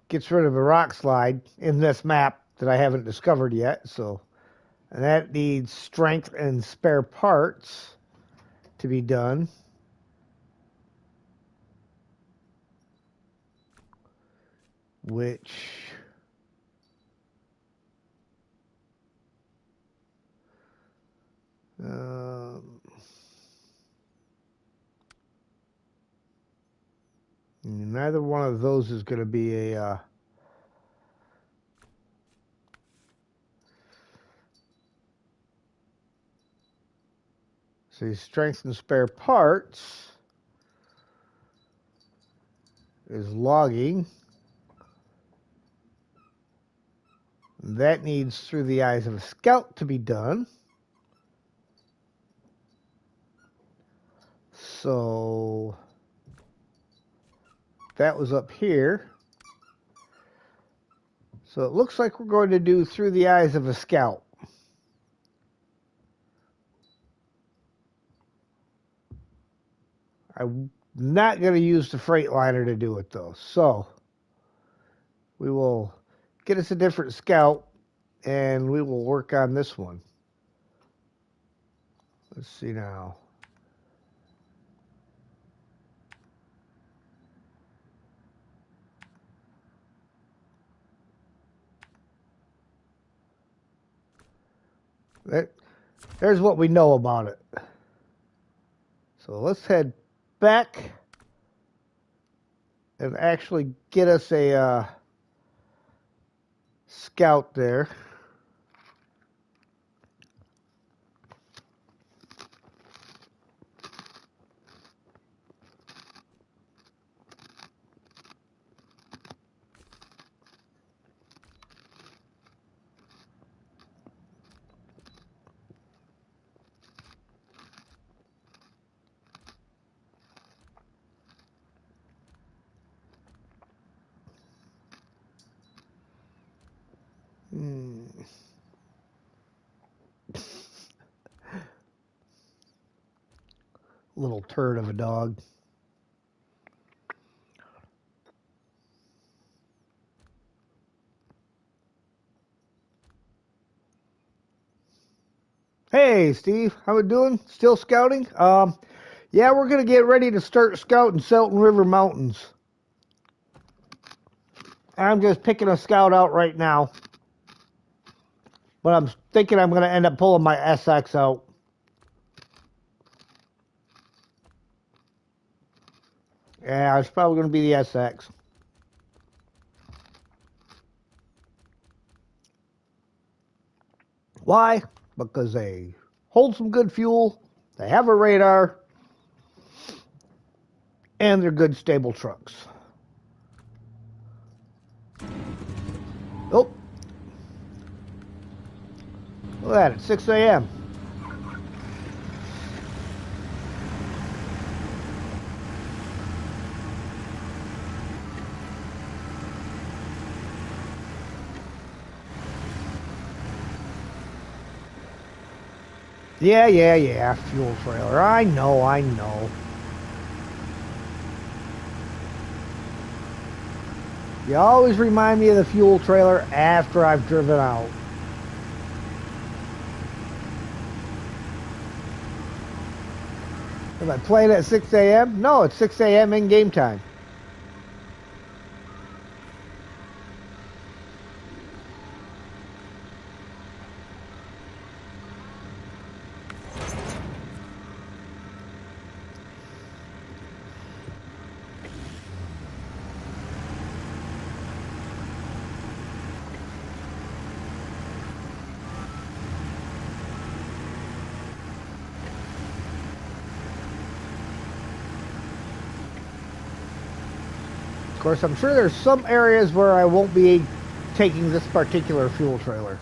gets rid of a rock slide in this map that I haven't discovered yet. So, and that needs strength and spare parts to be done. Which neither one of those is going to be a see, strength and spare parts is logging. That needs through the eyes of a scout to be done. So that was up here. So it looks like we're going to do Through the Eyes of a Scout. I'm not going to use the Freightliner to do it though. So we will get us a different scout and we will work on this one. Let's see now. There's what we know about it. So let's head back and actually get us a scout there. Little turd of a dog. Hey, Steve, how we doing? Still scouting? Yeah, we're gonna get ready to start scouting Selton River Mountains. I'm just picking a scout out right now, but I'm thinking I'm gonna end up pulling my SX out. Yeah, it's probably gonna be the SX. Why? Because they hold some good fuel, they have a radar, and they're good stable trucks. Oh, look at it, 6 a.m. Yeah, fuel trailer. I know. You always remind me of the fuel trailer after I've driven out. Am I playing at 6 a.m.? No, it's 6 a.m. in game time. Of course, I'm sure there's some areas where I won't be taking this particular fuel trailer.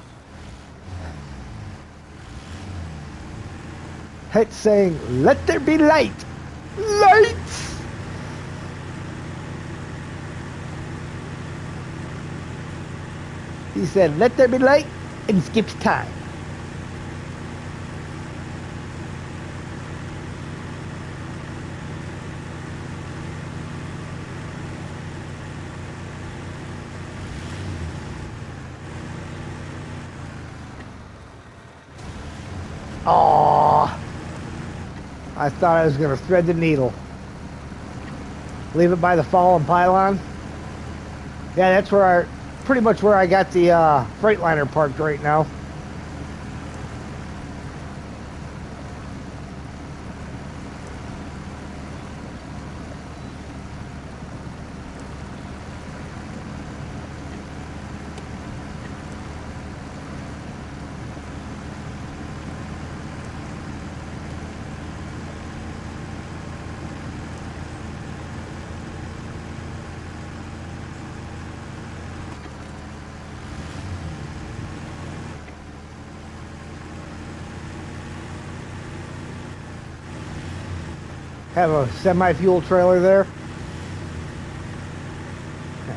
It's saying, let there be light. Lights! He said, let there be light, and skips time. Aww. I thought I was going to thread the needle. Leave it by the fallen pylon. Yeah, that's where pretty much where I got the Freightliner parked right now. have a semi-fuel trailer there.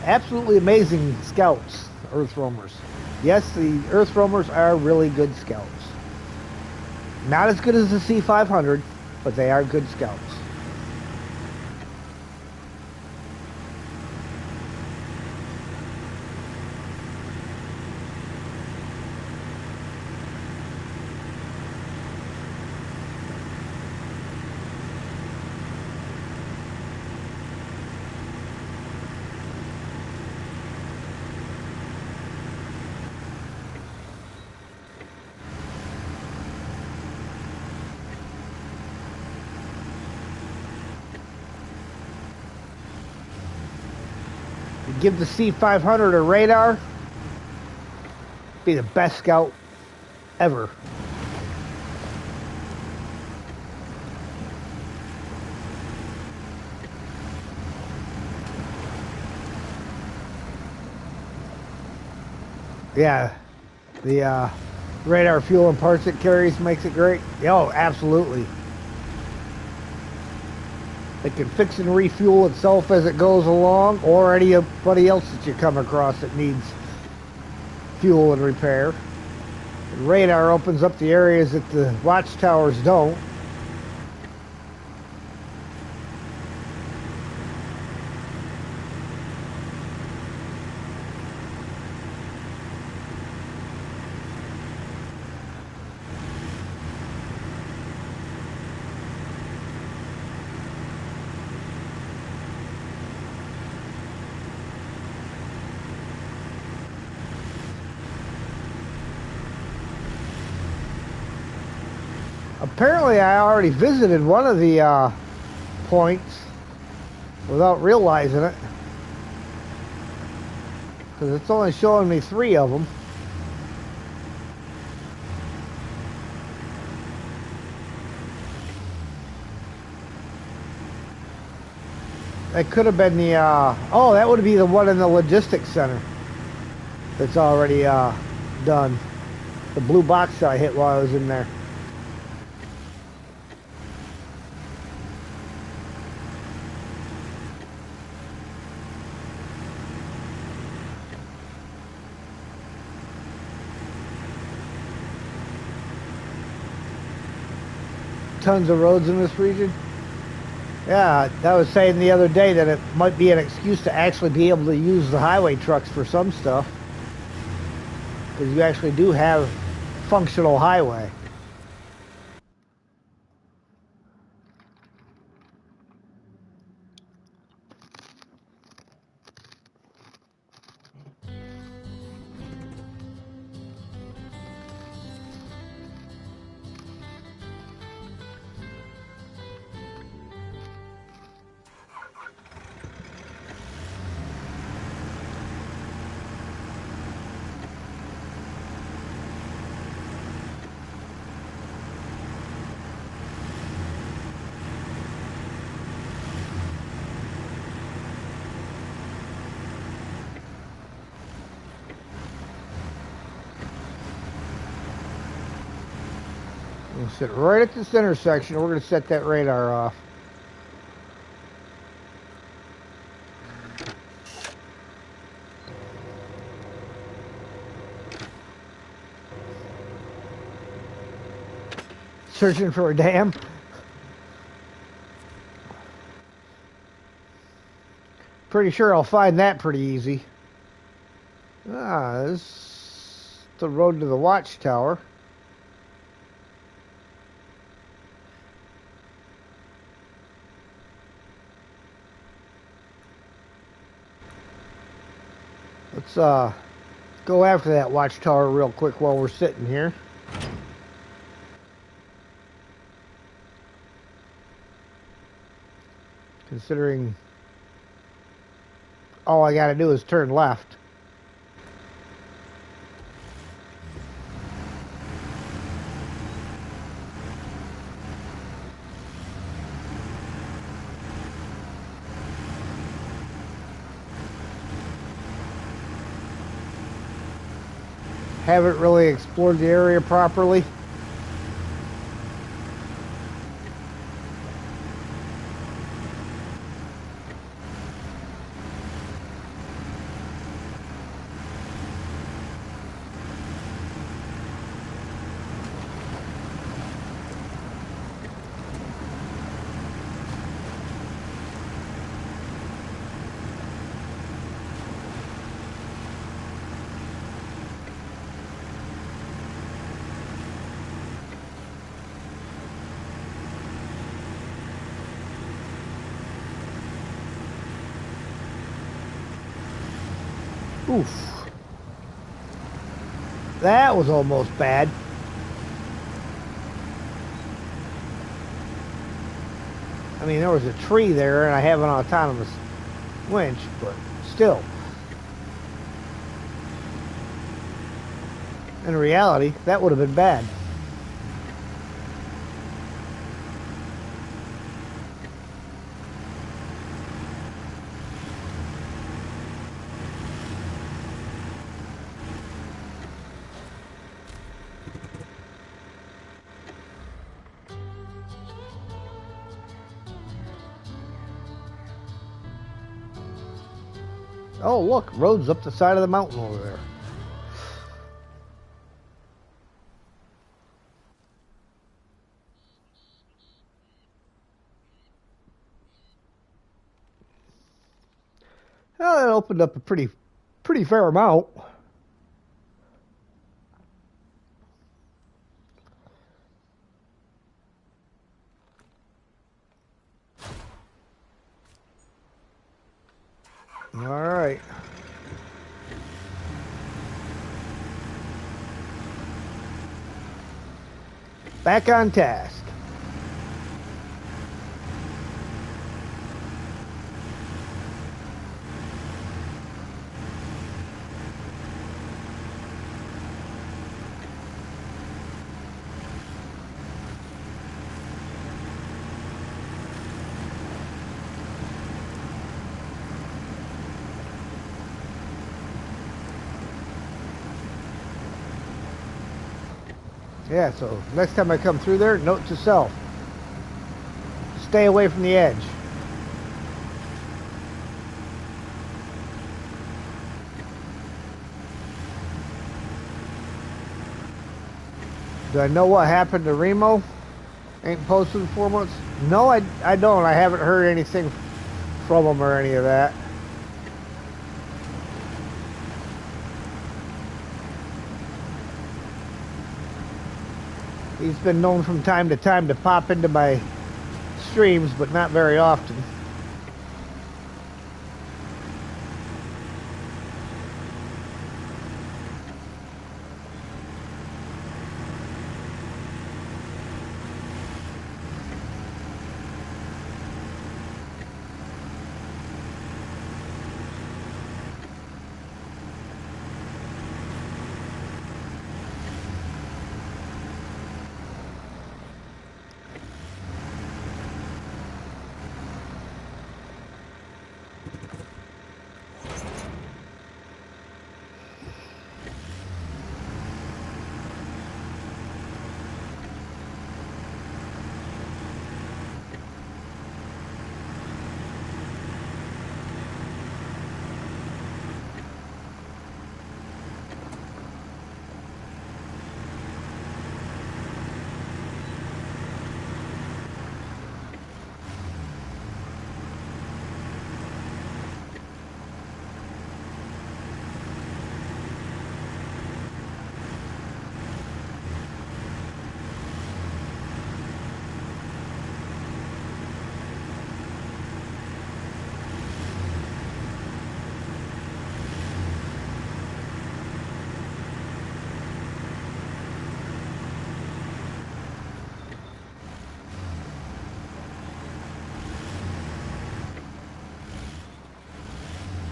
Absolutely amazing scouts, Earth Roamers. Yes, the Earth Roamers are really good scouts. Not as good as the C500, but they are good scouts. You give the C500 a radar, be the best scout ever. Yeah, the radar, fuel, and parts it carries makes it great. Oh, absolutely. It can fix and refuel itself as it goes along, or anybody else that you come across that needs fuel and repair. The radar opens up the areas that the watchtowers don't. Apparently, I already visited one of the points without realizing it, because it's only showing me 3 of them. It could have been the, oh, that would be the one in the logistics center that's already done. The blue box that I hit while I was in there. Tons of roads in this region. Yeah, I was saying the other day that it might be an excuse to actually be able to use the highway trucks for some stuff, because you actually do have functional highway. We'll sit right at this intersection. We're going to set that radar off. Searching for a dam. Pretty sure I'll find that pretty easy. This is the road to the watchtower. Let's go after that watchtower real quick while we're sitting here. Considering all I gotta do is turn left. Haven't really explored the area properly. Oof. That was almost bad. I mean, there was a tree there, and I have an autonomous winch, but still. In reality, that would have been bad. Oh, look, road's up the side of the mountain over there. Well, that opened up a pretty fair amount. All right. Back on task. Yeah, so next time I come through there, note to self. Stay away from the edge. Do I know what happened to Remo? Ain't posted in 4 months? No, I don't. I haven't heard anything from him or any of that. He's been known from time to time to pop into my streams, but not very often.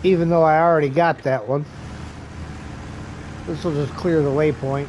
Even though I already got that one. This will just clear the waypoint.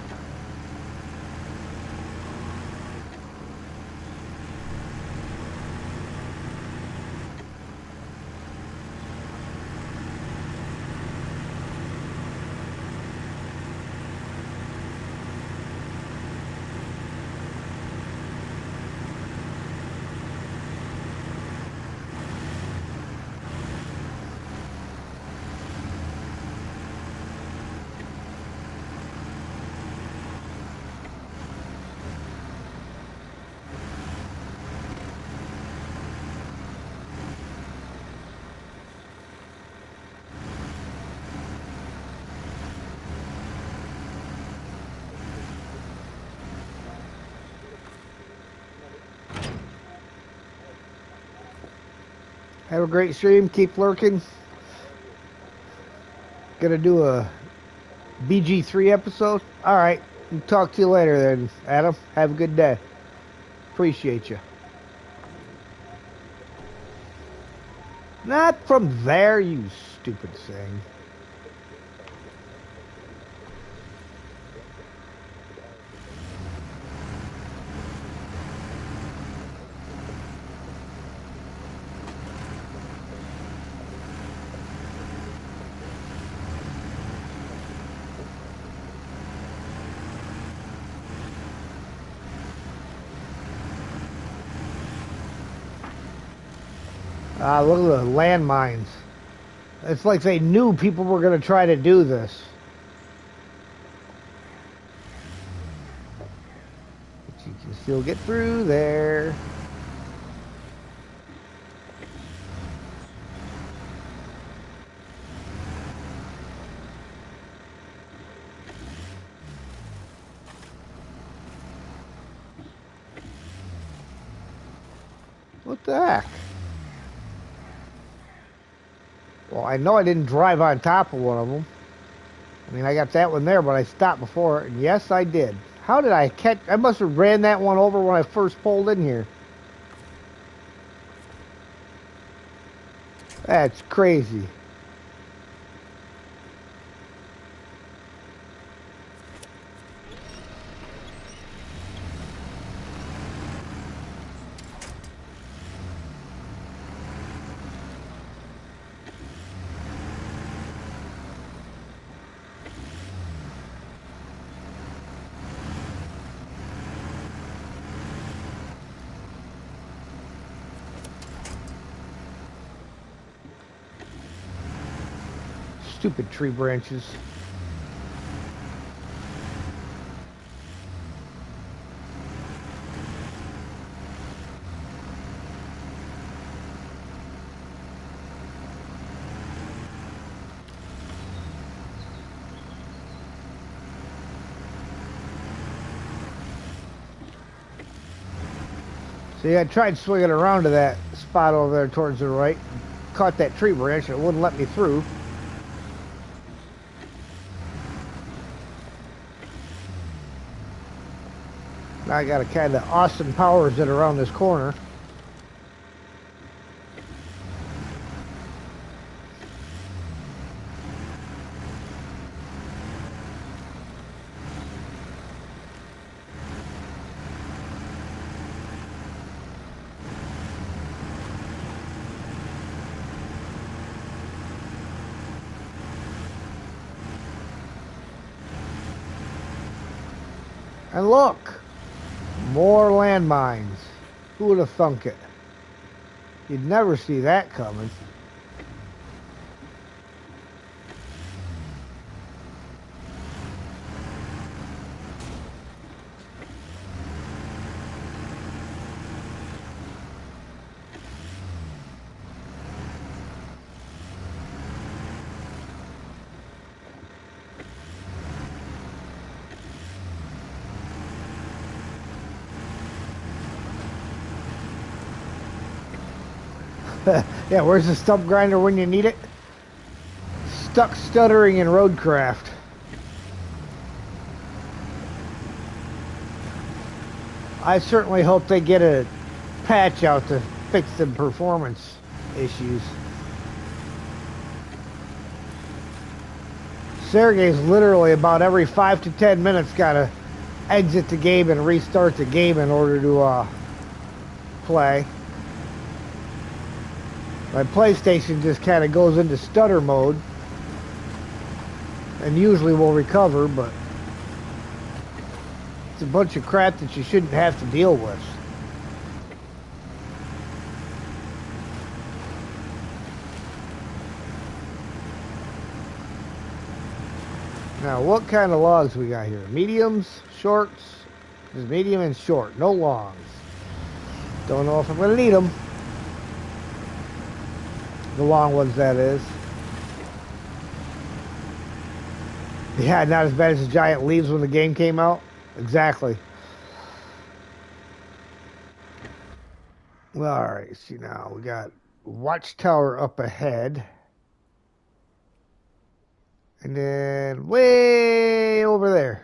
Have a great stream. Keep lurking. Gonna do a BG3 episode? Alright. Talk to you later then, Adam. Have a good day. Appreciate you. Not from there, you stupid thing. Look at the landmines. It's like they knew people were going to try to do this. But you can still get through there. What the heck? Well, I know I didn't drive on top of one of them. I mean, I got that one there, but I stopped before it. And yes, I did. How did I catch? I must have ran that one over when I first pulled in here. That's crazy. Stupid tree branches. See, I tried swinging around to that spot over there towards the right. Caught that tree branch and it wouldn't let me through. Now I gotta kind of Austin Powers it around this corner. And look, more landmines. Who would have thunk it? You'd never see that coming. Yeah, where's the stump grinder when you need it? Stuck stuttering in Roadcraft. I certainly hope they get a patch out to fix the performance issues. Sergey's literally about every 5 to 10 minutes gotta exit the game and restart the game in order to play. My PlayStation just kind of goes into stutter mode and usually will recover, but it's a bunch of crap that you shouldn't have to deal with. Now, what kind of logs we got here? Mediums, shorts? There's medium and short, no longs. Don't know if I'm going to need them. The long ones, that is. Yeah, not as bad as the giant leaves when the game came out. Exactly. Alright, see now, we got Watchtower up ahead. And then way over there.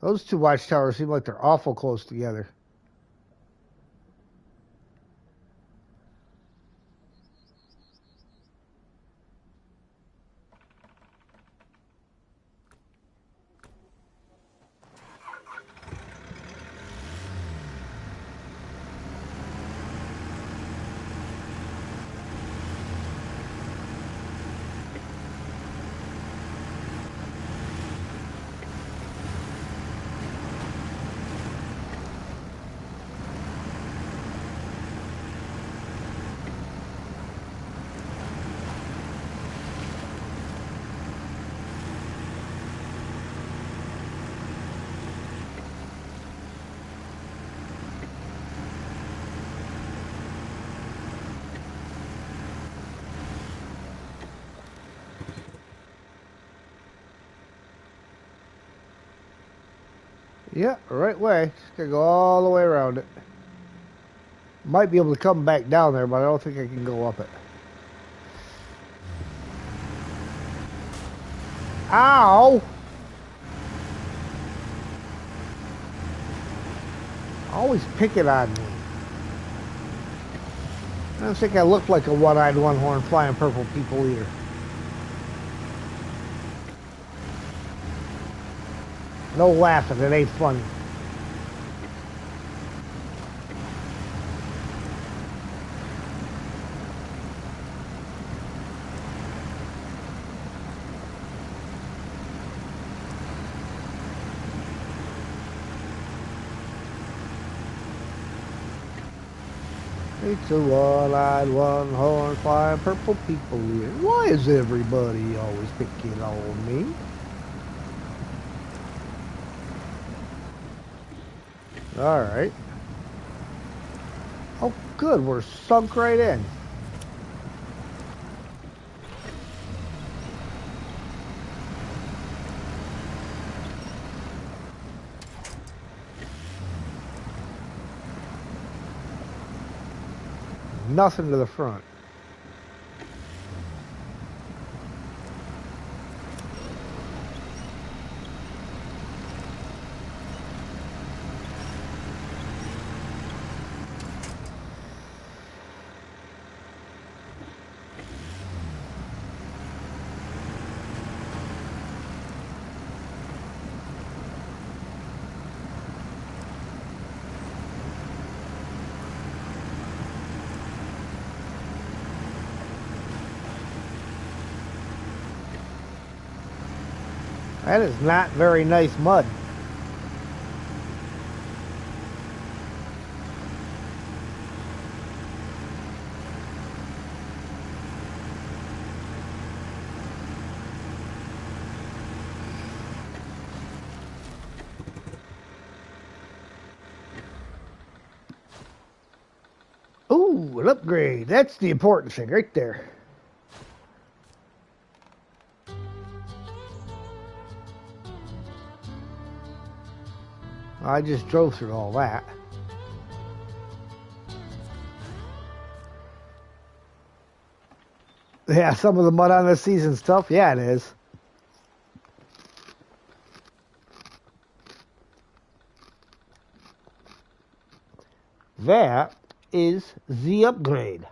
Those two watchtowers seem like they're awful close together. Yeah, right way. Just gotta go all the way around it. Might be able to come back down there, but I don't think I can go up it. Ow! Always picking on me. I don't think I look like a one-eyed, one-horned, flying purple people eater. No laughing, it ain't funny. It's a one-eyed, one-horned, flying purple people eater. Why is everybody always picking on me? Alright. Oh, good, we're sunk right in. Nothing to the front. That is not very nice mud. Ooh, an upgrade. That's the important thing right there. I just drove through all that. Yeah, some of the mud on the season stuff. Yeah, it is. That is the upgrade.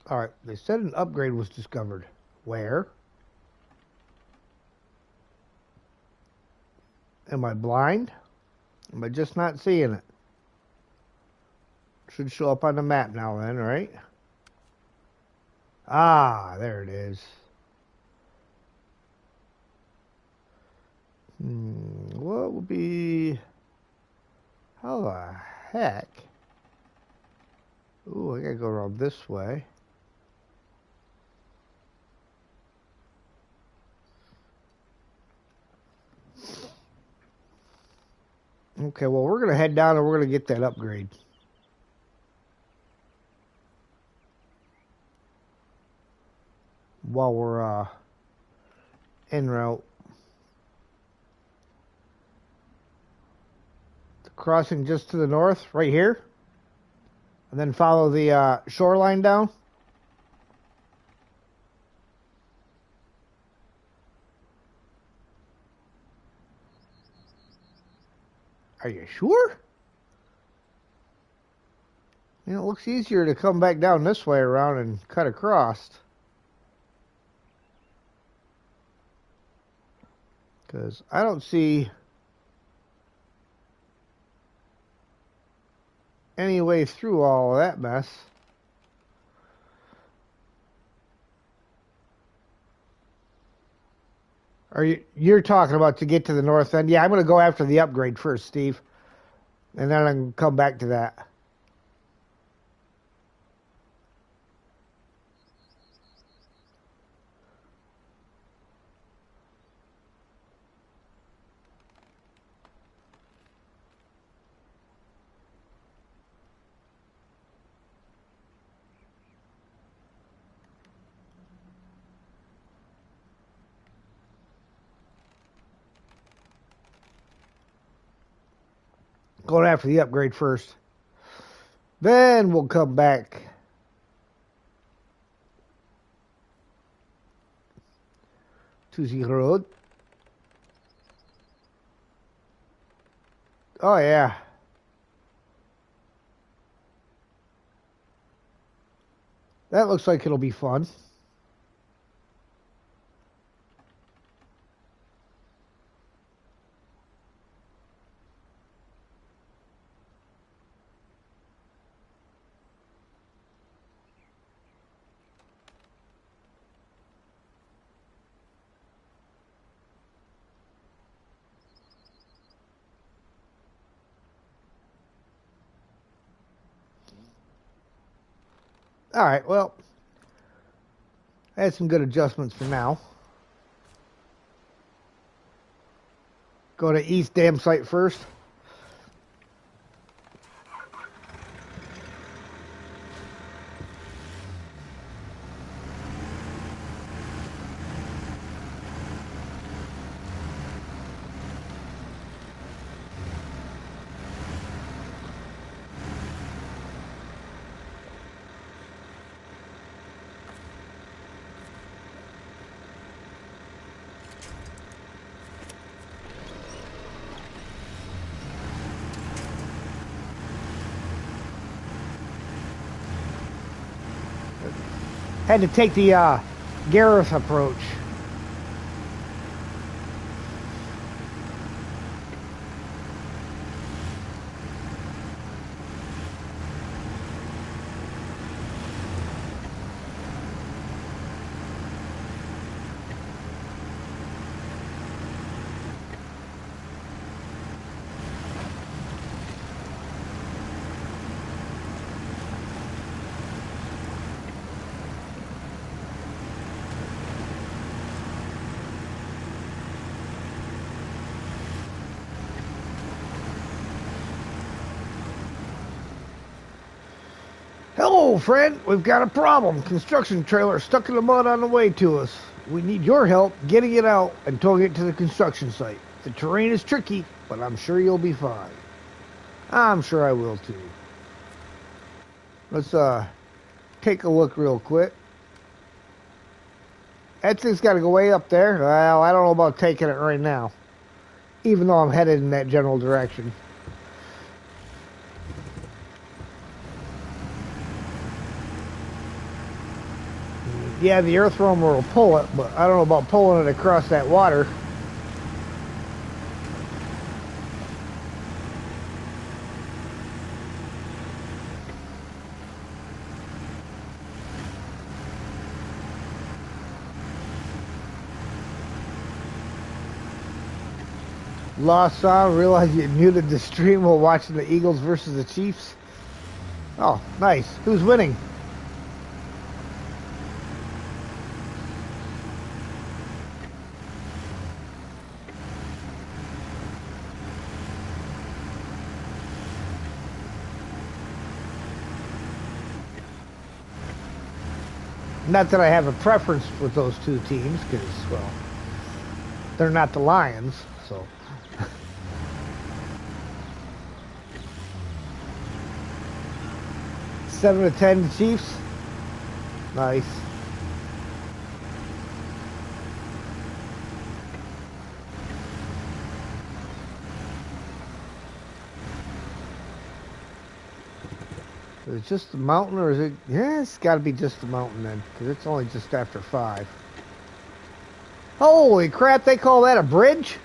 All right, they said an upgrade was discovered. Where? Am I blind? Am I just not seeing it? Should show up on the map now then, right? Ah, there it is. What would be... How the heck? Ooh, I gotta go around this way. Okay, well, we're going to head down and we're going to get that upgrade while we're en route. The crossing just to the north, right here, and then follow the shoreline down. Are you sure? You know, it looks easier to come back down this way around and cut across. Because I don't see any way through all of that mess. You're talking about to get to the north end? Yeah, I'm going to go after the upgrade first, Steve. And then I can come back to that. Going after the upgrade first. Then we'll come back to the road. Oh, yeah. That looks like it'll be fun. All right, well, I had some good adjustments for now. Go to East Dam Site first. Had to take the Gareth approach. Hello, friend. We've got a problem. Construction trailer stuck in the mud on the way to us. We need your help getting it out and towing it to the construction site. The terrain is tricky, but I'm sure you'll be fine. I'm sure I will too. Let's take a look real quick. That thing's got to go way up there. Well, I don't know about taking it right now, even though I'm headed in that general direction. Yeah, the earth roamer will pull it, but I don't know about pulling it across that water. Lost sound, realize you muted the stream while watching the Eagles versus the Chiefs. Oh, nice. Who's winning? Not that I have a preference with those two teams, because, well, they're not the Lions, so. 7-10 Chiefs. Nice. Is it just the mountain, or is it? Yeah, it's got to be just the mountain then, because it's only just after 5. Holy crap! They call that a bridge?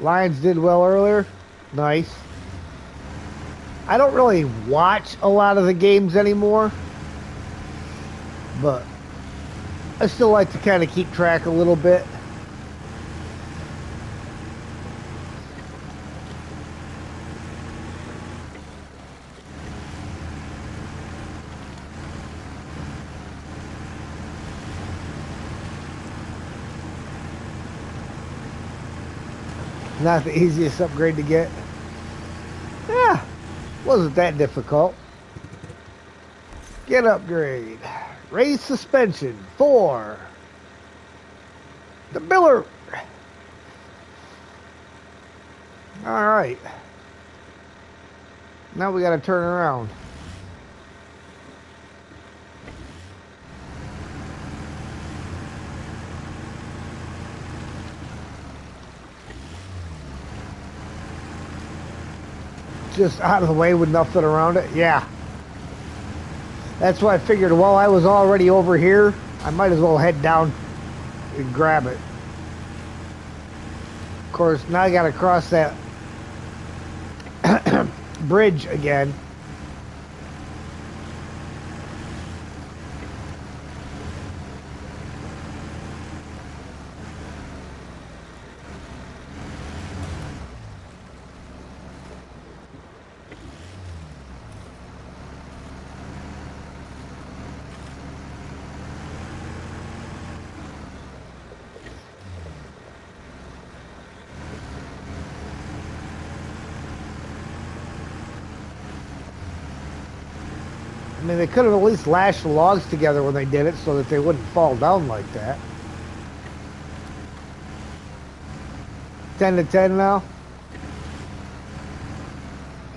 Lions did well earlier. Nice. I don't really watch a lot of the games anymore, but I still like to kind of keep track a little bit. Not the easiest upgrade to get. Yeah, wasn't that difficult. Get upgrade. Raise suspension. 4. The Miller. Alright. Now we got to turn around. Just out of the way with nothing around it. Yeah. That's why I figured, well, I was already over here. I might as well head down and grab it. Of course, now I got to cross that bridge again. I mean, they could have at least lashed the logs together when they did it so that they wouldn't fall down like that. 10-10 now.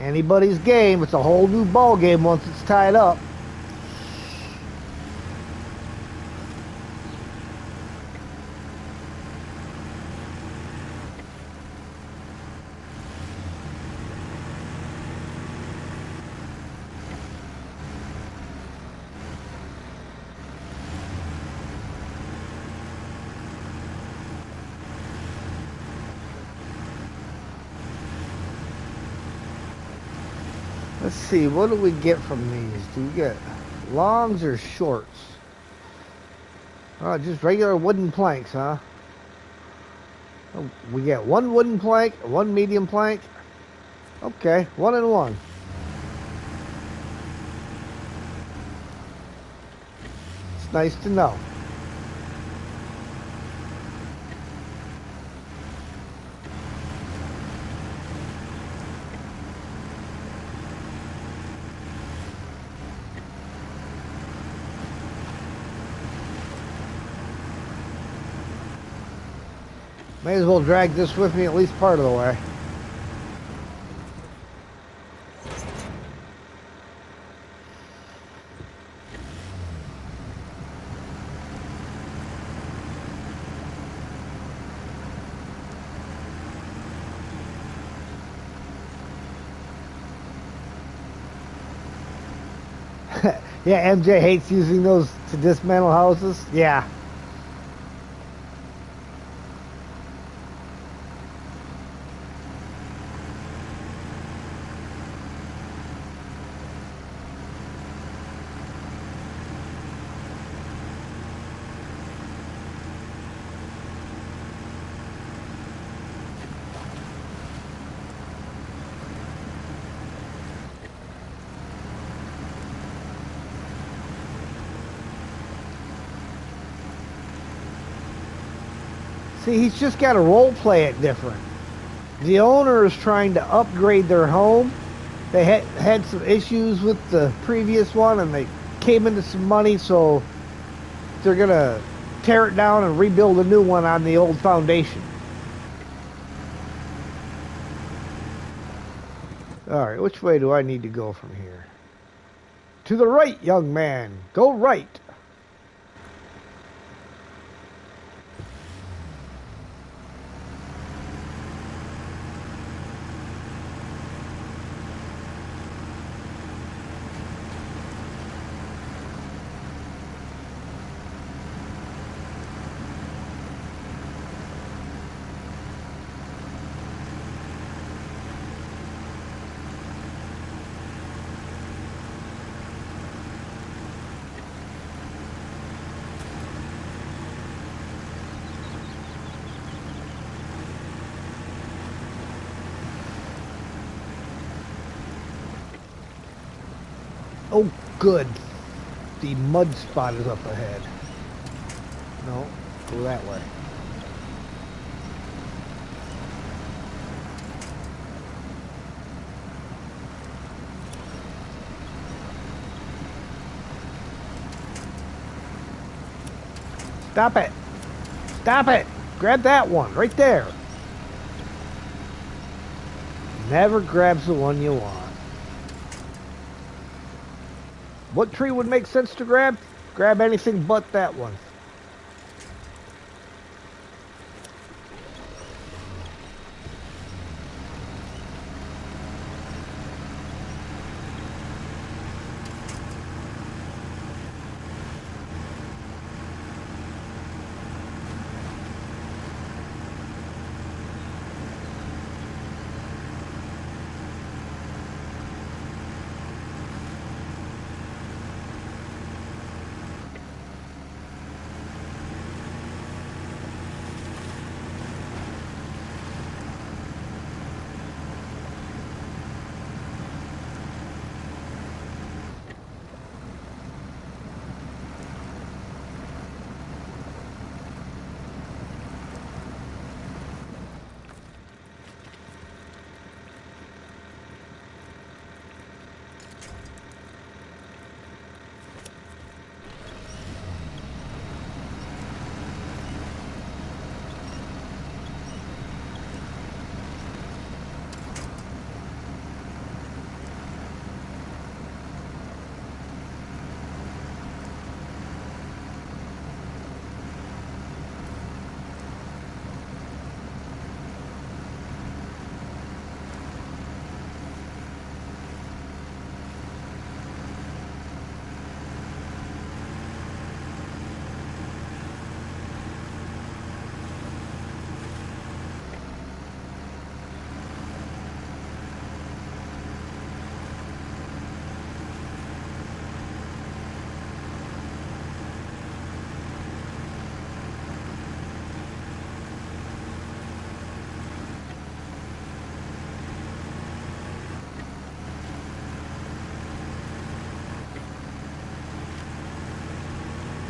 Anybody's game. It's a whole new ball game once it's tied up. Let's see, what do we get from these? Do we get longs or shorts? Oh, just regular wooden planks, huh? Oh, we get 1 wooden plank, 1 medium plank. Okay, 1 and 1. It's nice to know. May as well drag this with me at least part of the way. Yeah, MJ hates using those to dismantle houses. Yeah. See, he's just got to role play it different. The owner is trying to upgrade their home, They had some issues with the previous one, and they came into some money, so they're gonna tear it down and rebuild a new one on the old foundation. All right, which way do I need to go from here? To the right, young man. Go right. Oh, good. The mud spot is up ahead. No, go that way. Stop it. Stop it. Grab that one right there. Never grabs the one you want. What tree would make sense to grab? Grab anything but that one.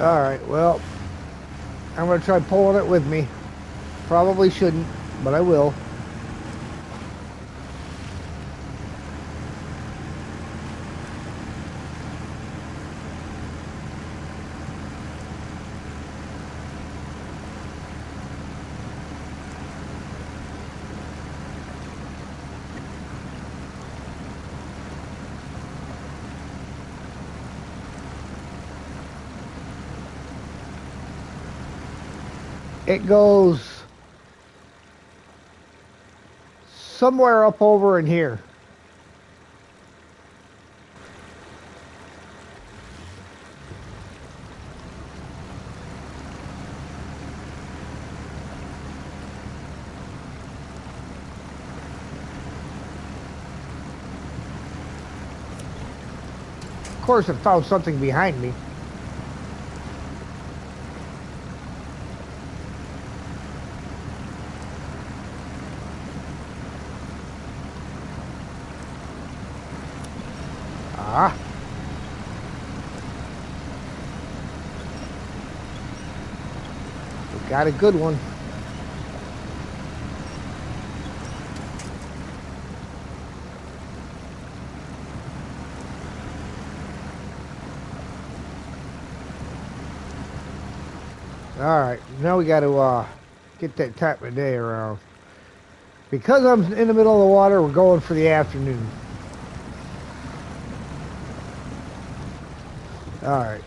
Alright, well, I'm going to try pulling it with me. Probably shouldn't, but I will. It goes somewhere up over in here. Of course, it found something behind me. Ah. We got a good one. Alright, now we got to get that time of day around. Because I'm in the middle of the water, we're going for the afternoon. Alright.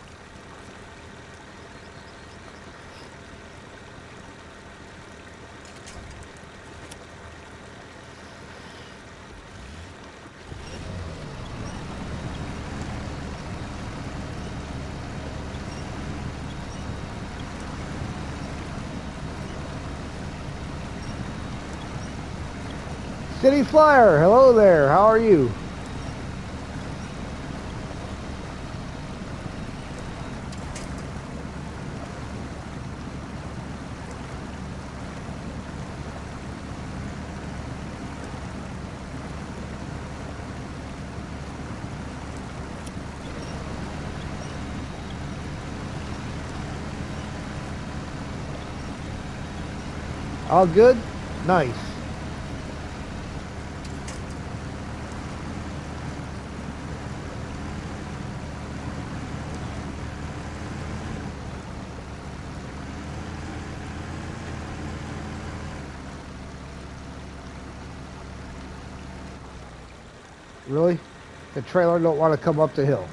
City Flyer, hello there, how are you? All good? Nice. Really? The trailer don't want to come up the hill.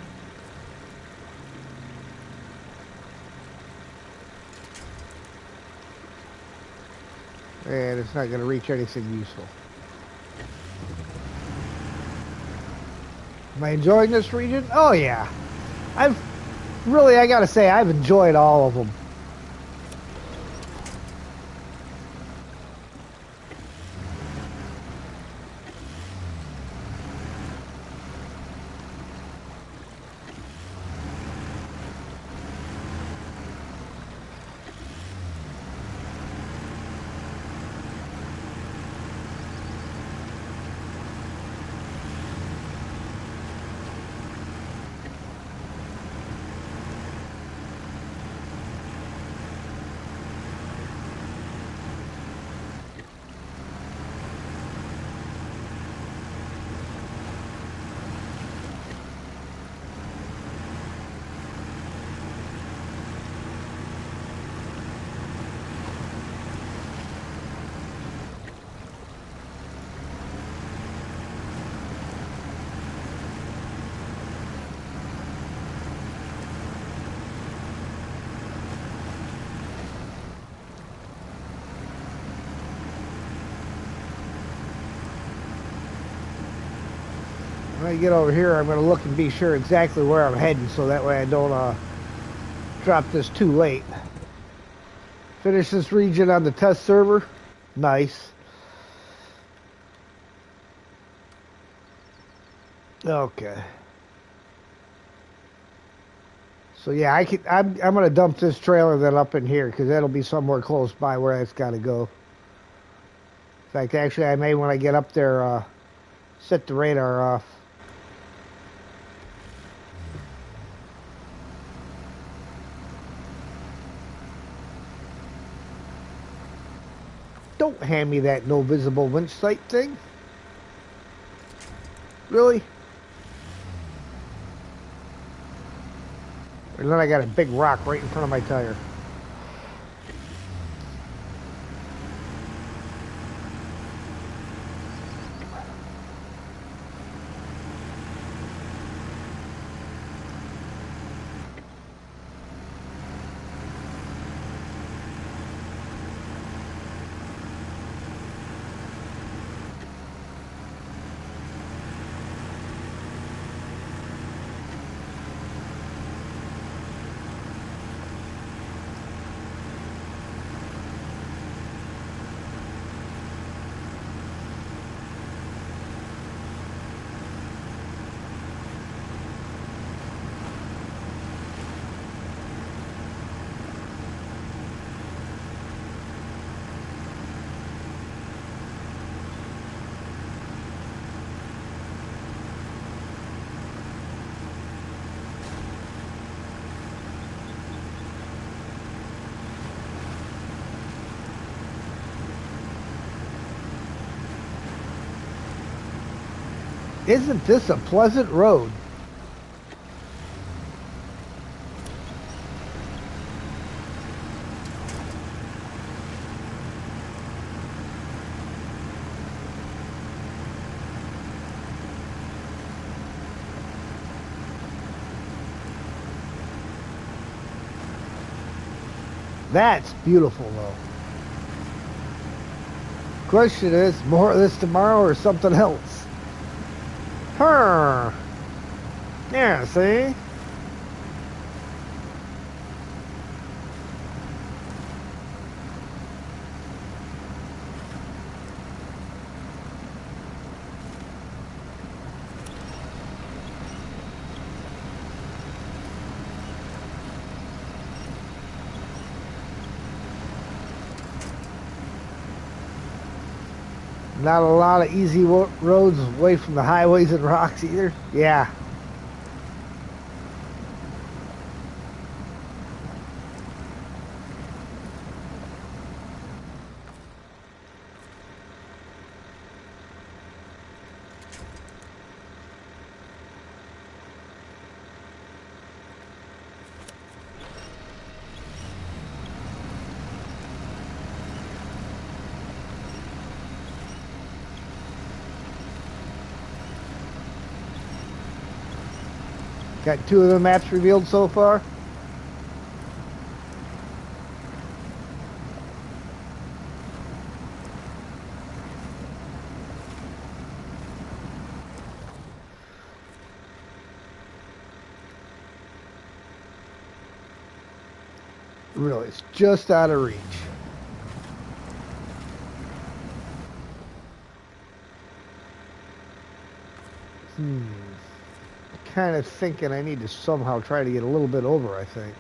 And it's not going to reach anything useful. Am I enjoying this region? Oh yeah. I gotta say, I've enjoyed all of them. When I get over here, I'm going to look and be sure exactly where I'm heading, so that way I don't drop this too late. Finish this region on the test server. Nice. Okay. So yeah, I'm going to dump this trailer then up in here, because that'll be somewhere close by where it's got to go. In fact, actually, I may, when I get up there, set the radar off. Don't hand me that no visible winch sight thing. Really? And then I got a big rock right in front of my tire. Isn't this a pleasant road? That's beautiful, though. Question is, more of this tomorrow or something else? Huh. Yeah, see? Not a lot of easy roads away from the highways and rocks either. Yeah. Got 2 of the maps revealed so far. Really, it's just out of reach. Kind of thinking I need to somehow try to get a little bit over, I think.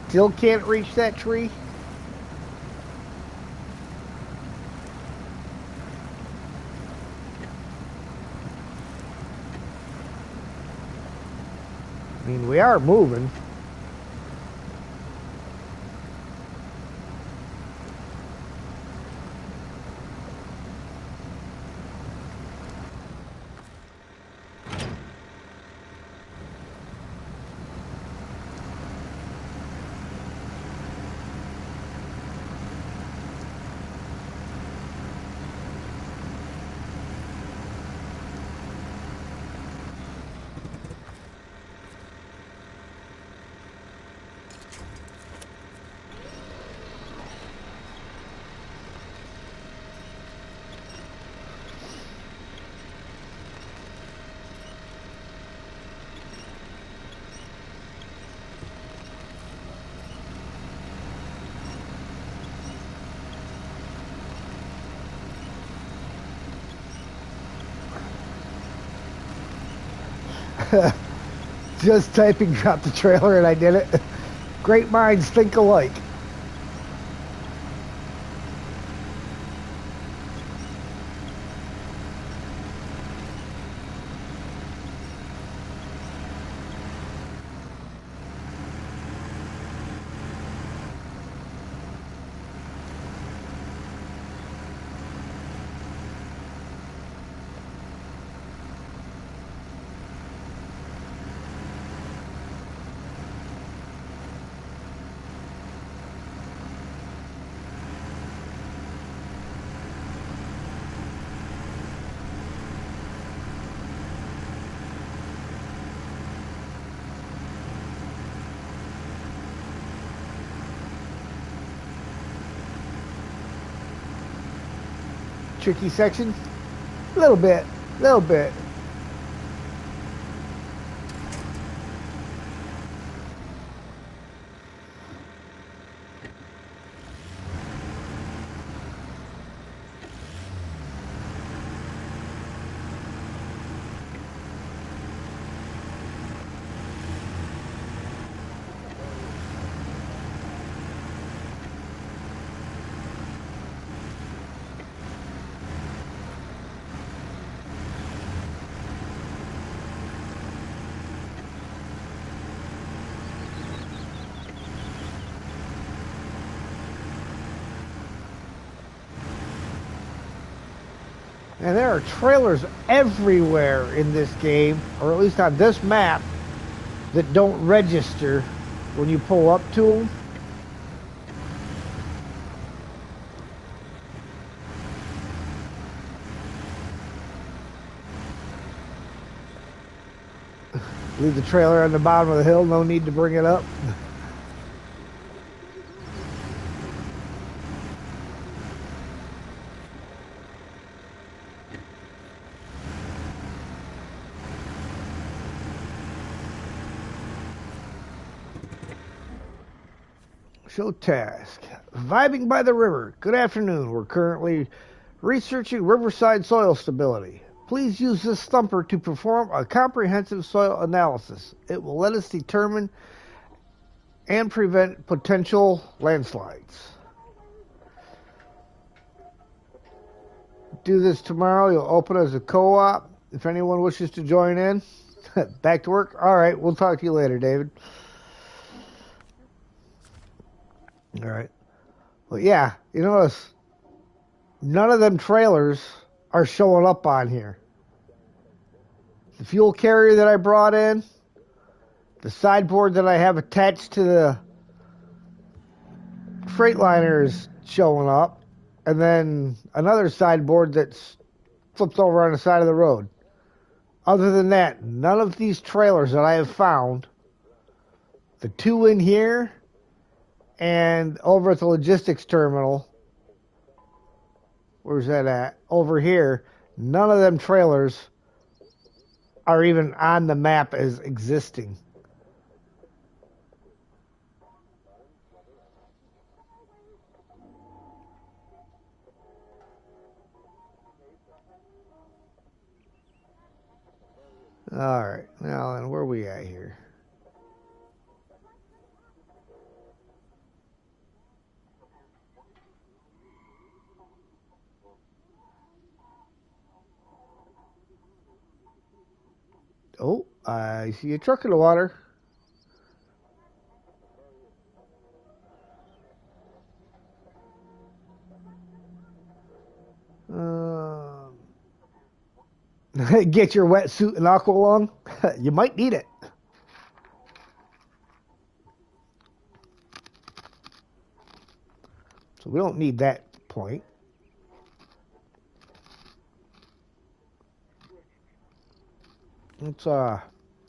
Still can't reach that tree? I mean, we are moving. Just typing drop the trailer and I did it. Great minds think alike. Tricky section? A little bit. Little bit. And there are trailers everywhere in this game, or at least on this map, that don't register when you pull up to them. Leave the trailer on the bottom of the hill, no need to bring it up. Show task. Vibing by the river. Good afternoon. We're currently researching riverside soil stability. Please use this thumper to perform a comprehensive soil analysis. It will let us determine and prevent potential landslides. Do this tomorrow. You'll open as a co-op. If anyone wishes to join in. Back to work? All right. We'll talk to you later, David. All right. Well, yeah. You notice none of them trailers are showing up on here. The fuel carrier that I brought in, the sideboard that I have attached to the Freightliner is showing up, and then another sideboard that's flipped over on the side of the road. Other than that, none of these trailers that I have found, the two in here and over at the logistics terminal, where's that at? Over here, none of them trailers are even on the map as existing. Alright, now then, where are we at here? Oh, I see a truck in the water. Get your wetsuit and aqua lung. You might need it. So we don't need that point. Let's go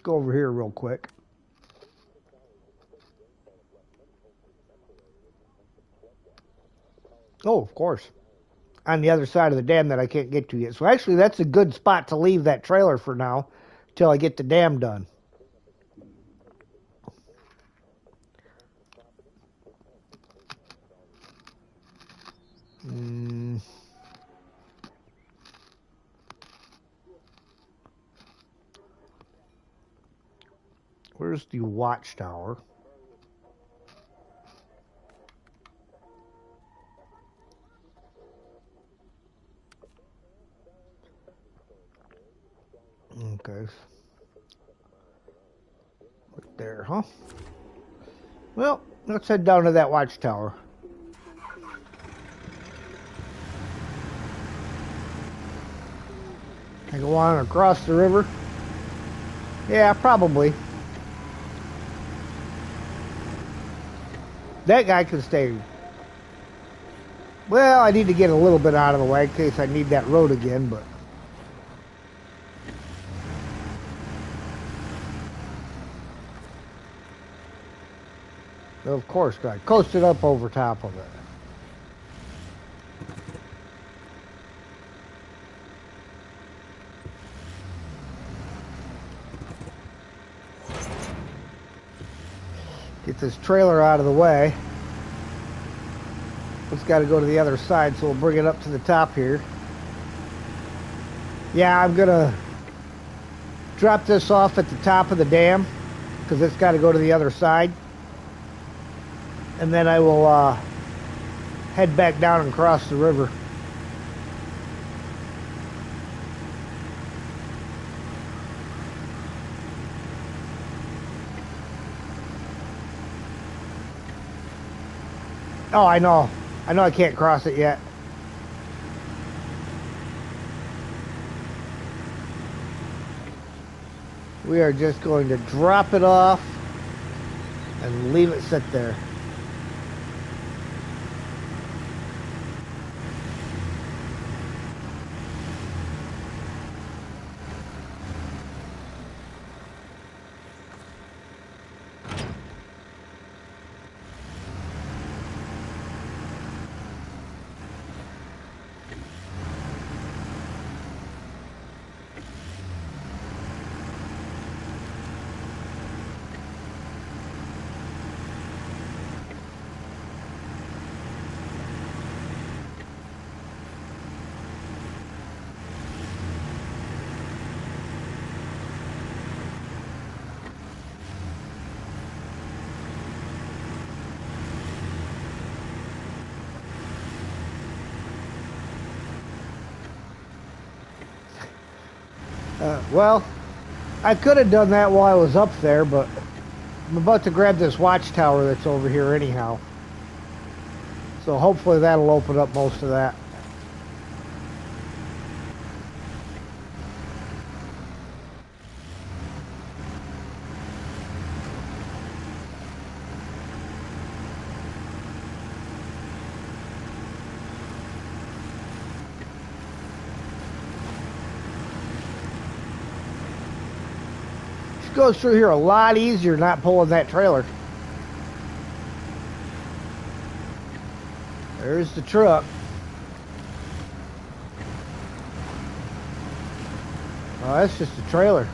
over here real quick. Oh, of course. On the other side of the dam that I can't get to yet. So actually that's a good spot to leave that trailer for now till I get the dam done. Where's the watchtower? Okay. Right there, huh? Well, let's head down to that watchtower. Can I go on across the river? Yeah, probably. That guy can stay. Well, I need to get a little bit out of the way in case I need that road again, but... Of course, I coasted up over top of it. Get this trailer out of the way. It's got to go to the other side, so we'll bring it up to the top here. Yeah, I'm gonna drop this off at the top of the dam because it's got to go to the other side. And then I will head back down and cross the river. Oh, I know. I know I can't cross it yet. We are just going to drop it off and leave it sit there. Well, I could have done that while I was up there, but I'm about to grab this watchtower that's over here anyhow. So hopefully that'll open up most of that. It goes through here a lot easier not pulling that trailer. There's the truck. Oh, that's just a trailer.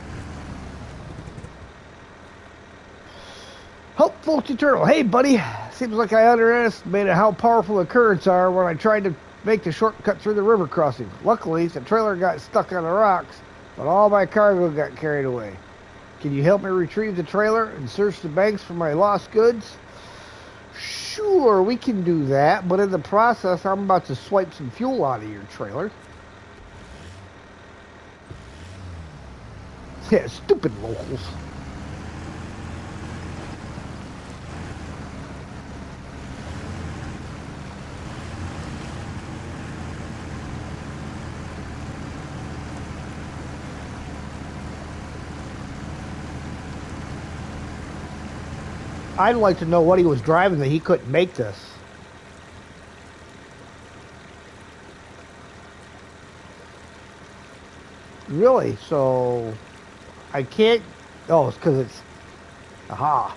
Hopeful Turtle. Hey, buddy. Seems like I underestimated how powerful the currents are when I tried to make the shortcut through the river crossing. Luckily, the trailer got stuck on the rocks, but all my cargo got carried away. Can you help me retrieve the trailer and search the banks for my lost goods? Sure, we can do that, but in the process, I'm about to swipe some fuel out of your trailer. Yeah, stupid locals. I'd like to know what he was driving that he couldn't make this. Really? So I can't. Oh, it's because it's. Aha.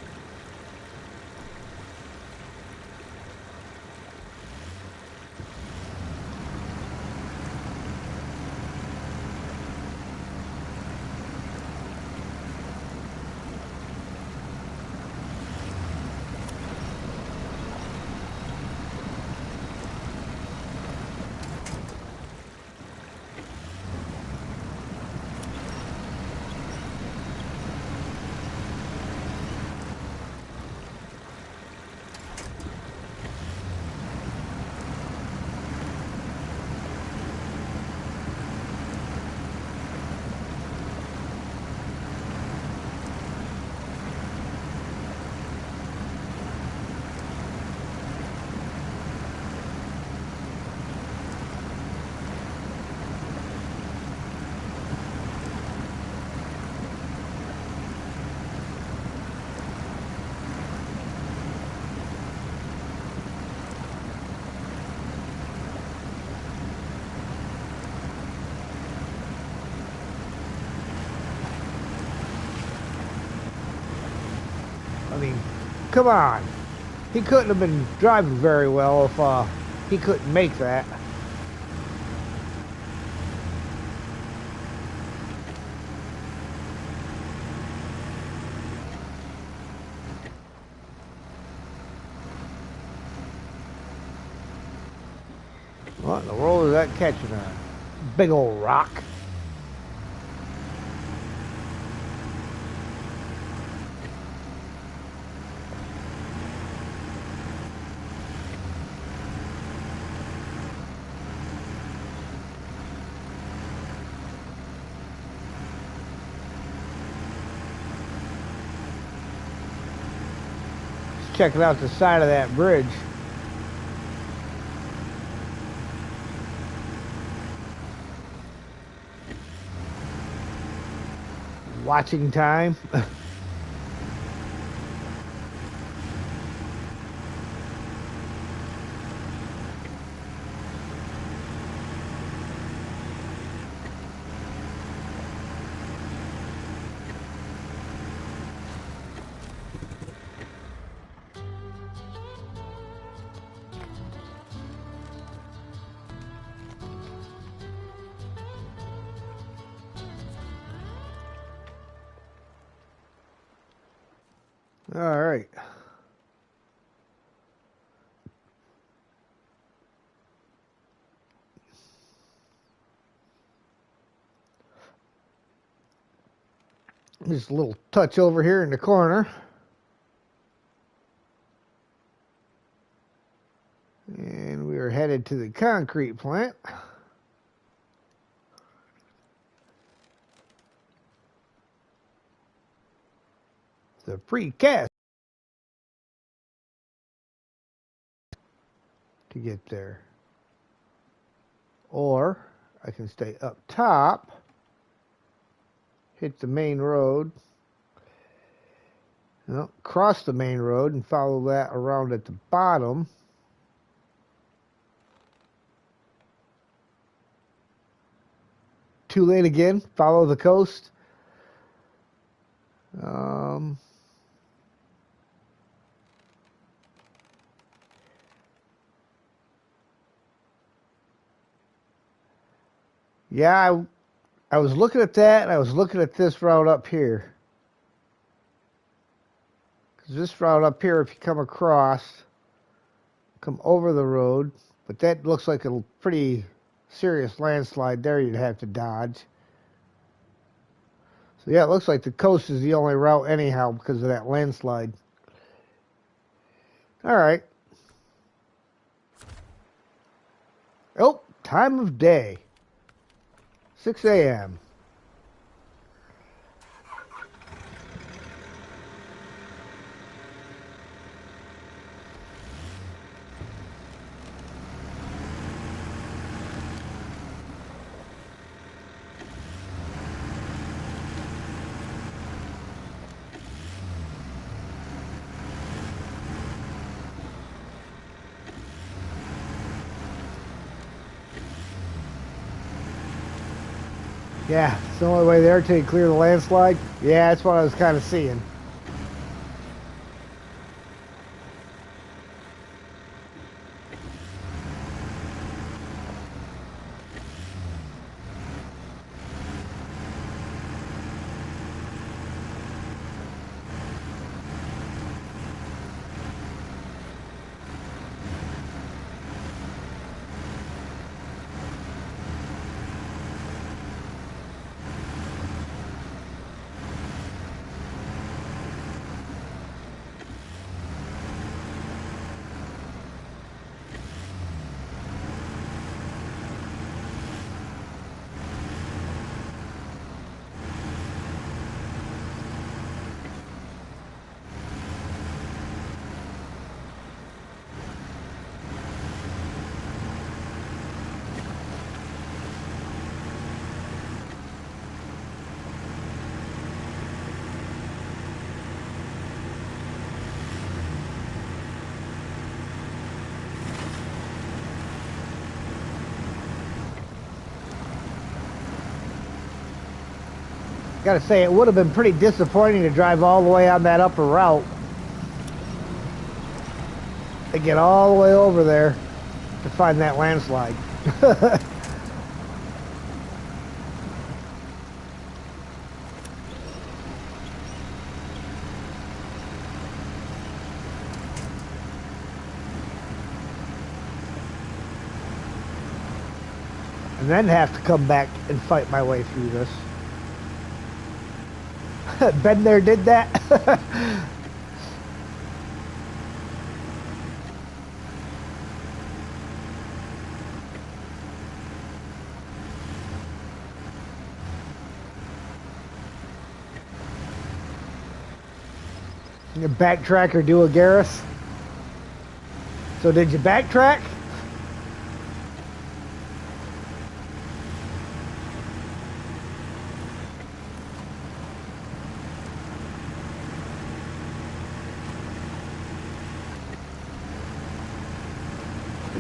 I mean, come on. He couldn't have been driving very well if he couldn't make that. What in the world is that catching on? Big old rock. Just checking out the side of that bridge. Watching time. All right. Just a little touch over here in the corner. And we are headed to the concrete plant. The precast to get there. Or I can stay up top, hit the main road, cross the main road and follow that around at the bottom. Too late again, follow the coast. Yeah, I was looking at that, and I was looking at this route up here. Because this route up here, if you come across, come over the road, but that looks like a pretty serious landslide there you'd have to dodge. So yeah, it looks like the coast is the only route anyhow because of that landslide. All right. Oh, time of day. 6 a.m. Yeah, it's the only way there till you clear the landslide. Yeah, that's what I was kind of seeing. Gotta say, it would have been pretty disappointing to drive all the way on that upper route and get all the way over there to find that landslide. And then have to come back and fight my way through this. Been there, did that. You backtrack or do a Garrus? So did you backtrack?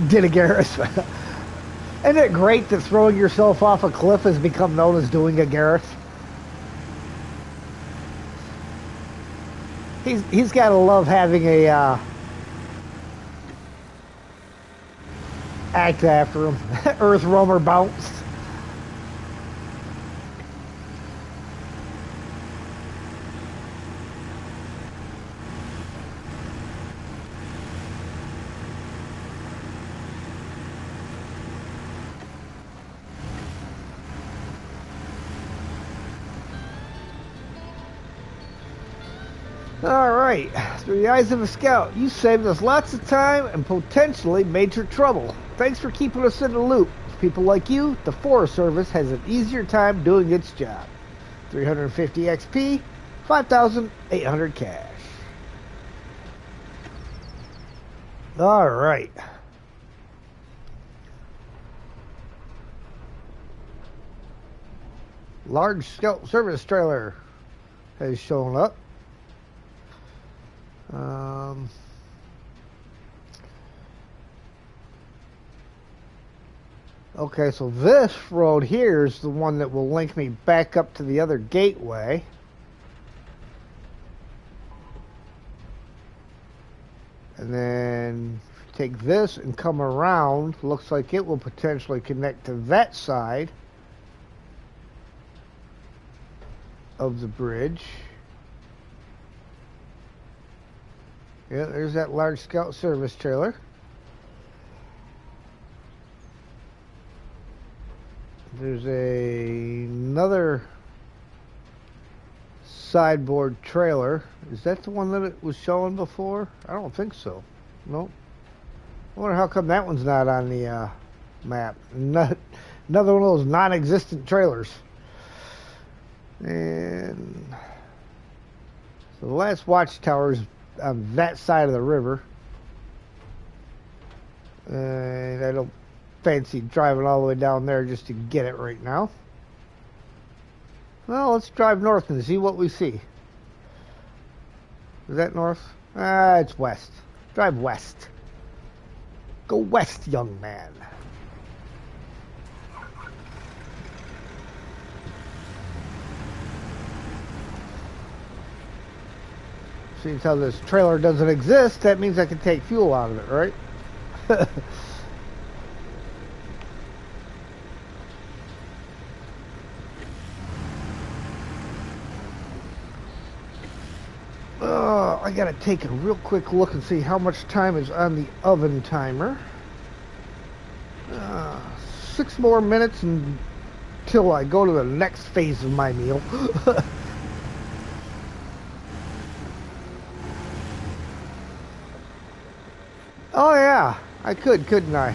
Did a Garrus. Isn't it great that throwing yourself off a cliff has become known as doing a Garrus? He's got to love having a act after him. Earth Roamer bounced. Alright, through the eyes of a scout, you saved us lots of time and potentially major trouble. Thanks for keeping us in the loop. With people like you, the Forest Service has an easier time doing its job. 350 XP, 5,800 cash. Alright. Large scout service trailer has shown up. Okay, so this road here is the one that will link me back up to the other gateway. And then take this and come around. Looks like it will potentially connect to that side of the bridge. Yeah, there's that large scout service trailer. There's another sideboard trailer. Is that the one that it was showing before? I don't think so. Nope. I wonder how come that one's not on the map. Another one of those non-existent trailers. And so the last watchtower's on that side of the river. And I don't fancy driving all the way down there just to get it right now. Well, let's drive north and see what we see. Is that north? Ah, it's west. Drive west. Go west, young man. Seeing how this trailer doesn't exist, that means I can take fuel out of it, right? I gotta take a real quick look and see how much time is on the oven timer. 6 more minutes until I go to the next phase of my meal. Oh yeah, I could, couldn't I?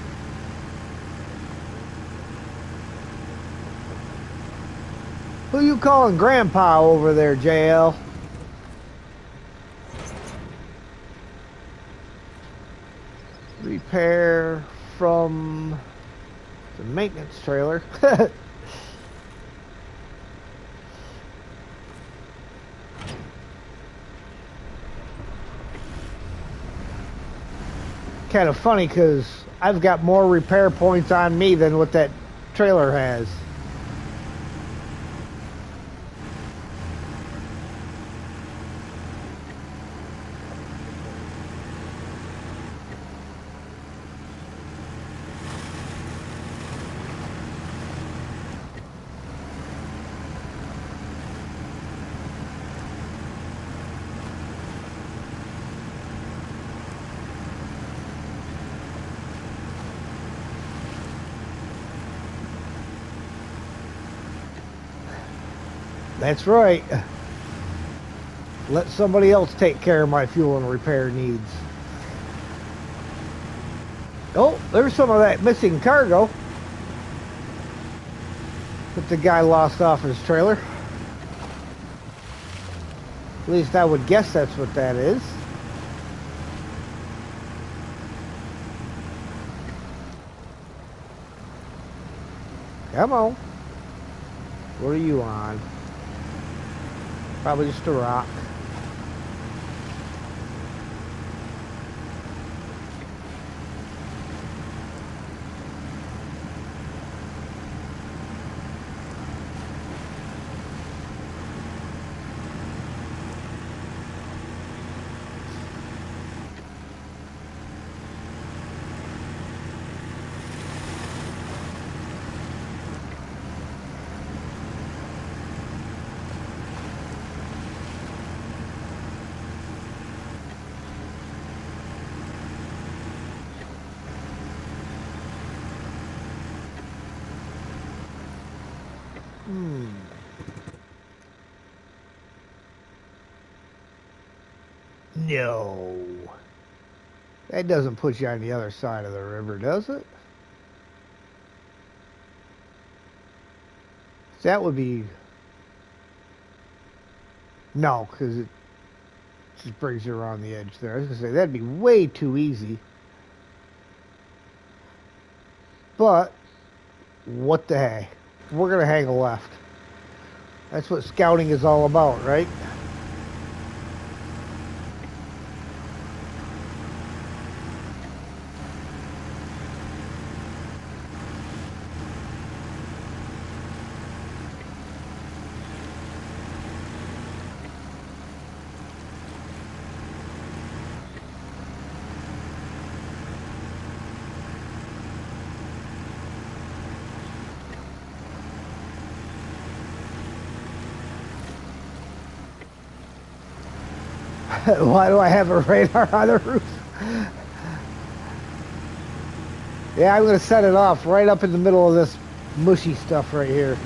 Who you calling Grandpa over there, JL? Repair from the maintenance trailer. Kind of funny because I've got more repair points on me than what that trailer has. That's right. Let somebody else take care of my fuel and repair needs. Oh, there's some of that missing cargo that the guy lost off his trailer. At least I would guess that's what that is. Come on. What are you on? Probably just a rock. No. That doesn't put you on the other side of the river, does it? That would be... No, because it just brings you around the edge there. I was going to say, that'd be way too easy. But, what the heck? We're going to hang a left. That's what scouting is all about, right? Why do I have a radar on the roof? Yeah, I'm going to set it off right up in the middle of this mushy stuff right here.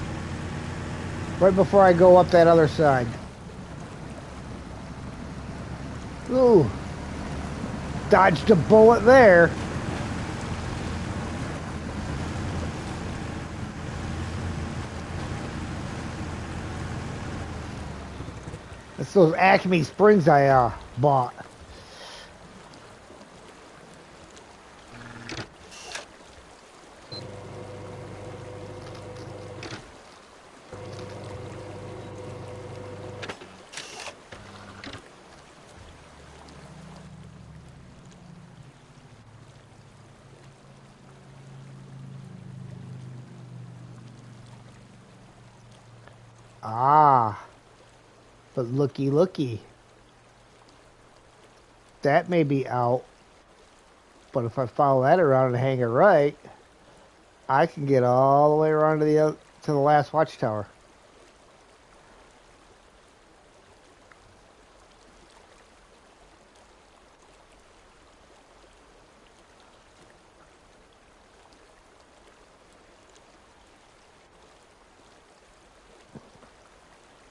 Right before I go up that other side. Ooh. Dodged a bullet there. That's those Acme Springs I bought. Ah, but looky, looky. That may be out, but if I follow that around and hang it right, I can get all the way around to the last watchtower.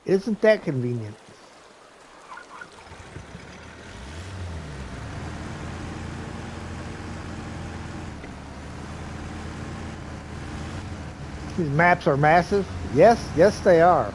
Isn't that convenient? These maps are massive. Yes, yes they are.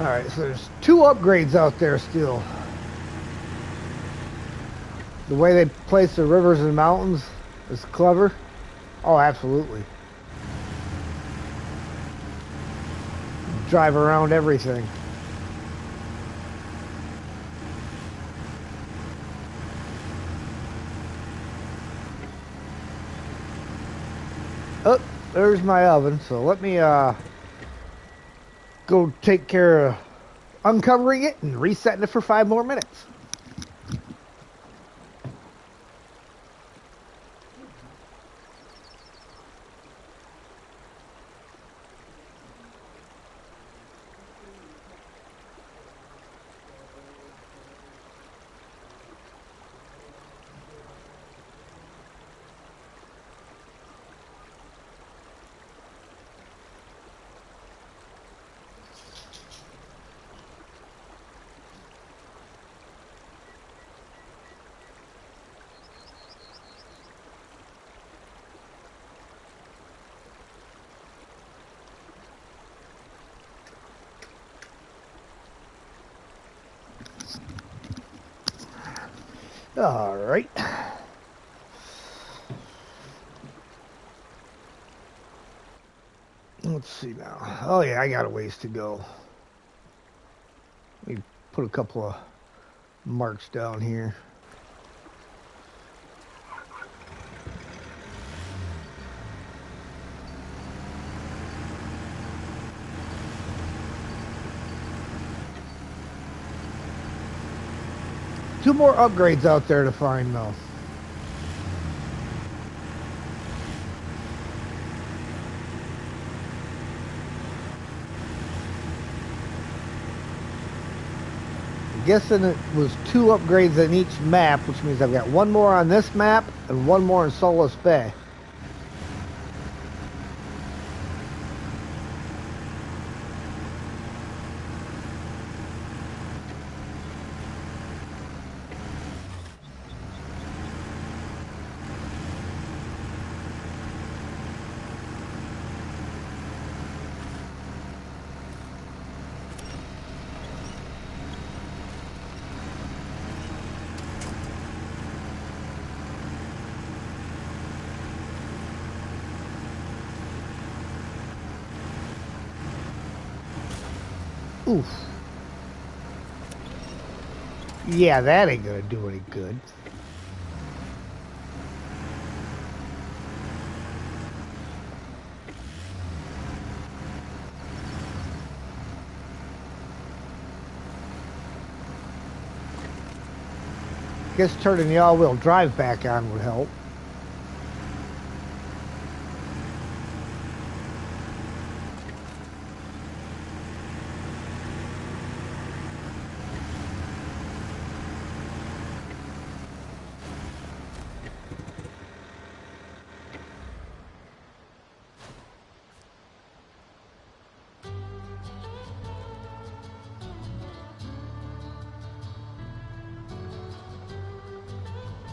Alright, so there's 2 upgrades out there still. The way they place the rivers and mountains is clever. Oh, absolutely. Drive around everything. Oh, there's my oven. So let me go take care of uncovering it and resetting it for 5 more minutes. All right. Let's see now. Oh yeah, I got a ways to go. Let me put a couple of marks down here. Two more upgrades out there to find, though. I'm guessing it was two upgrades in each map, which means I've got one more on this map and one more in Solace Bay. Oof. Yeah, that ain't gonna do any good. Guess turning the all-wheel drive back on would help.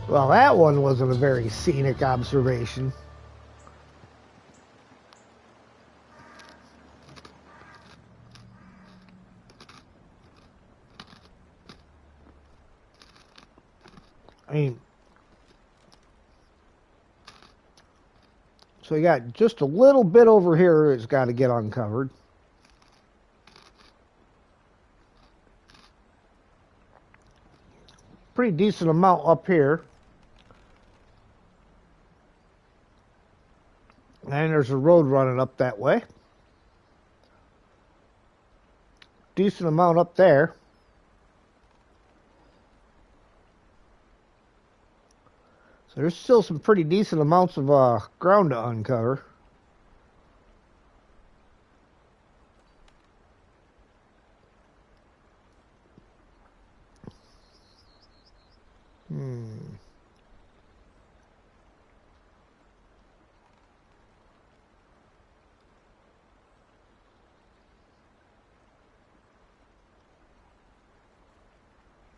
Well, that one wasn't a very scenic observation. I mean, so you got just a little bit over here that's got to get uncovered. Pretty decent amount up here. And there's a road running up that way. Decent amount up there. So there's still some pretty decent amounts of ground to uncover.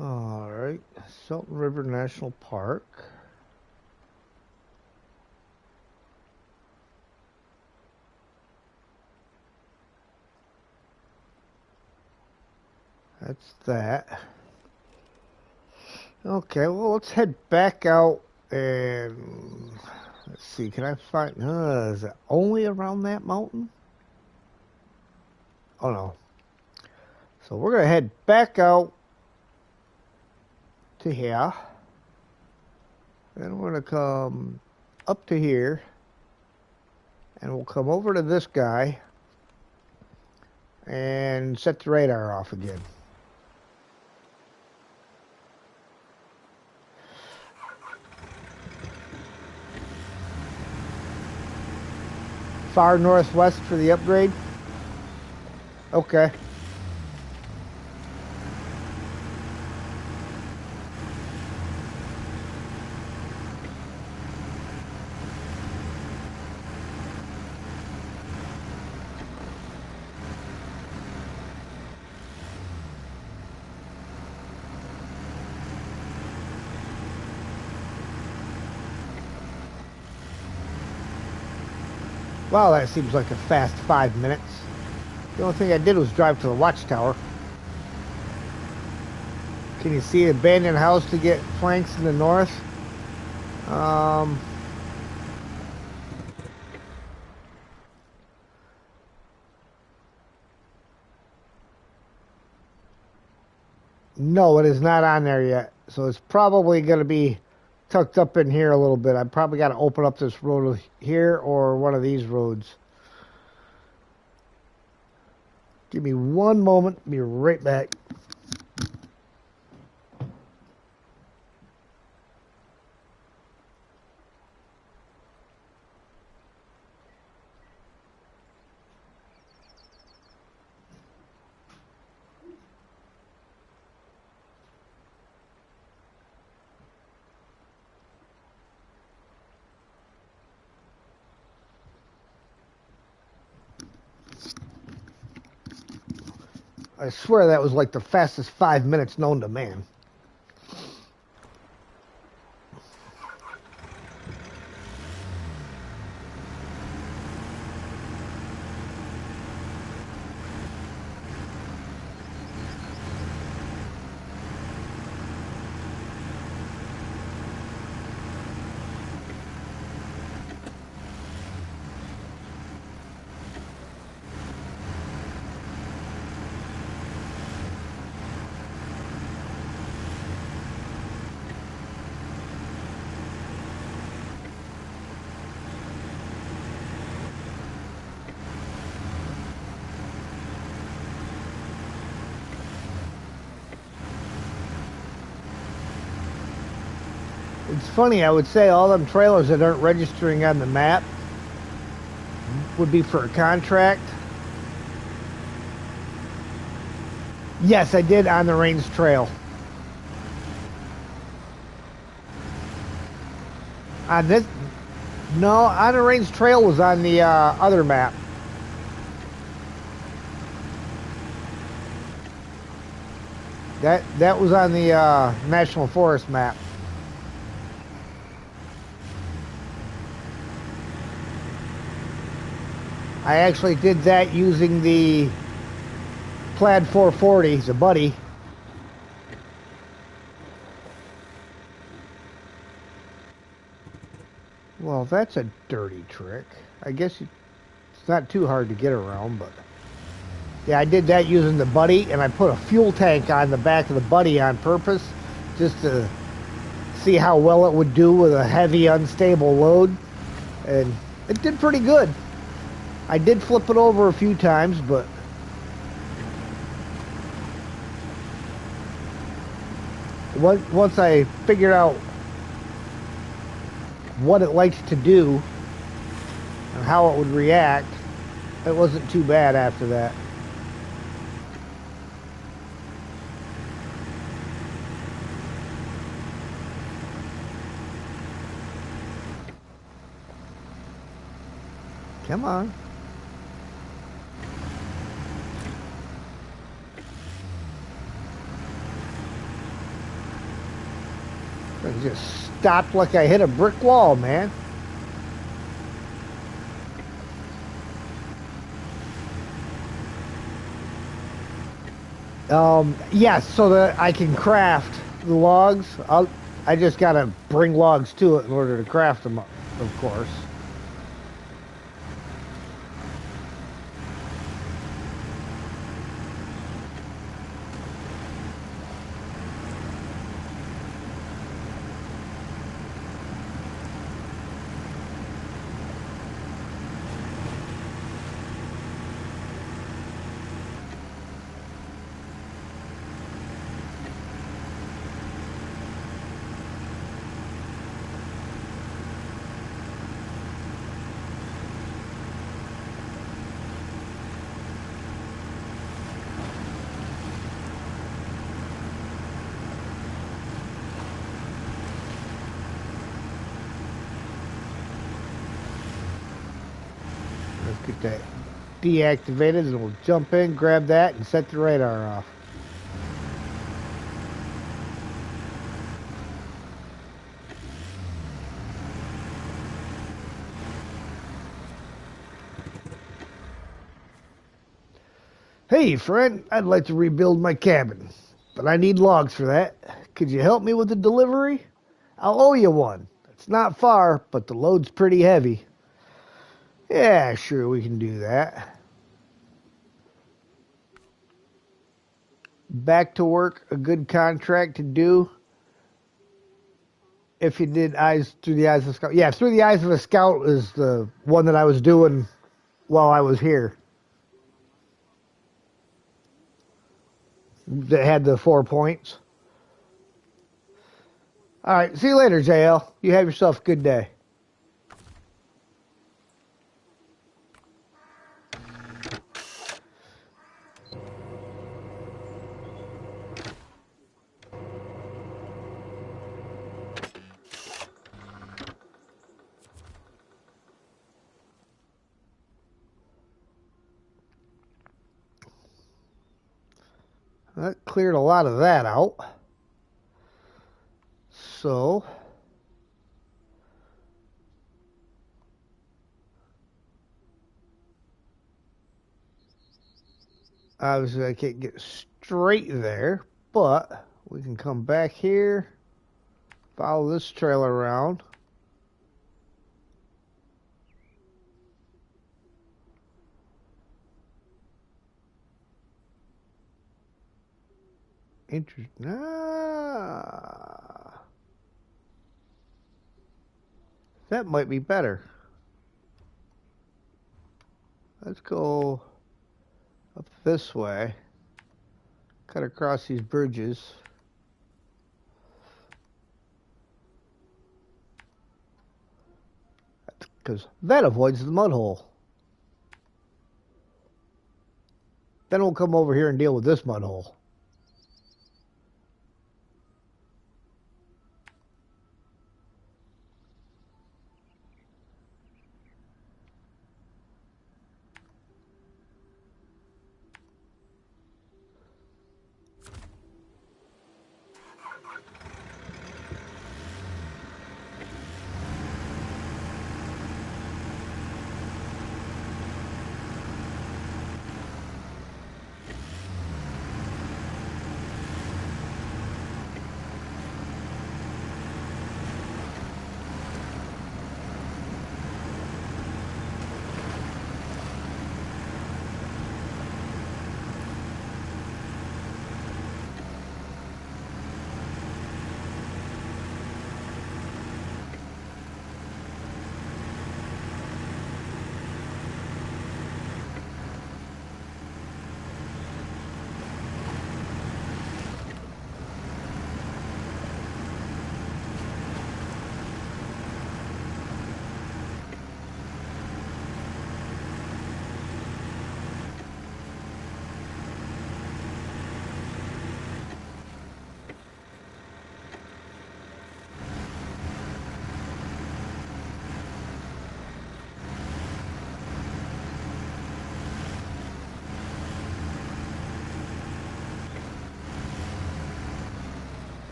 All right, Salton River National Park. That's that. Okay, well, let's head back out and let's see. Can I find? Is it only around that mountain? Oh no. So we're gonna head back out to here. Then we're gonna come up to here, and we'll come over to this guy and set the radar off again. Far northwest for the upgrade? Okay. Wow, that seems like a fast 5 minutes. The only thing I did was drive to the watchtower. Can you see an abandoned house to get flanks in the north? No, it is not on there yet. So it's probably going to be tucked up in here a little bit. I probably got to open up this road here or one of these roads. Give me one moment. Be right back. I swear that was like the fastest 5 minutes known to man. It's funny, I would say all them trailers that aren't registering on the map would be for a contract. Yes, I did on the Range Trail. On this, no, on the Range Trail was on the other map. That was on the National Forest map. I actually did that using the Plaid 440, the Buddy. Well, that's a dirty trick. I guess it's not too hard to get around, but yeah, I did that using the Buddy, and I put a fuel tank on the back of the Buddy on purpose just to see how well it would do with a heavy, unstable load, and it did pretty good. I did flip it over a few times, but once I figured out what it likes to do and how it would react, it wasn't too bad after that. Come on. I just stopped like I hit a brick wall, man. Yes, so that I can craft the logs. I just gotta bring logs to it in order to craft them, of course. Let's get that deactivated, and we'll jump in, grab that, and set the radar off. Hey, friend, I'd like to rebuild my cabin, but I need logs for that. Could you help me with the delivery? I'll owe you one. It's not far, but the load's pretty heavy. Yeah, sure, we can do that. Back to work, a good contract to do if you did Eyes Through the Eyes of a Scout. Yeah, Through the Eyes of a Scout is the one that I was doing while I was here. That had the 4 points. All right, see you later, JL. You have yourself a good day. cleared a lot of that out. So obviously I can't get straight there, but we can come back here, follow this trailer around. Interesting. That might be better. Let's go up this way. Cut across these bridges. Because that avoids the mud hole. Then we'll come over here and deal with this mud hole.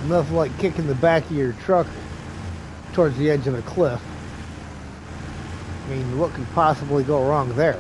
Nothing like kicking the back of your truck towards the edge of a cliff. I mean, what could possibly go wrong there?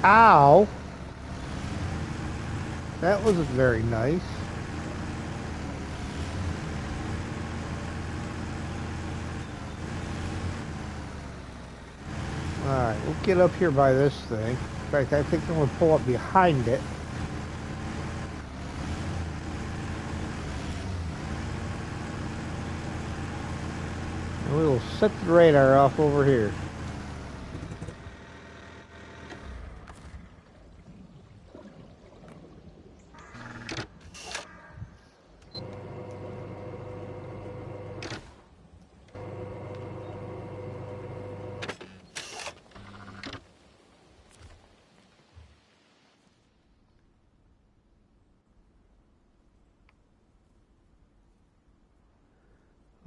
Ow! That wasn't very nice. Alright, we'll get up here by this thing. In fact, I think I'm going to pull up behind it. And we will set the radar off over here.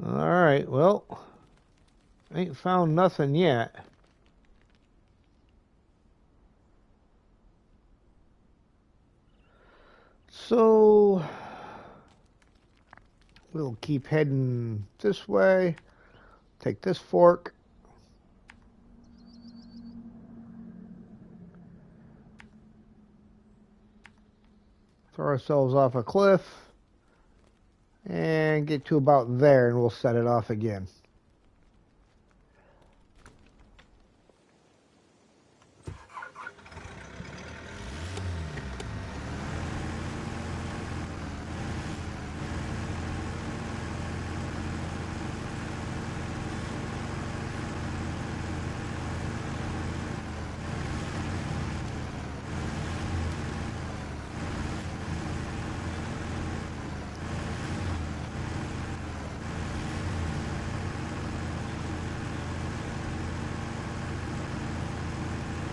Alright, well, ain't found nothing yet. So, we'll keep heading this way. Take this fork. Throw ourselves off a cliff. And get to about there, and we'll set it off again.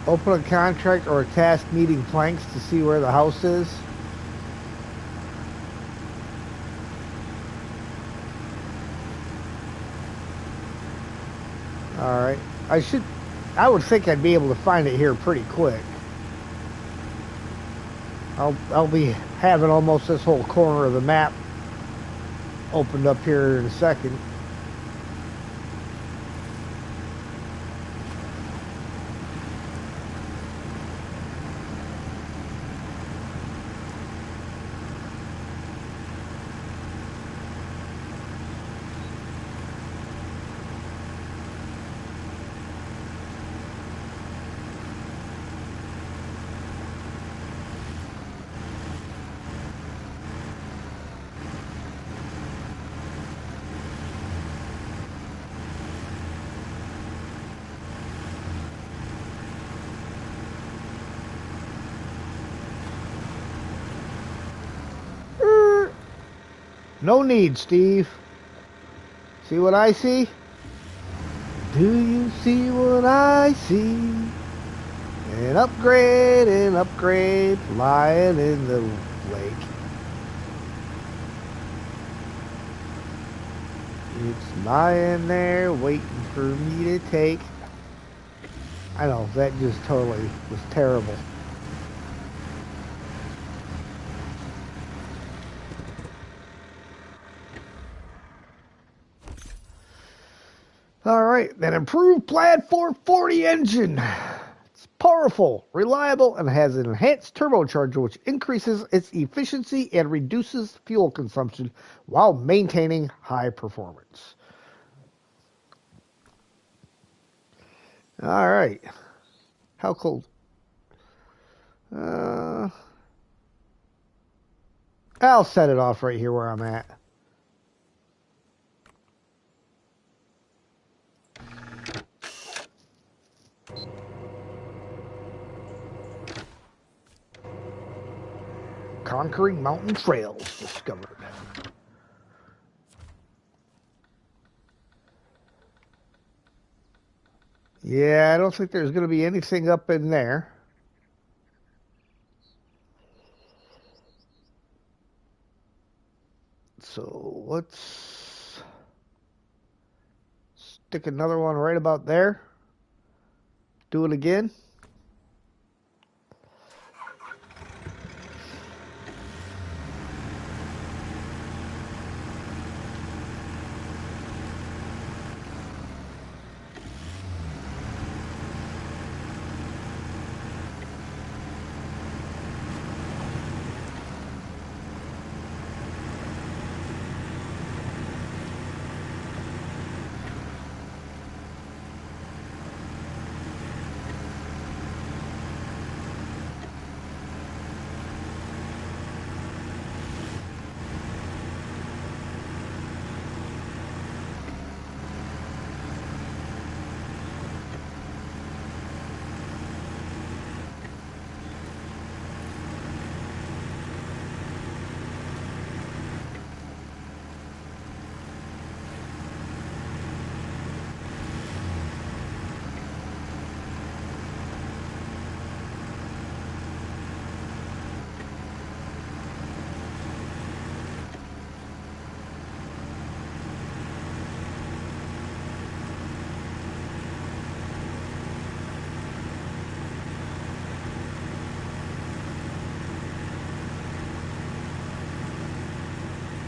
Open a contract or a task needing planks to see where the house is. Alright. I would think I'd be able to find it here pretty quick. I'll be having almost this whole corner of the map opened up here in a second. No need, Steve. See what I see? Do you see what I see? An upgrade, lying in the lake. It's lying there waiting for me to take. I know, that just totally was terrible. Alright, that improved Plaid 440 engine. It's powerful, reliable, and has an enhanced turbocharger which increases its efficiency and reduces fuel consumption while maintaining high performance. Alright. How cold? I'll set it off right here where I'm at. Conquering mountain trails discovered. Yeah, I don't think there's going to be anything up in there. So let's stick another one right about there. Do it again.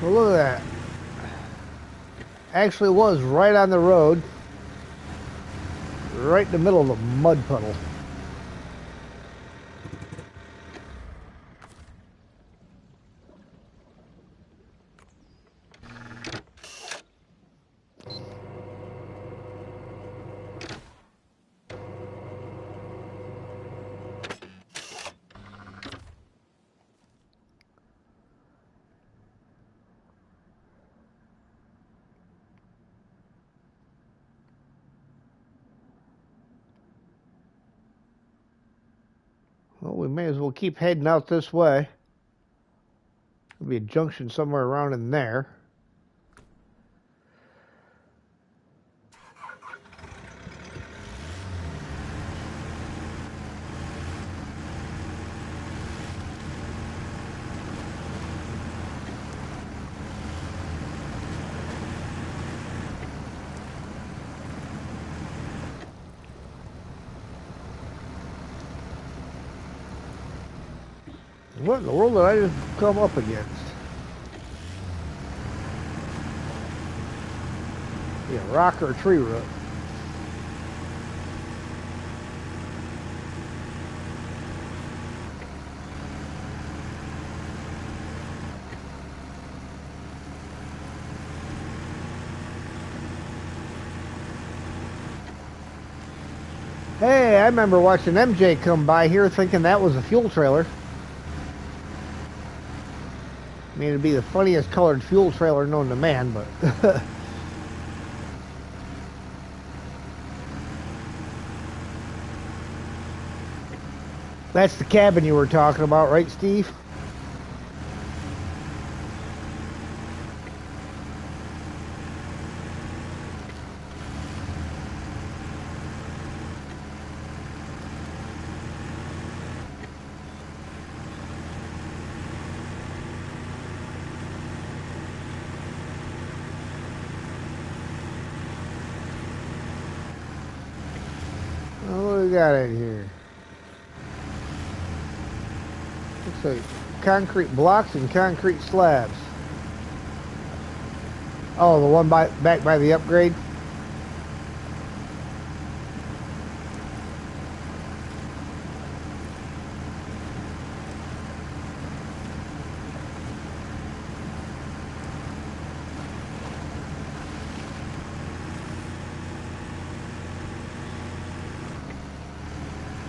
Well, look at that. Actually was right on the road. Right in the middle of a mud puddle. Well, we may as well keep heading out this way. There'll be a junction somewhere around in there. What in the world did I just come up against? Yeah, rock or a tree root. Hey, I remember watching MJ come by here thinking that was a fuel trailer. I mean, it'd be the funniest colored fuel trailer known to man, but... That's the cabin you were talking about, right, Steve? Oh, what do we got in here? Looks like concrete blocks and concrete slabs. Oh, the one back by the upgrade?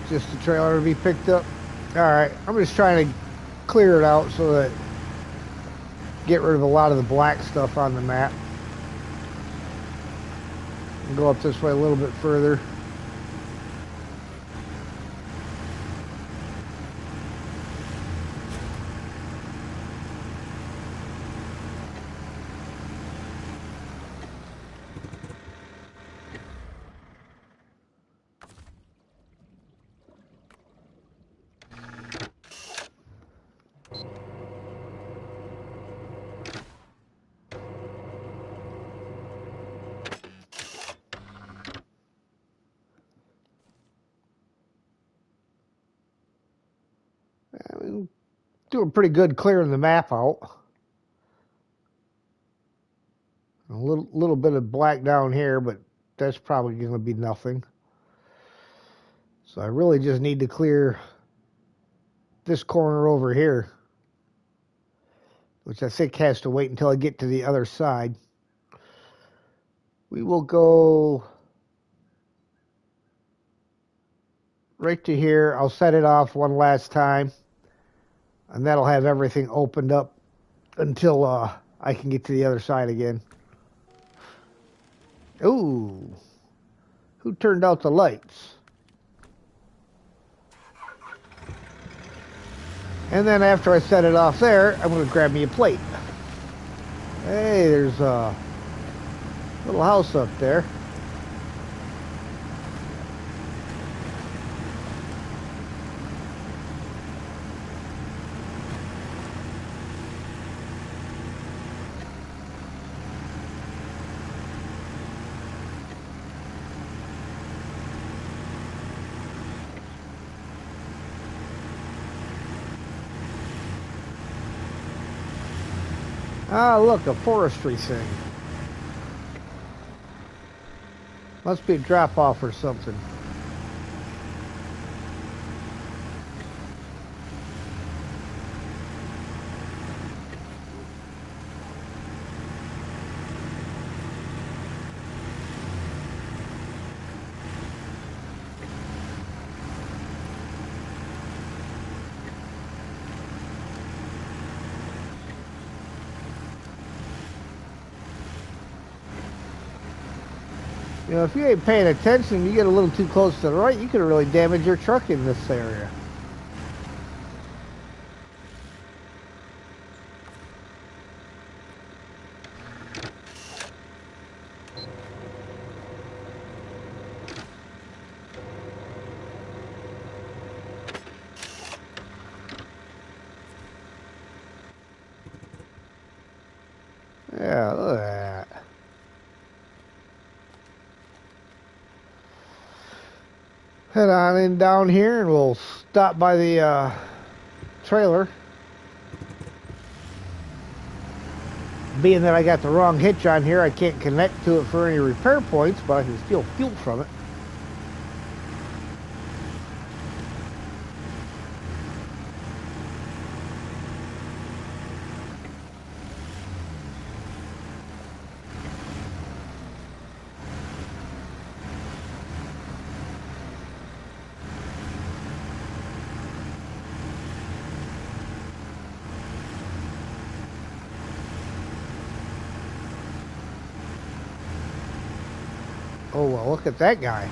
Just the trailer to be picked up. Alright, I'm just trying to clear it out so that get rid of a lot of the black stuff on the map. And go up this way a little bit further. Doing pretty good clearing the map out. A little bit of black down here, but that's probably going to be nothing. So I really just need to clear this corner over here, which I think has to wait until I get to the other side. We will go right to here. I'll set it off one last time, and that'll have everything opened up until I can get to the other side again. Ooh, who turned out the lights? And then after I set it off there, I'm going to grab me a plate. Hey, there's a little house up there. Ah, look, a forestry thing. Must be a drop-off or something. You know, if you ain't paying attention, you get a little too close to the right, you could really damage your truck in this area. Yeah, look at that. Head on in down here and we'll stop by the trailer. Being that I got the wrong hitch on here, I can't connect to it for any repair points, but I can steal fuel from it. Oh, well, look at that guy.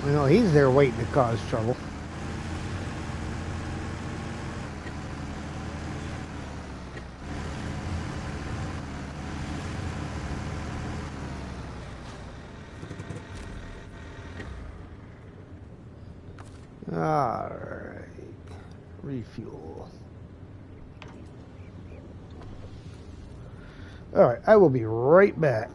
You know, he's there waiting to cause trouble. Alright. Refuel. Alright, I will be right back.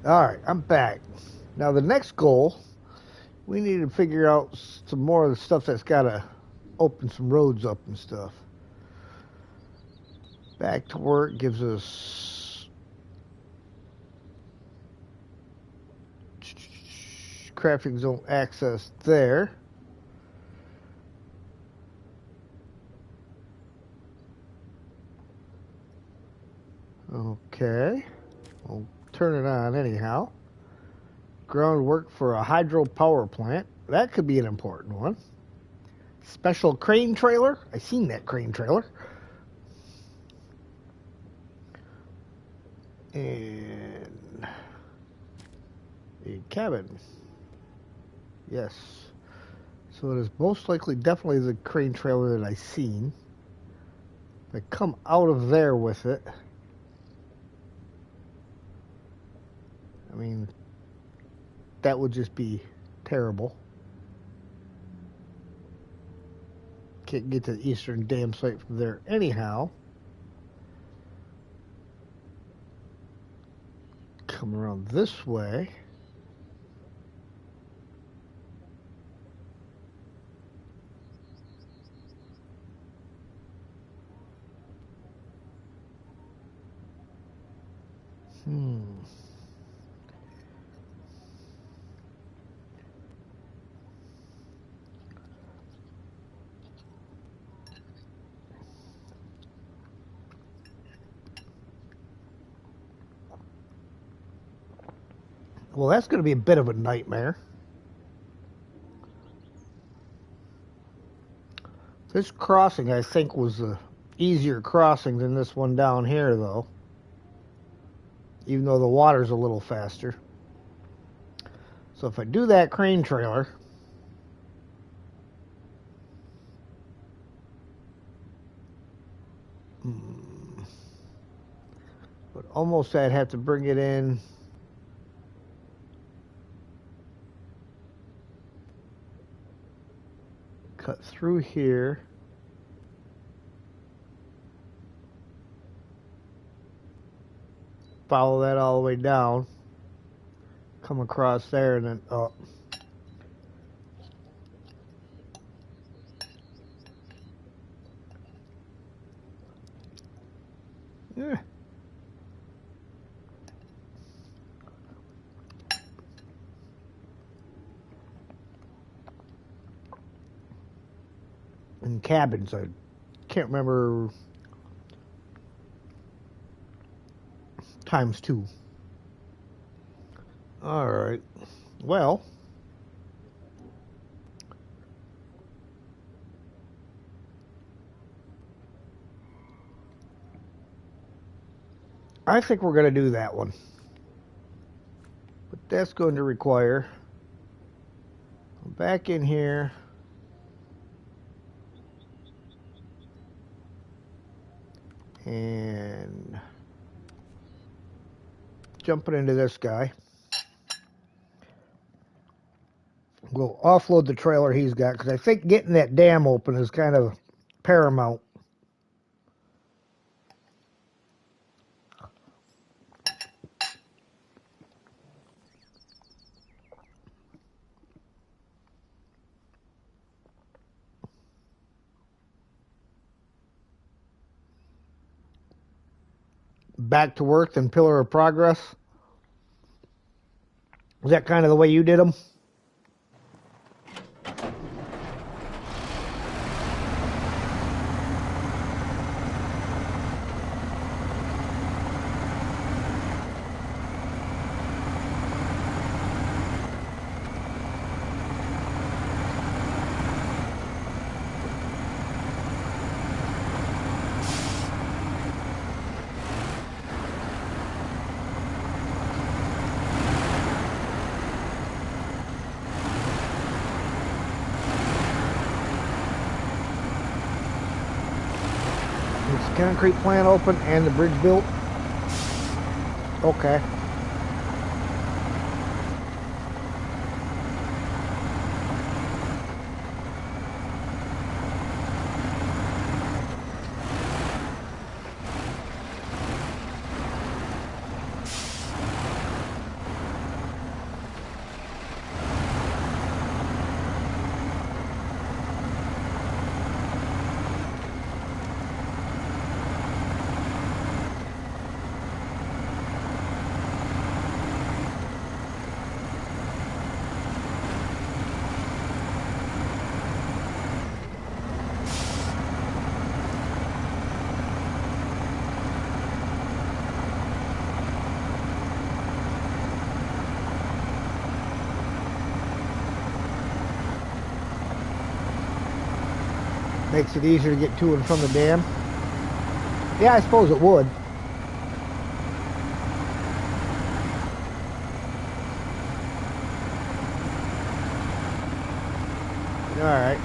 Alright, I'm back. Now the next goal, we need to figure out some more of the stuff that's got to open some roads up and stuff. Back to work gives us crafting zone access there. Okay, we'll turn it on anyhow. Groundwork for a hydro power plant. That could be an important one. Special crane trailer. I seen that crane trailer. And a cabin. Yes. So it is most likely definitely the crane trailer that I seen. If I come out of there with it, I mean, that would just be terrible. Can't get to the eastern dam site from there anyhow. Come around this way. Well, that's going to be a bit of a nightmare. This crossing, I think, was a easier crossing than this one down here, though. Even though the water's a little faster. So if I do that crane trailer, but almost I'd have to bring it in. Cut through here. Follow that all the way down. Come across there and then up. Yeah. And cabins, I can't remember. ×2. All right. Well, I think we're going to do that one. But that's going to require back in here. And jumping into this guy. We'll offload the trailer he's got because I think getting that dam open is kind of paramount. Back to work, then pillar of progress. Is that kind of the way you did them? Concrete plant open and the bridge built. Okay. Makes it easier to get to and from the dam. Yeah, I suppose it would. All right.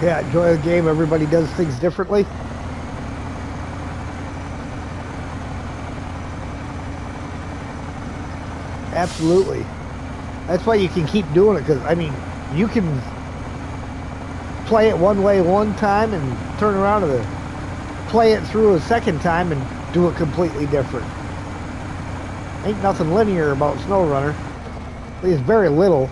Yeah, enjoy the game. Everybody does things differently. Absolutely. That's why you can keep doing it, because, I mean, you can play it one way one time and turn around and play it through a second time and do it completely different. Ain't nothing linear about Snowrunner. At least very little.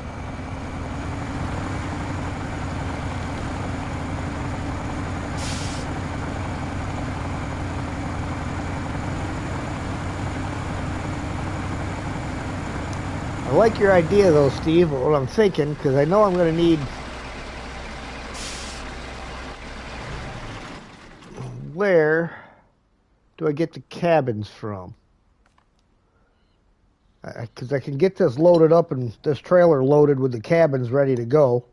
I like your idea though, Steve, what I'm thinking, because I know I'm going to need... Where do I get the cabins from? Because I can get this loaded up and this trailer loaded with the cabins ready to go.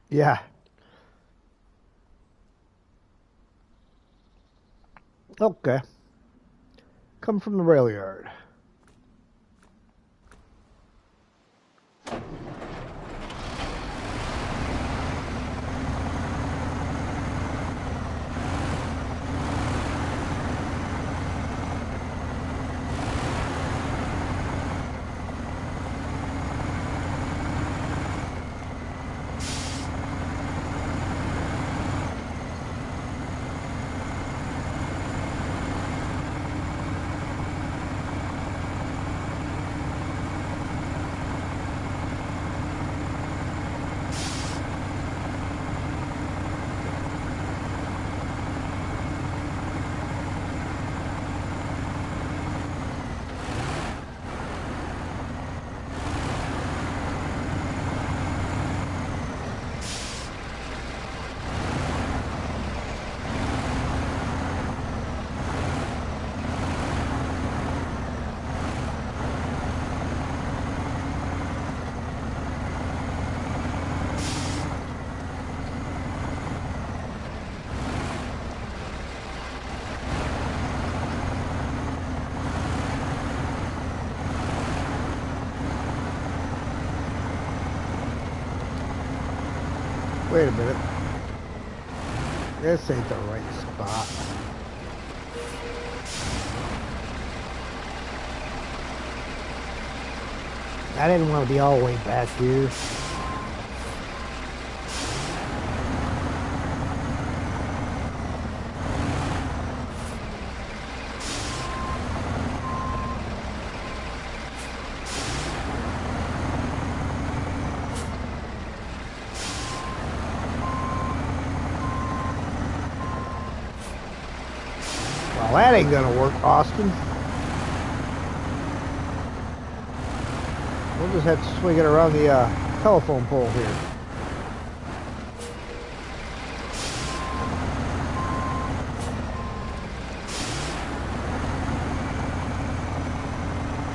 Yeah. Okay. Come from the rail yard. Wait a minute. This ain't the right spot. I didn't want to be all the way back here. that ain't gonna work, Austin. We'll just have to swing it around the telephone pole here.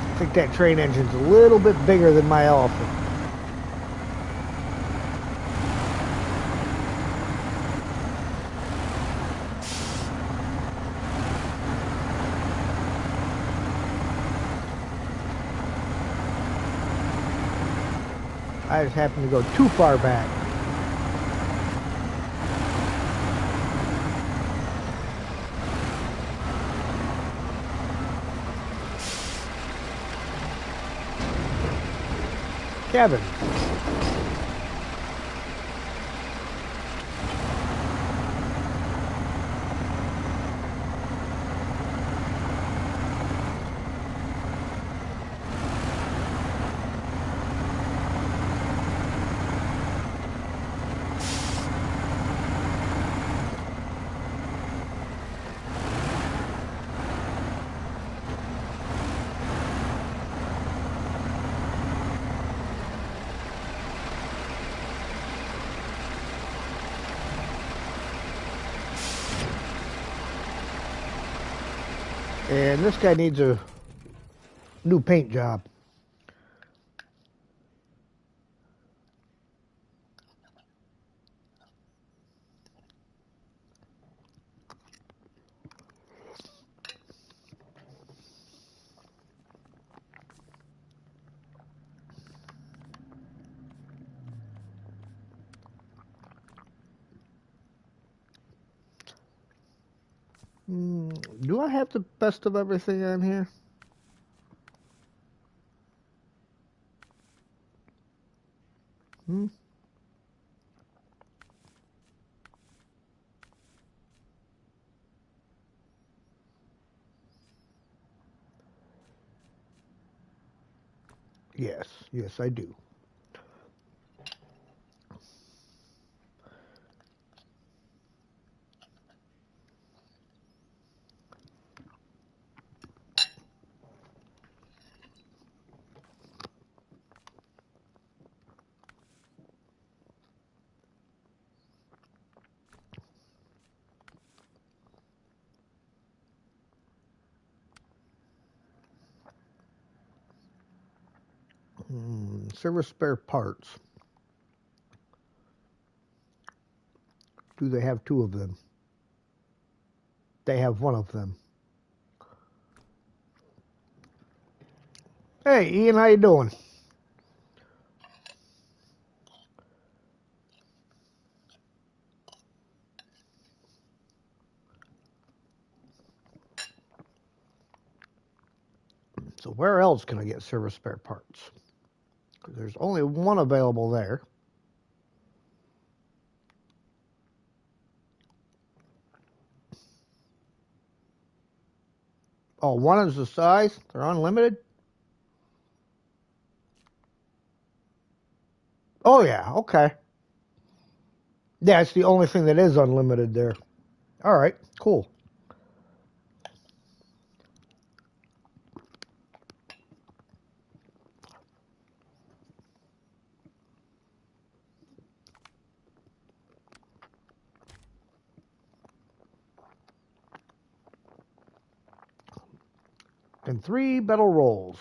I think that train engine's a little bit bigger than my Elephant. I just happened to go too far back. Kevin. And this guy needs a new paint job. Do I have the best of everything on here? Yes, I do. Service spare parts. Do they have two of them? They have one of them. Hey, Ian, how you doing? So where else can I get service spare parts? Because there's only one available there. Oh, one is the size? They're unlimited? Oh, yeah, okay. Yeah, it's the only thing that is unlimited there. All right, cool. And 3 metal rolls.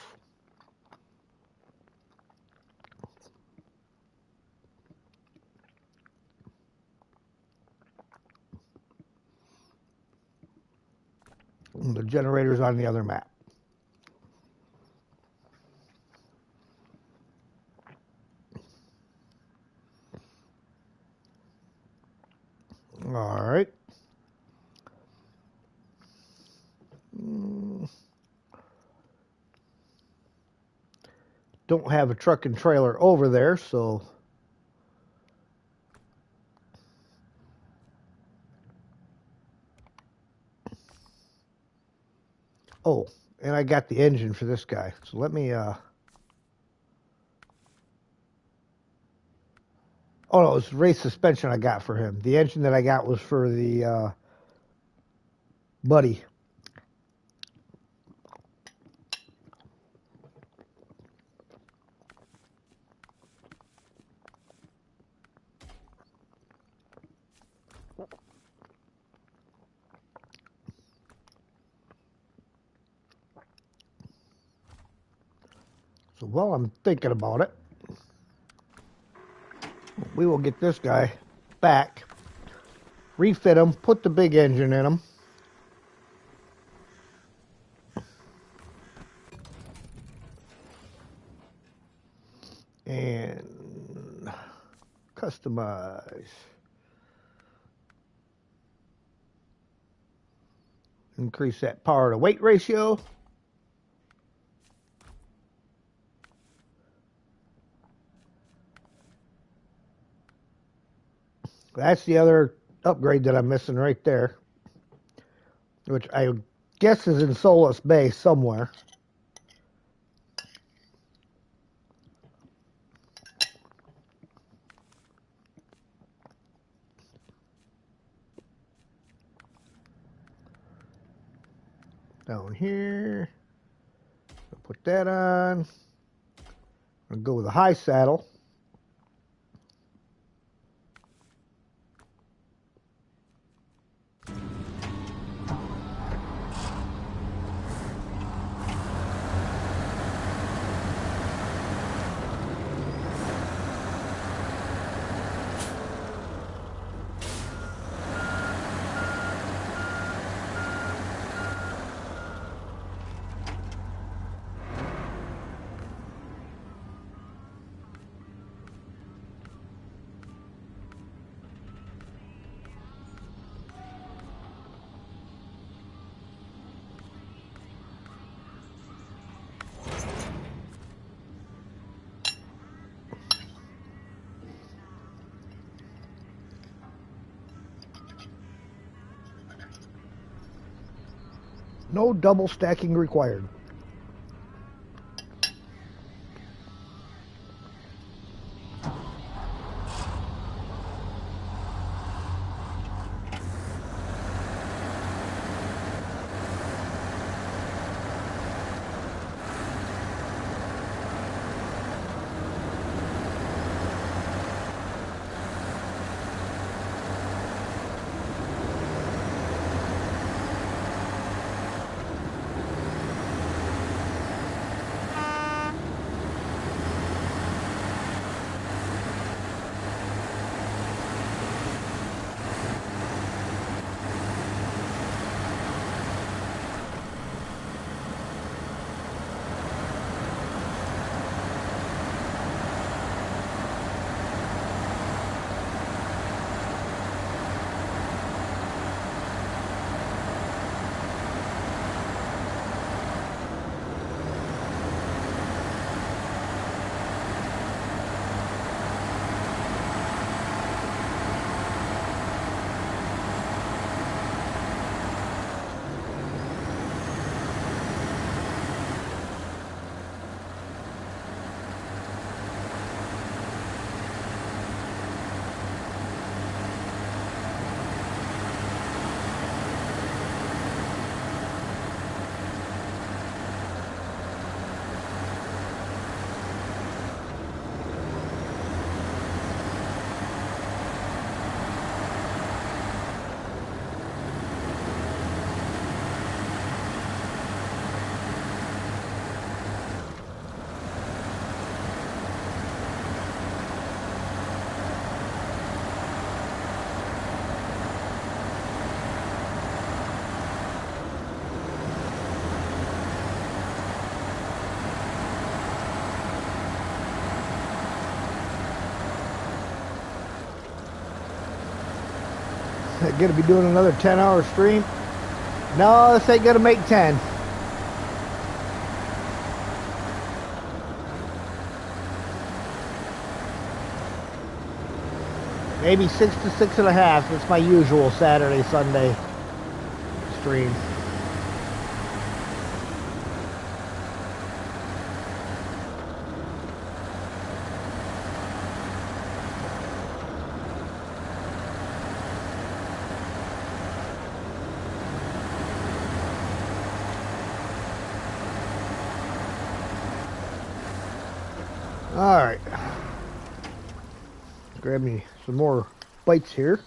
And the generator's on the other map. All right. Don't have a truck and trailer over there, so... Oh, and I got the engine for this guy. So let me... Oh, no, it's race suspension I got for him. The engine that I got was for the Buddy. So while I'm thinking about it, we will get this guy back, refit him, put the big engine in him. And customize. Increase that power to weight ratio. That's the other upgrade that I'm missing right there, which I guess is in Solace Bay somewhere. Down here. I'll put that on. I'll go with a high saddle. No double stacking required. Gonna be doing another 10-hour stream. No, this ain't gonna make 10. Maybe 6 to 6.5. It's my usual Saturday, Sunday stream. All right. Grab me some more bites here.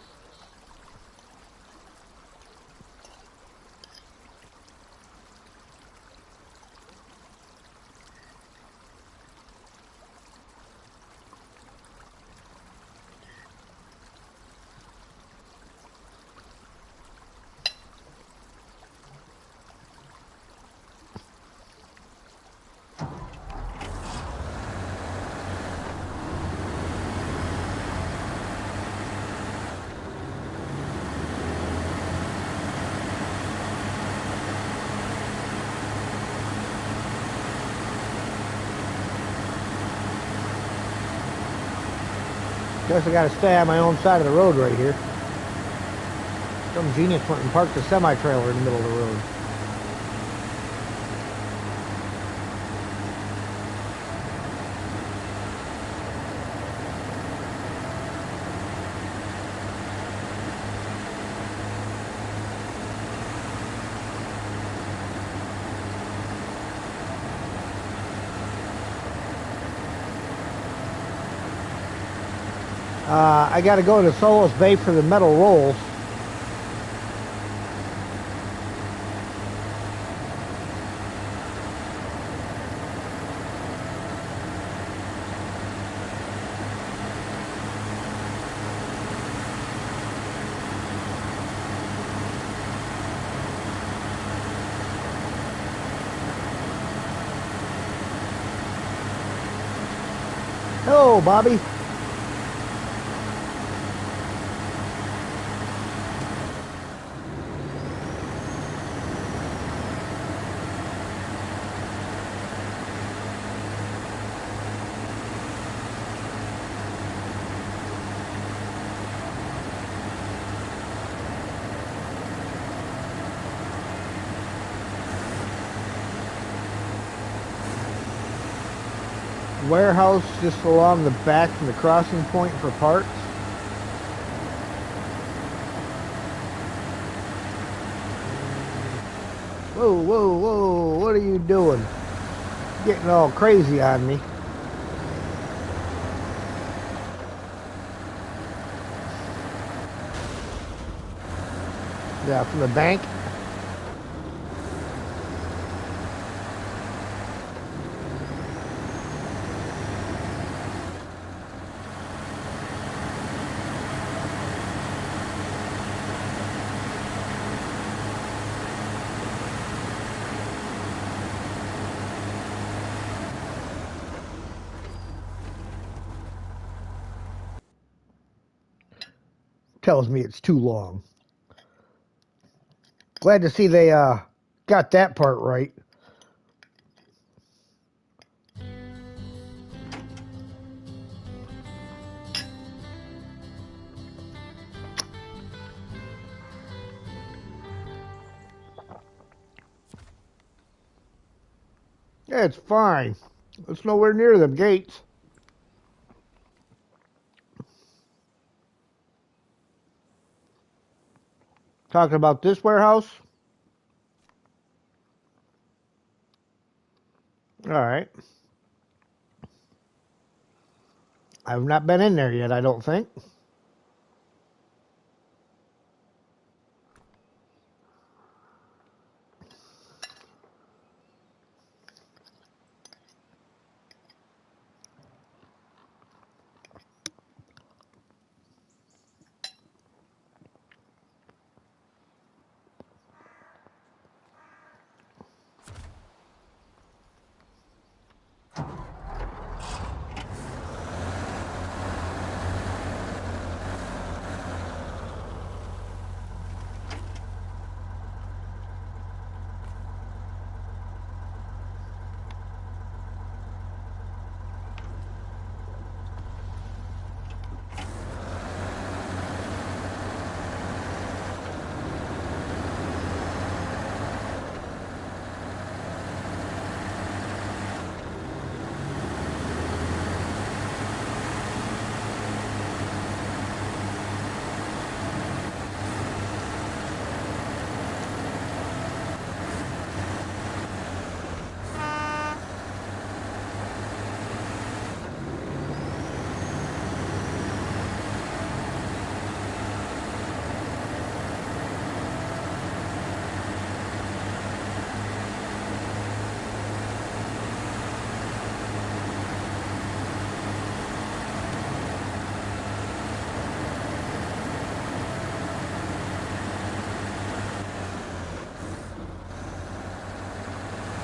Guess I gotta stay on my own side of the road right here. Some genius went and parked a semi-trailer in the middle of the road. I gotta go to Solis Bay for the metal rolls. Hello, Bobby. Warehouse just along the back from the crossing point for parts. Whoa, whoa, whoa, what are you doing? Getting all crazy on me. Yeah, from the bank. Tells me it's too long. Glad to see they got that part right. Yeah, it's fine. It's nowhere near them gates. Talking about this warehouse? All right. I've not been in there yet, I don't think.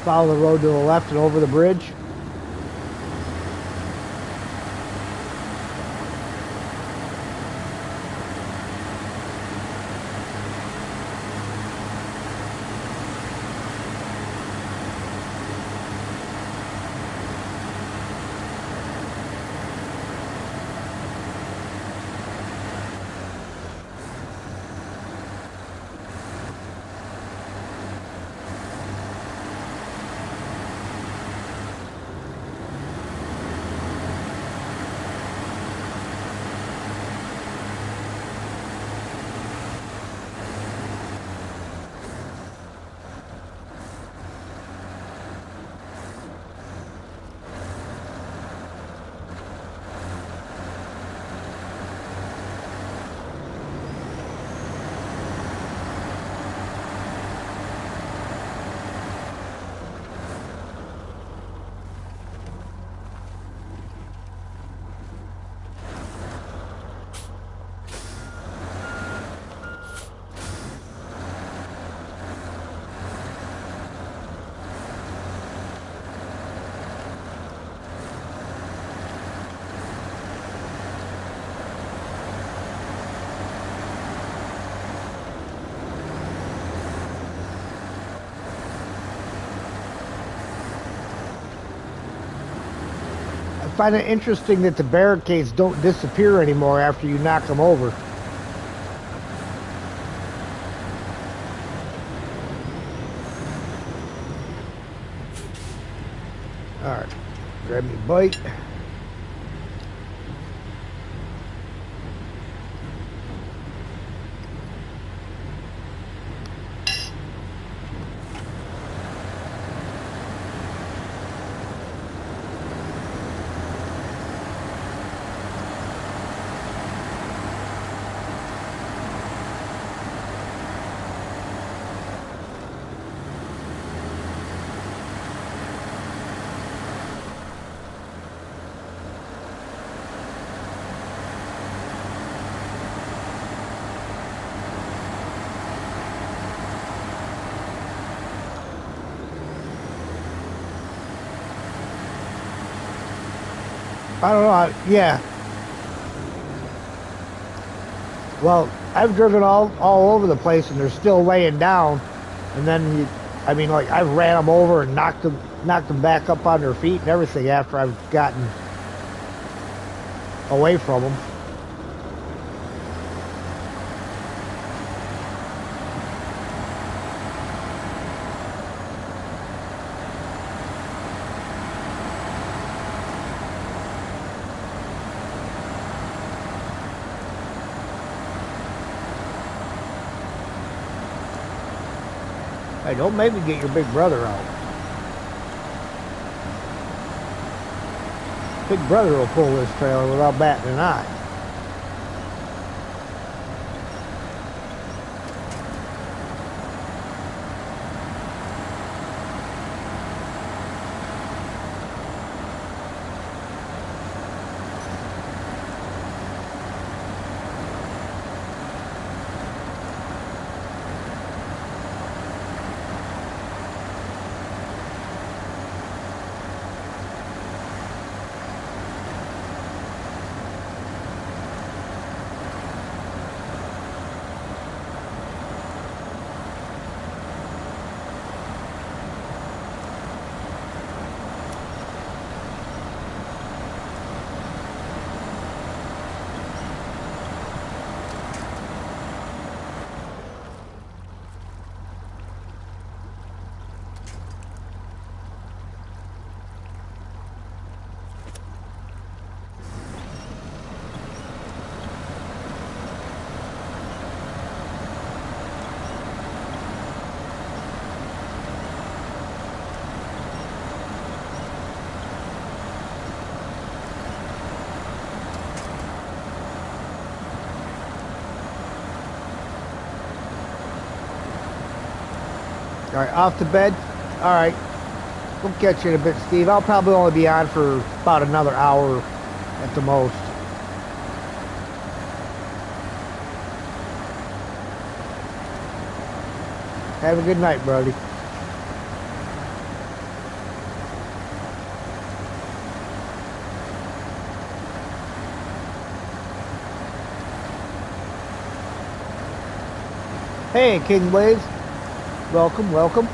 Follow the road to the left and over the bridge. find it interesting that the barricades don't disappear anymore after you knock them over. Alright, grab me a bite. I don't know. Yeah. Well, I've driven all over the place, and they're still laying down. And then, I mean, like I've ran them over and knocked them back up on their feet and everything after I've gotten away from them. Hey, don't make me get your big brother out. Big brother will pull this trailer without batting an eye. All right, off to bed. All right, we'll catch you in a bit, Steve. I'll probably only be on for about another hour at the most. Have a good night, buddy. Hey, King Waves. Welcome, welcome.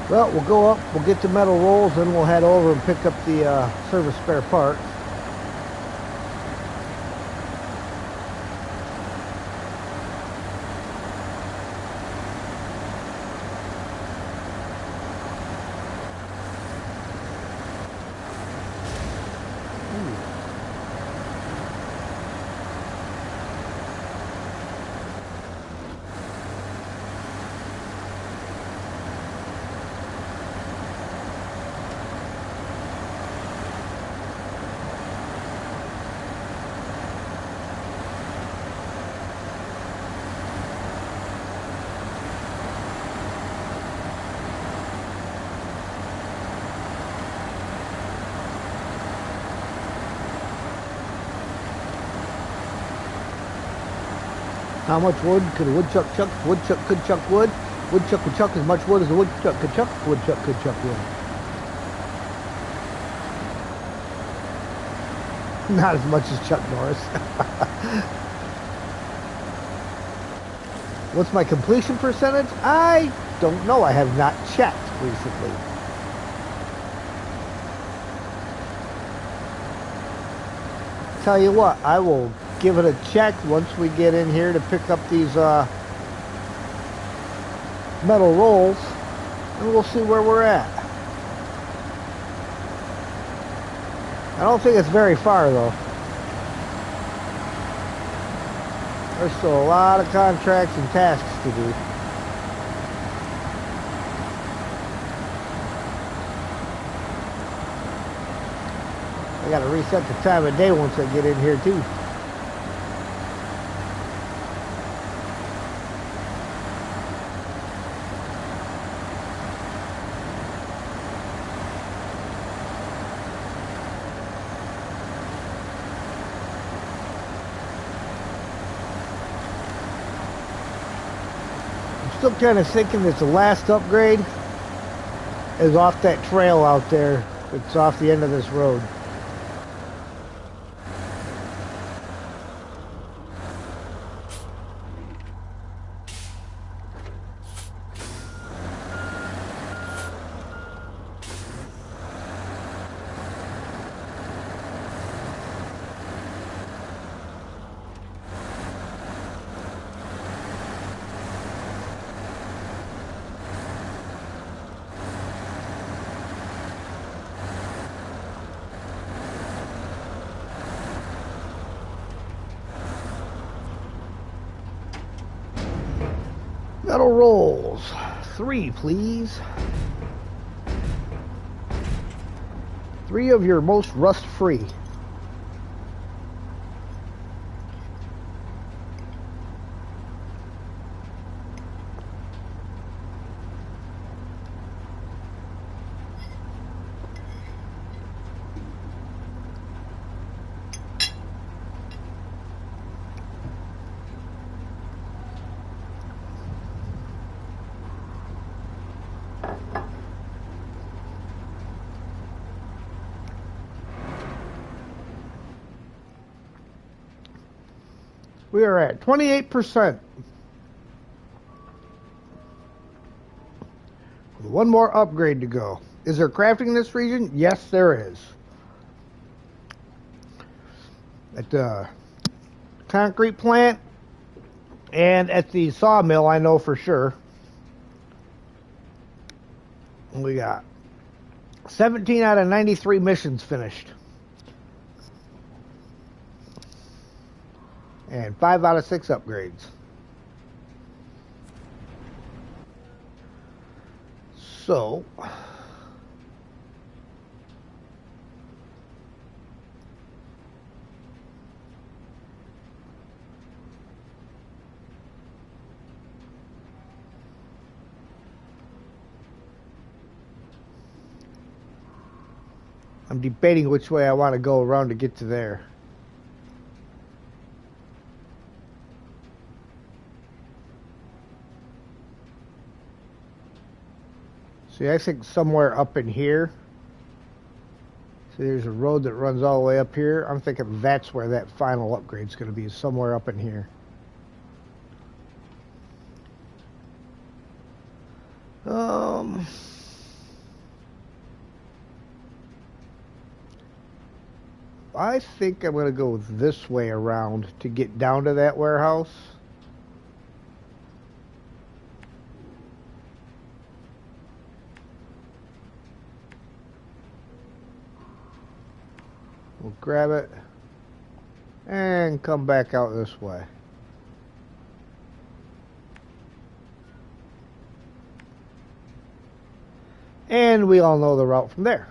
Well, we'll go up, we'll get the metal rolls, then we'll head over and pick up the service spare parts. How much wood could a woodchuck chuck? Woodchuck could chuck wood. Woodchuck could chuck as much wood as a woodchuck could chuck. Woodchuck could chuck wood. Not as much as Chuck Norris. What's my completion percentage? I don't know. I have not checked recently. Tell you what, I will give it a check once we get in here to pick up these metal rolls, and we'll see where we're at. I don't think it's very far though. There's still a lot of contracts and tasks to do. I gotta reset the time of day once I get in here too. Still kind of thinking that the last upgrade is off that trail out there. It's off the end of this road. Metal rolls. 3, please. 3 of your most rust-free. We are at 28%. One more upgrade to go. Is there crafting in this region? Yes, there is. At the concrete plant and at the sawmill, I know for sure. We got 17 out of 93 missions finished. And 5 out of 6 upgrades. So, I'm debating which way I want to go around to get to there. See, I think somewhere up in here. See, there's a road that runs all the way up here. I'm thinking that's where that final upgrade's going to be, somewhere up in here. I think I'm going to go this way around to get down to that warehouse. We'll grab it and come back out this way. And we all know the route from there.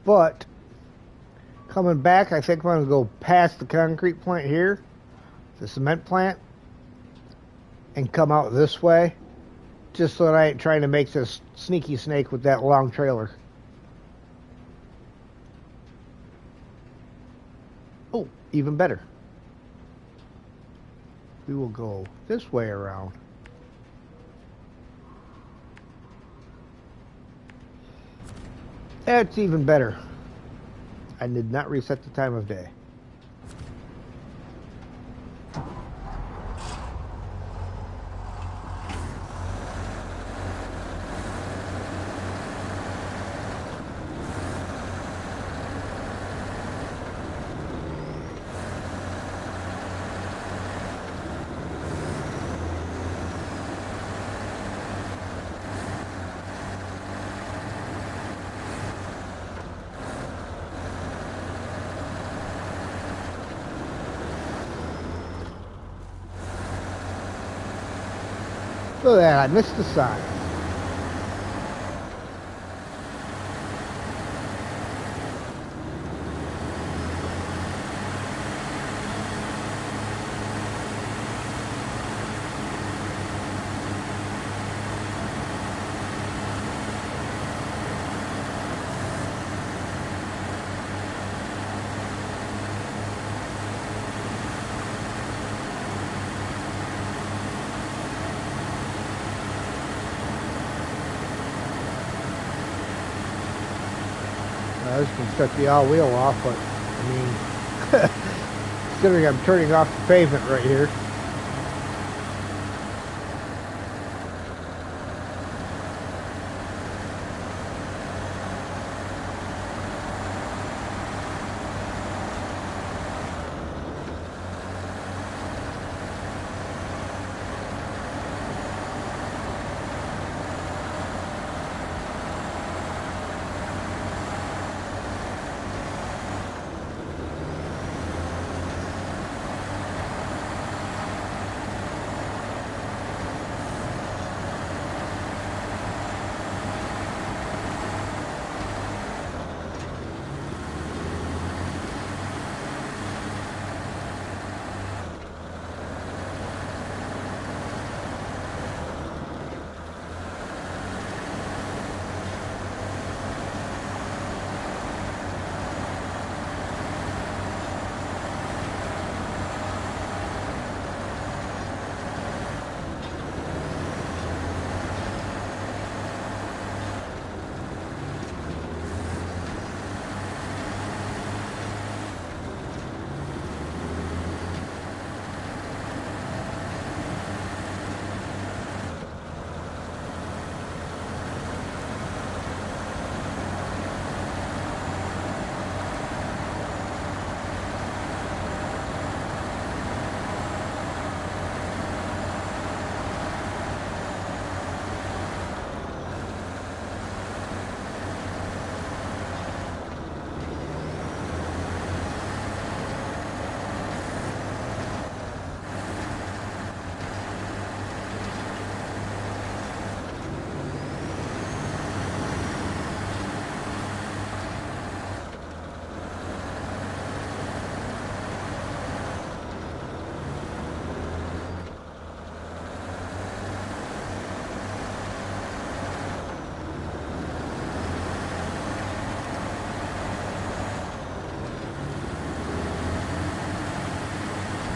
But coming back, I think I'm going to go past the concrete plant here, the cement plant, and come out this way, just so that I ain't trying to make this sneaky snake with that long trailer. Oh, even better. We will go this way around. That's even better. I did not reset the time of day. Look at that, I missed the sign. This can shut the all wheel off, but I mean, considering I'm turning off the pavement right here.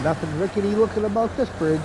Nothing rickety looking about this bridge.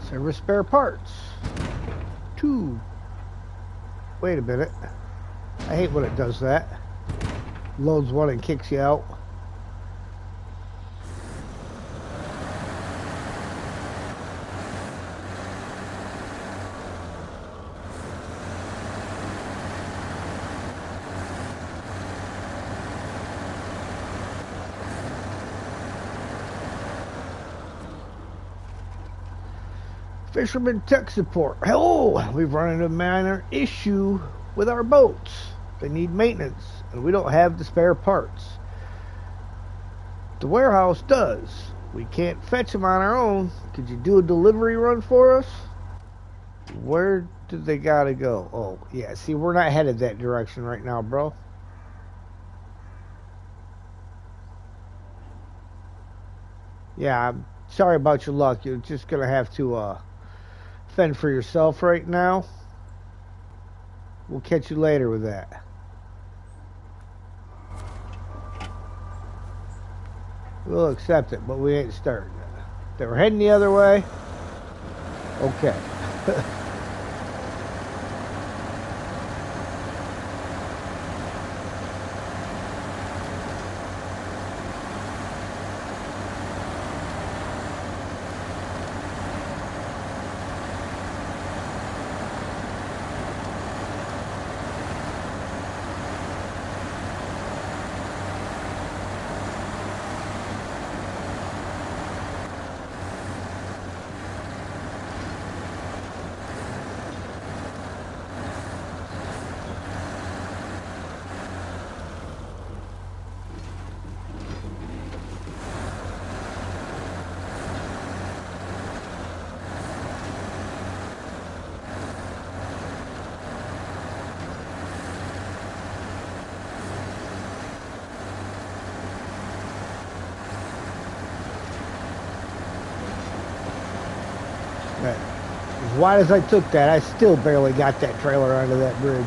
Service spare parts. 2. Wait a minute. I hate when it does that. Loads one and kicks you out. Fisherman tech support. Hello, we've run into a minor issue with our boats. They need maintenance, and we don't have the spare parts. The warehouse does. We can't fetch them on our own. Could you do a delivery run for us? Where did they gotta go? Oh, yeah, see, we're not headed that direction right now, bro. Yeah, I'm sorry about your luck. You're just gonna have to fend for yourself right now. We'll catch you later with that. We'll accept it, but we ain't starting. They were heading the other way. Okay. As wide as I took that, I still barely got that trailer onto that bridge.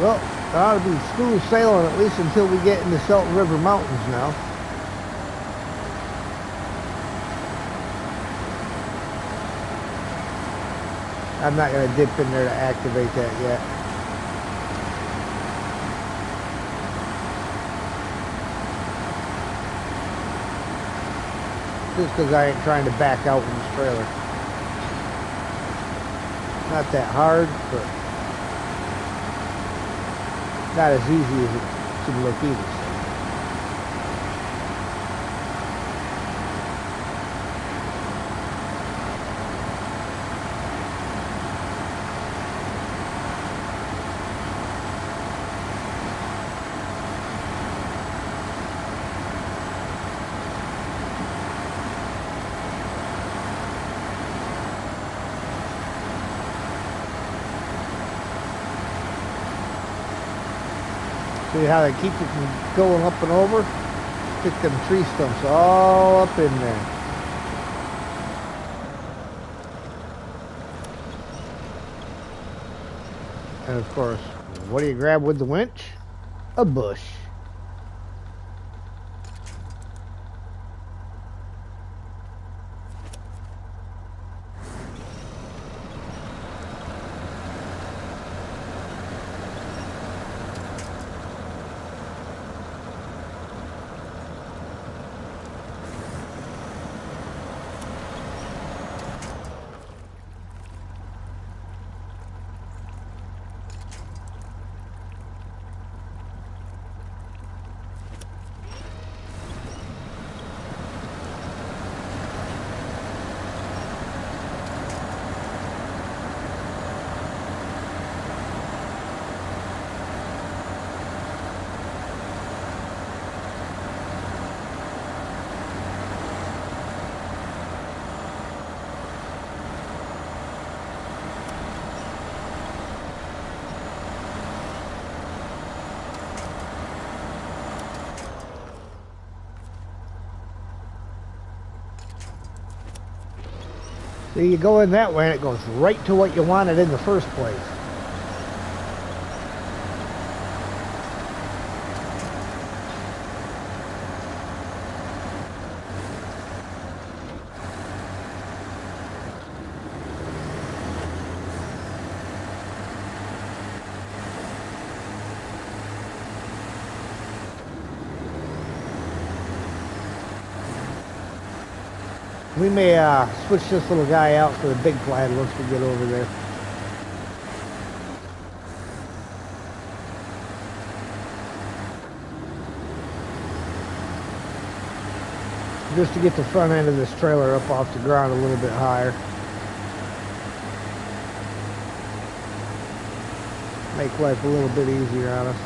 Well, it ought to be smooth sailing at least until we get in the Salt River Mountains now. I'm not going to dip in there to activate that yet. Just because I ain't trying to back out in this trailer. Not that hard, but not as easy as it should look either. See how they keep it from going up and over? Stick them tree stumps all up in there. And of course, what do you grab with the winch? A bush. See, you go in that way and it goes right to what you wanted in the first place. We may switch this little guy out for the big plaid once we get over there. Just to get the front end of this trailer up off the ground a little bit higher. Make life a little bit easier on us.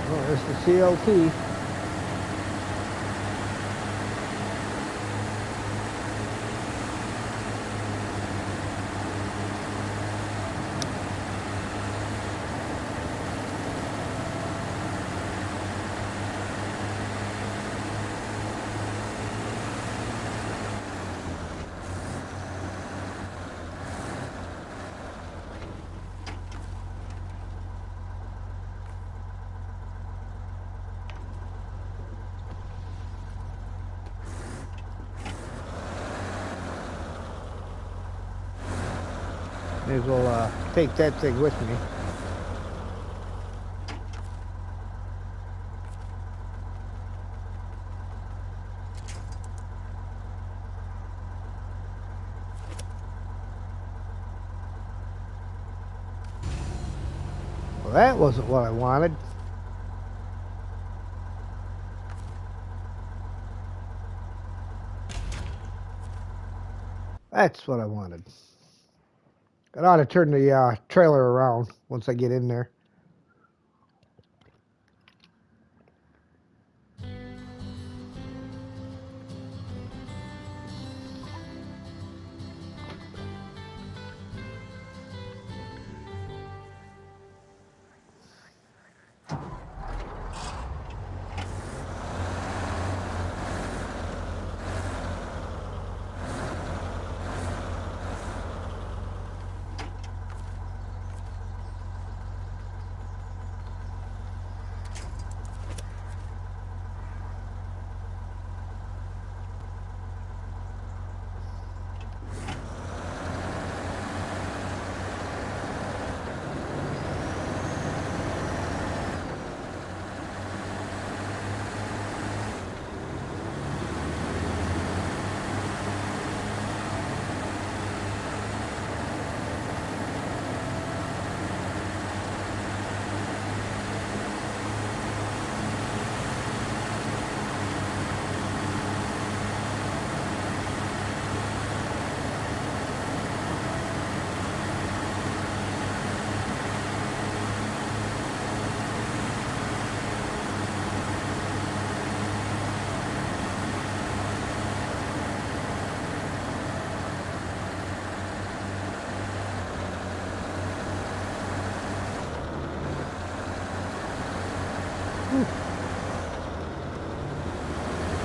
Oh, there's the CLT. May as well take that thing with me. Well, that wasn't what I wanted. That's what I wanted. I ought to turn the trailer around once I get in there.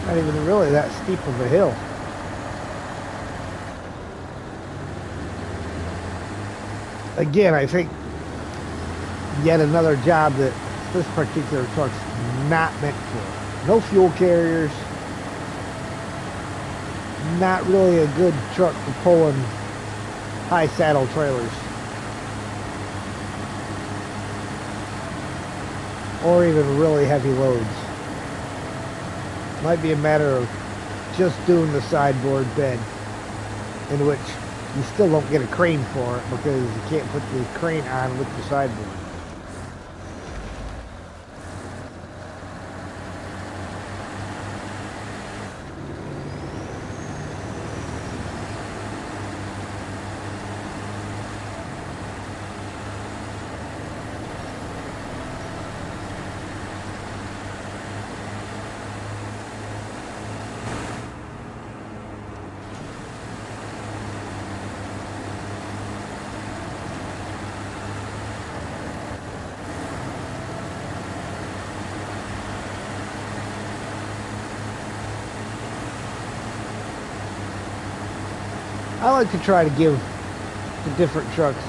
Not even really that steep of a hill. Again, I think yet another job that this particular truck's not meant for. No fuel carriers. Not really a good truck for pulling high saddle trailers. Or even really heavy loads. Might be a matter of just doing the sideboard bed, in which you still don't get a crane for it because you can't put the crane on with the sideboard. I like to try to give the different trucks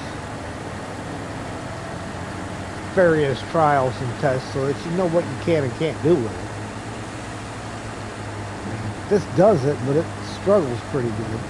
various trials and tests so that you know what you can and can't do with it. This does it, but it struggles pretty good.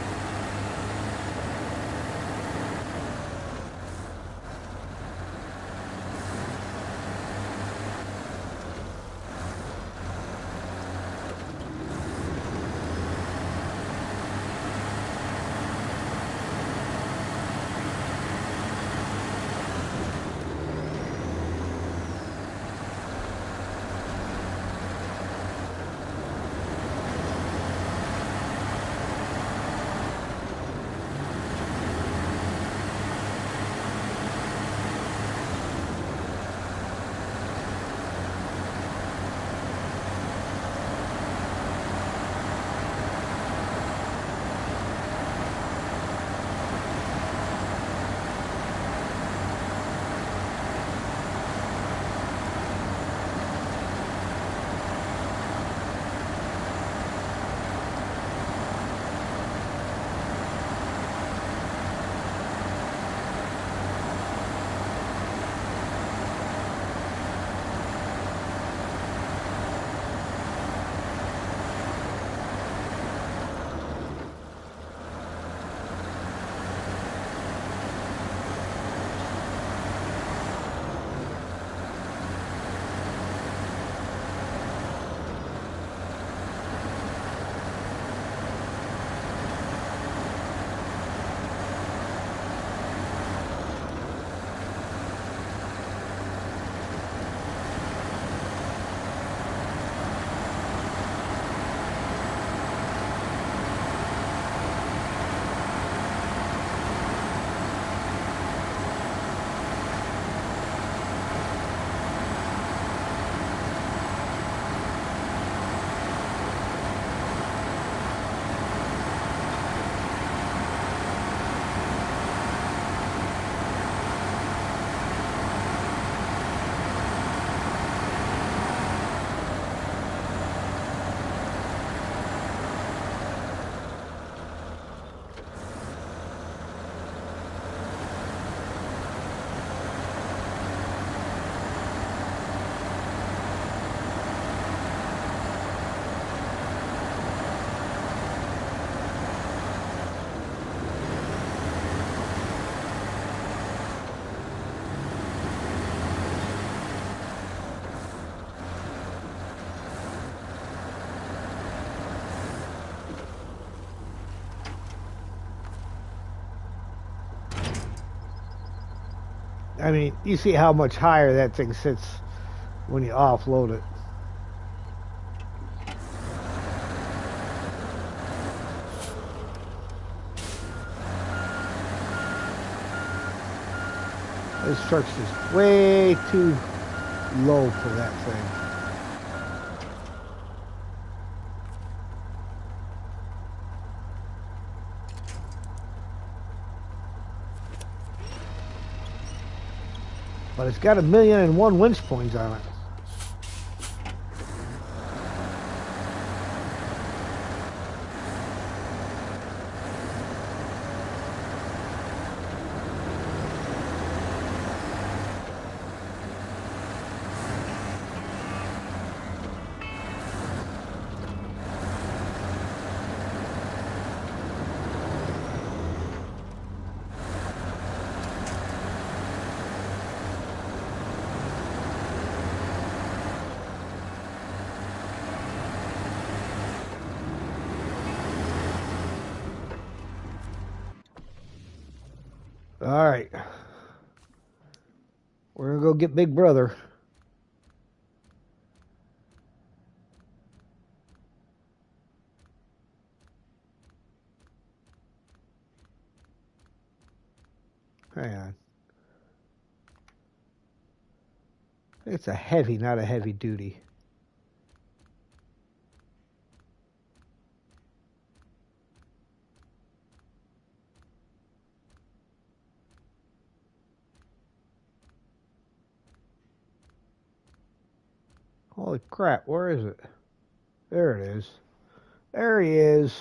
I mean, you see how much higher that thing sits when you offload it. This truck's just way too low for that thing. But it's got 1,000,001 winch points on it. All right. We're going to go get Big Brother. Hang on. It's a heavy, not a heavy duty. Holy crap, where is it? There it is. There he is.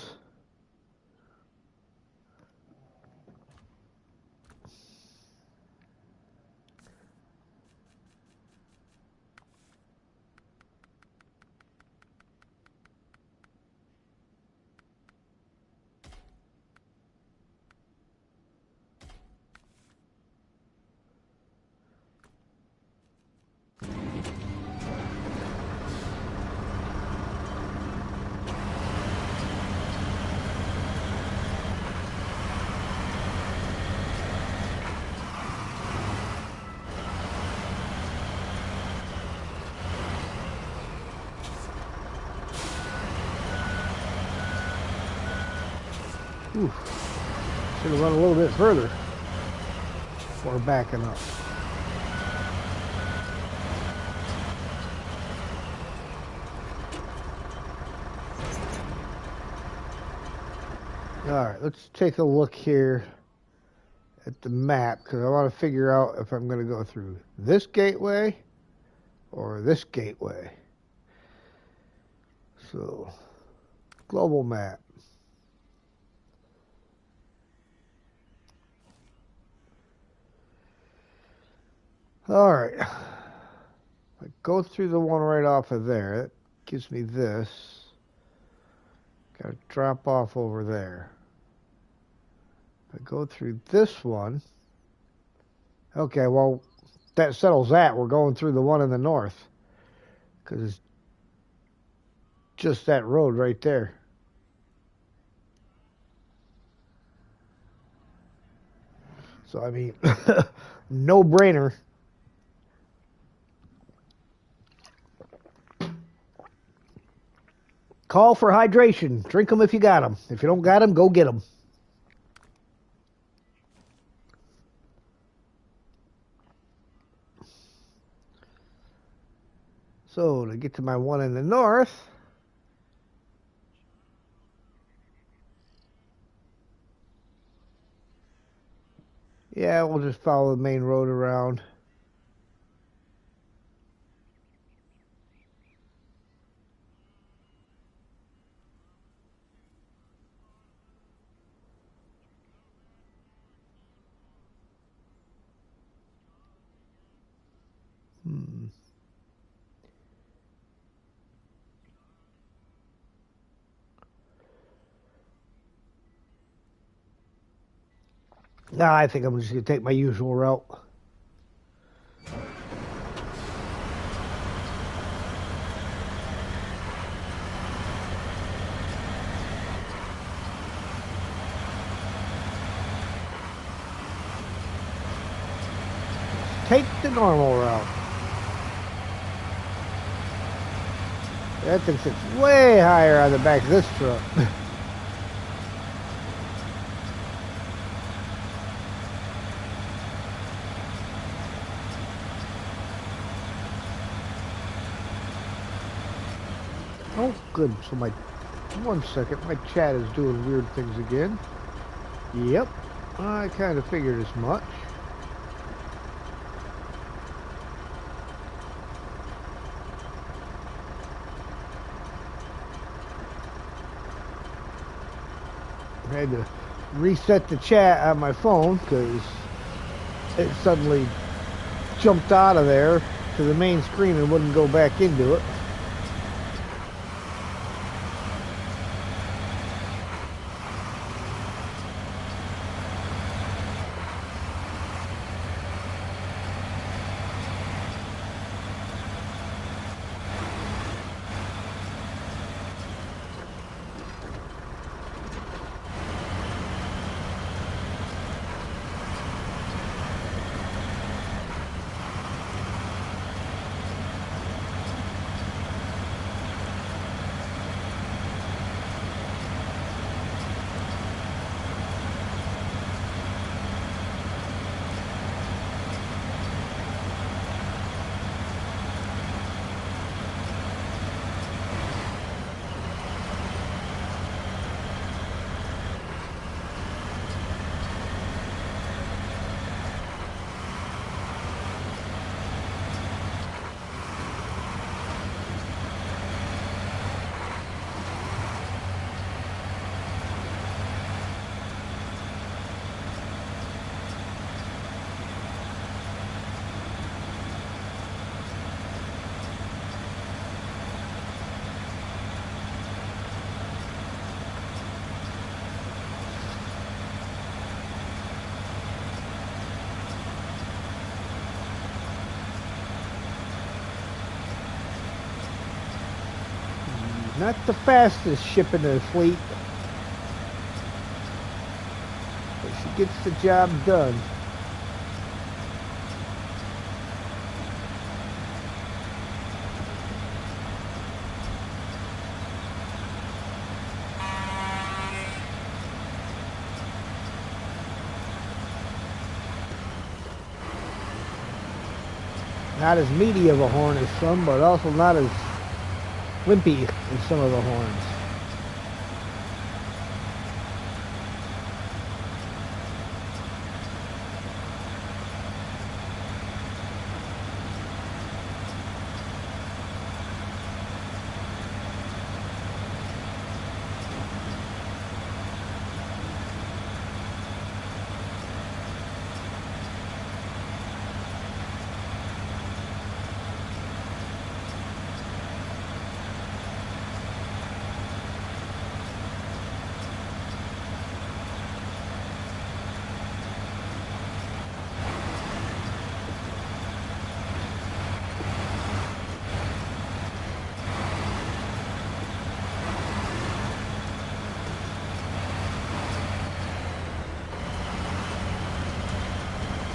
Oof. Should have run a little bit further before backing up. All right, let's take a look here at the map because I want to figure out if I'm going to go through this gateway or this gateway. So, global map. All right. I go through the one right off of there. That gives me this. Got to drop off over there. I go through this one. Okay, well, that settles that. We're going through the one in the north because it's just that road right there. So, I mean, no brainer. Call for hydration. Drink them if you got them. If you don't got them, go get them. So, to get to my one in the north, yeah, we'll just follow the main road around. Nah, I think I'm just going to take my usual route. take the normal route. That thing sits way higher on the back of this truck. Oh, good. So my, 1 second, my chat is doing weird things again. Yep, I kind of figured as much. I had to reset the chat on my phone because it suddenly jumped out of there to the main screen and wouldn't go back into it. Not the fastest ship in the fleet, but she gets the job done. Not as meaty of a horn as some, but also not as wimpy as some of the horns.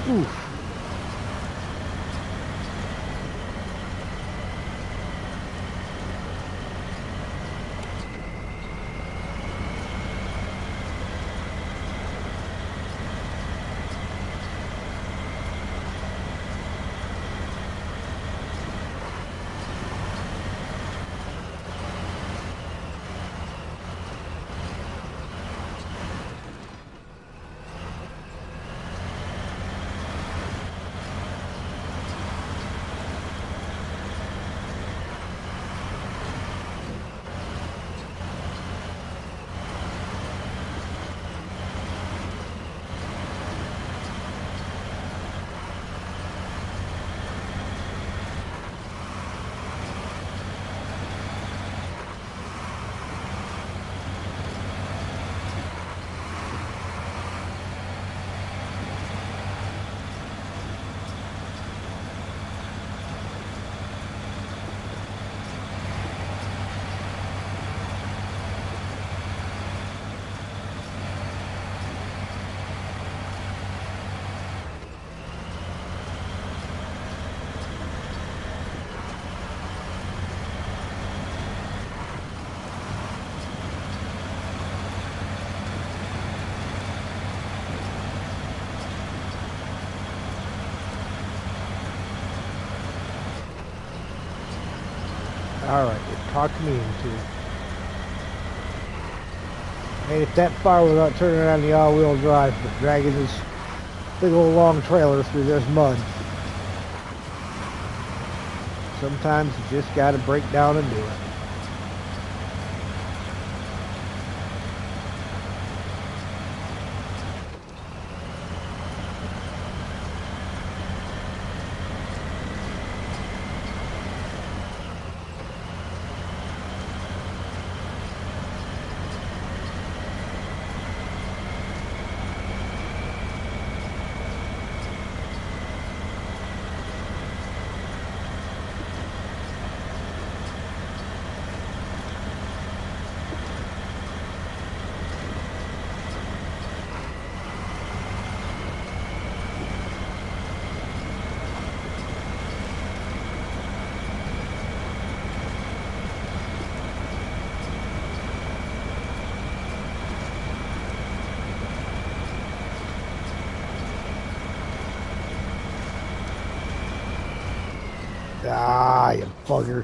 Oof. Alright, talk me into it. Made it that far without turning on the all-wheel drive, but dragging this big old long trailer through this mud. Sometimes you just gotta break down and do it. Ah, you bugger.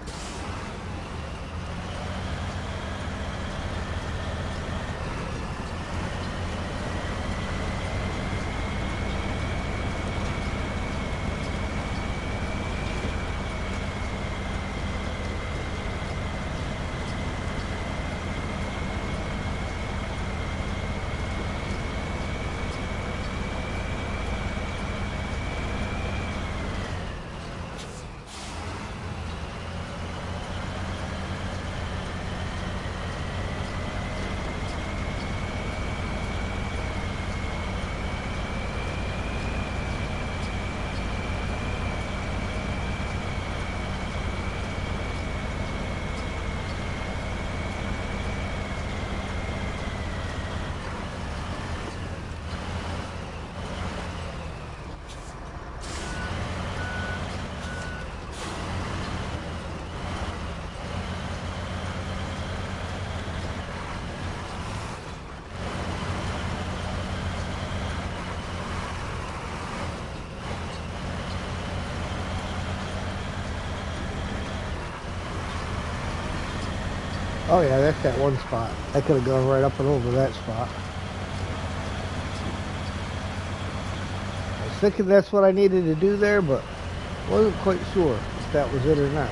Oh yeah, that's that one spot. I could have gone right up and over that spot. I was thinking that's what I needed to do there, but wasn't quite sure if that was it or not.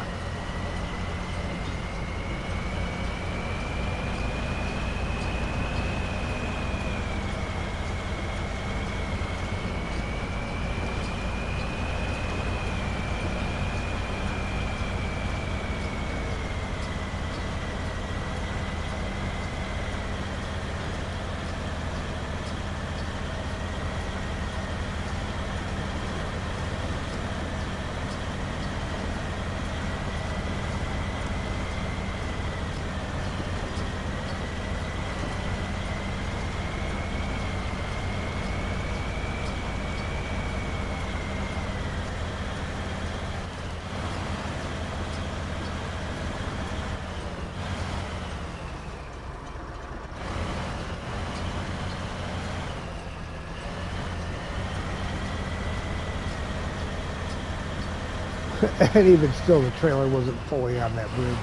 And even still, the trailer wasn't fully on that bridge.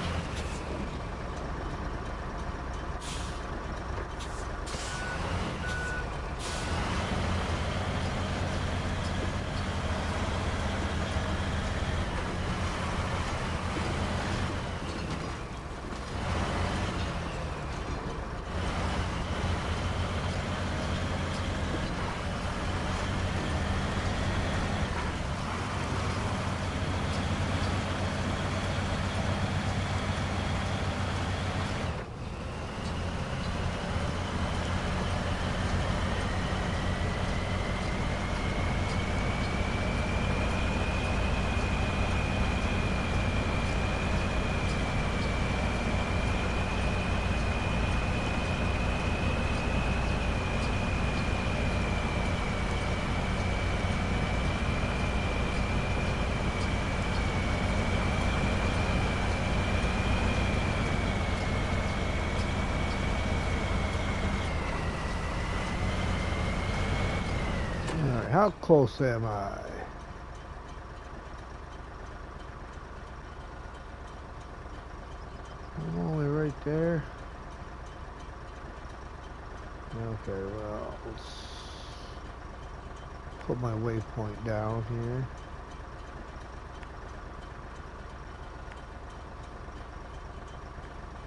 Alright, how close am I? right there. Okay, well, let's put my waypoint down here.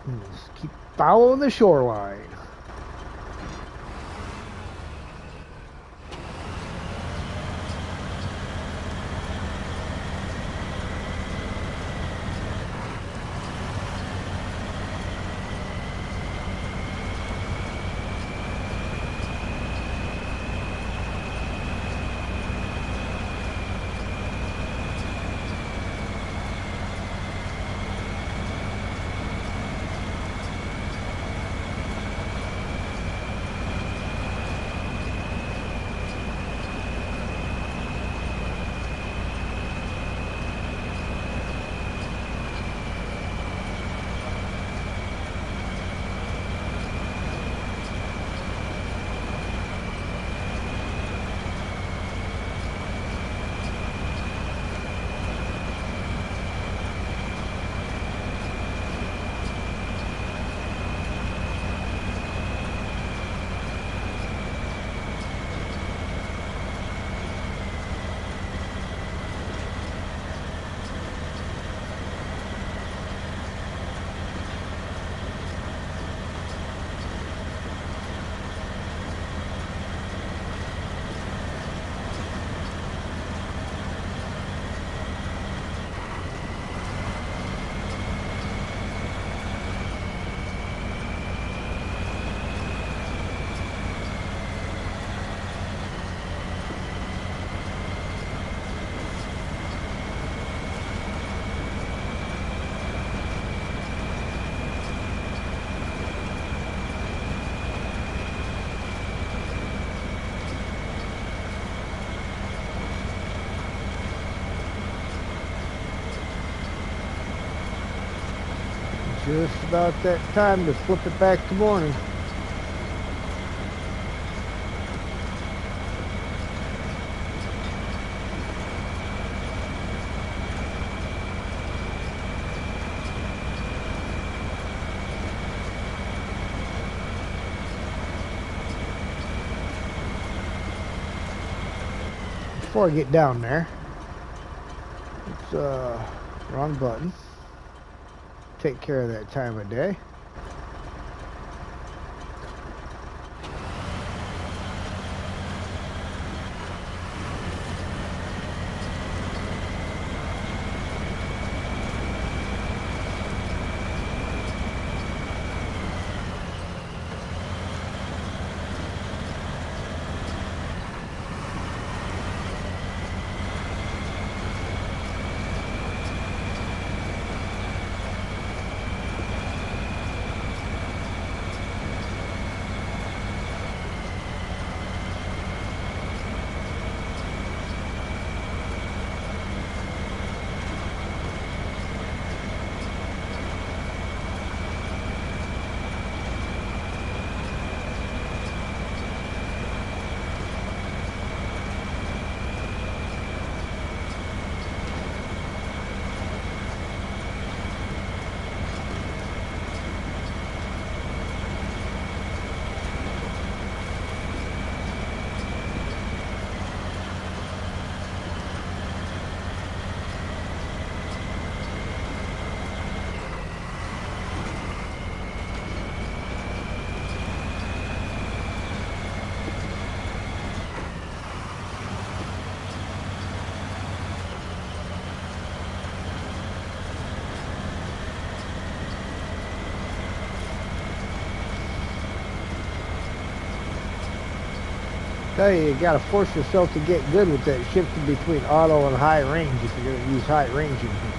And just keep following the shoreline. Just about that time to flip it back to morning. Before I get down there, it's wrong button. Take care of that time of day. Tell you, you gotta force yourself to get good with that shifting between auto and high range if you're gonna use high range in here.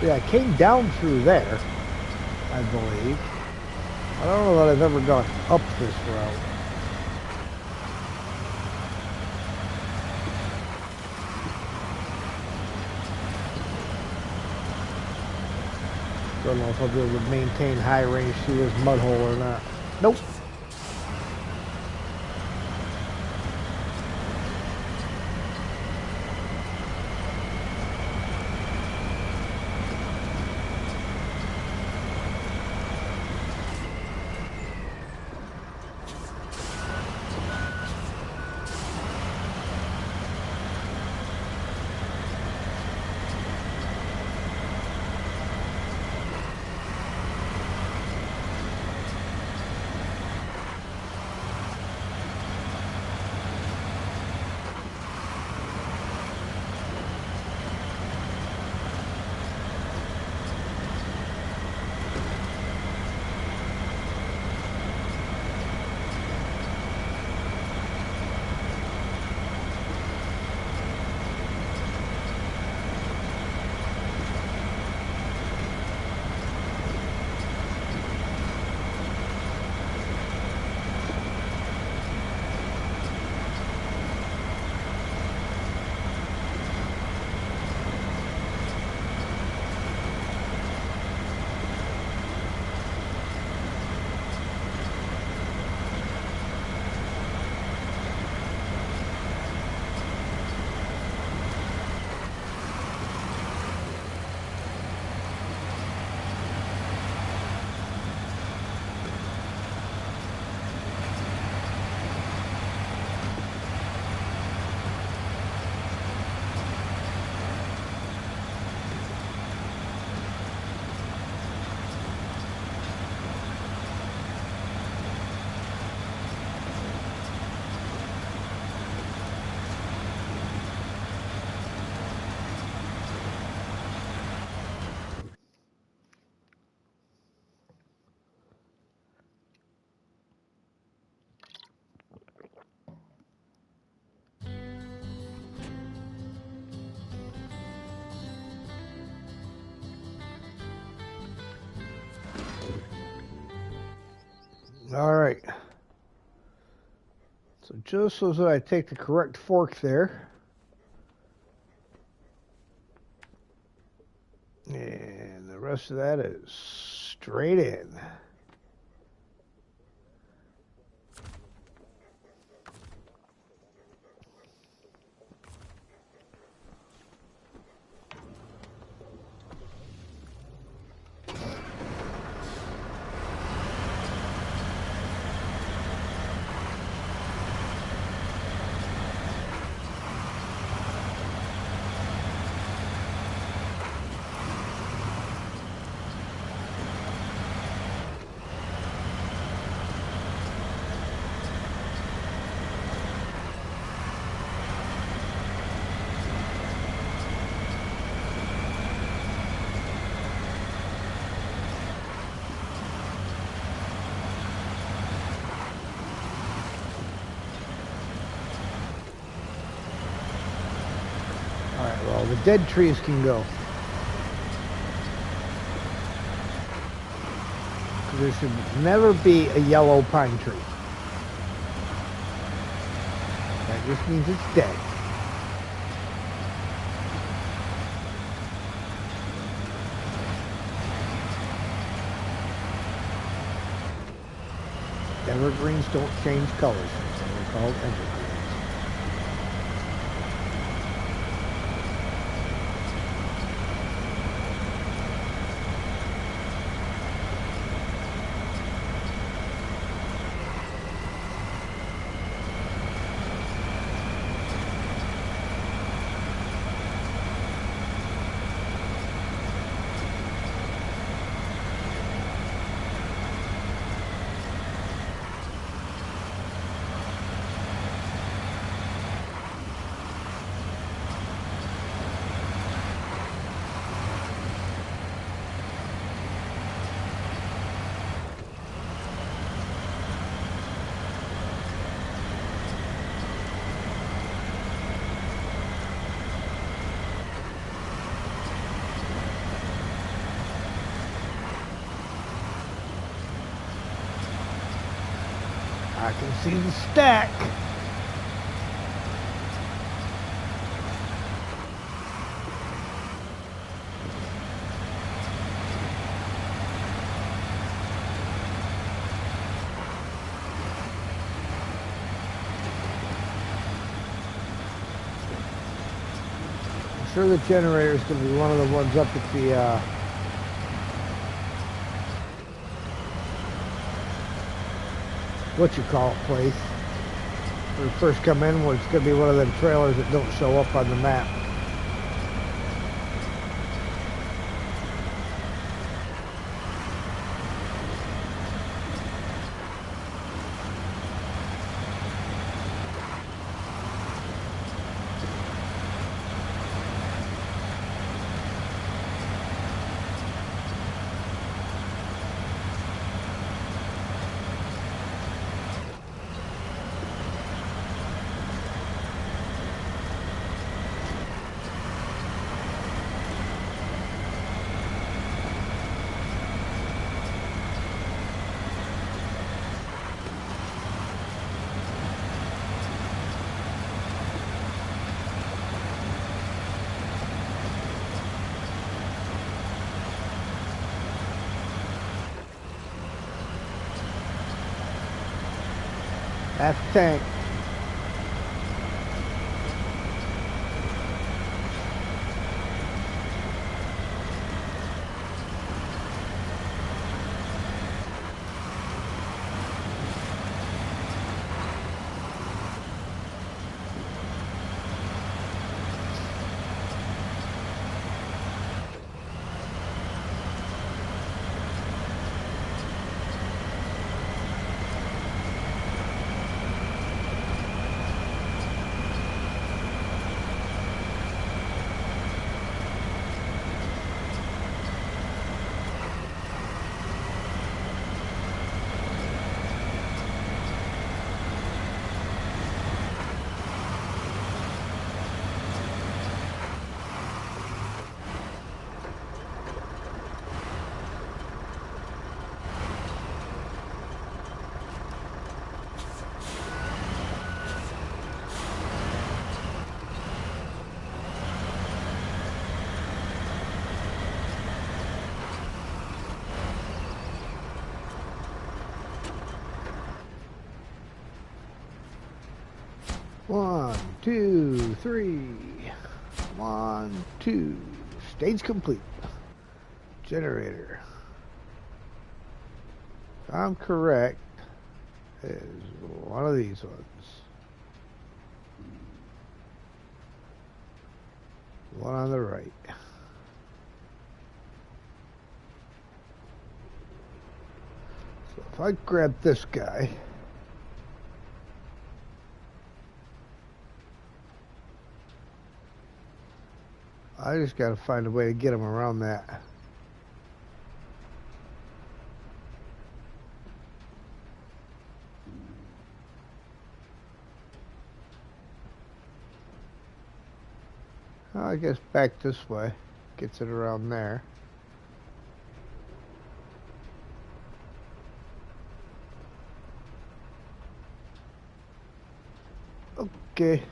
Yeah, I came down through there, I believe. I don't know that I've ever gone up this route. Don't know if I'll be able to maintain high range through this mud hole or not. Nope. All right. So just so that I take the correct fork there. And the rest of that is straight in. All right, well, the dead trees can go. There should never be a yellow pine tree. That just means it's dead. Evergreens don't change colors. They're called evergreens. I can see the stack. I'm sure the generator is going to be one of the ones up at the what you call it place. When we first come in, well, it's going to be one of them trailers that don't show up on the map. Half tank. One, two, three. 1, 2. Stage complete. Generator. If I'm correct, is one of these ones. One on the right. So if I grab this guy, I just got to find a way to get him around that. I guess back this way gets it around there. Okay.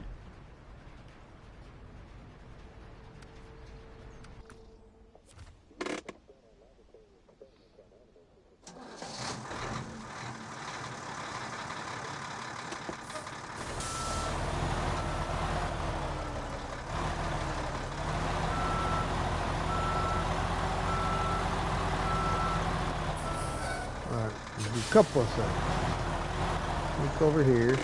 Alright, do a couple of things. Look over here.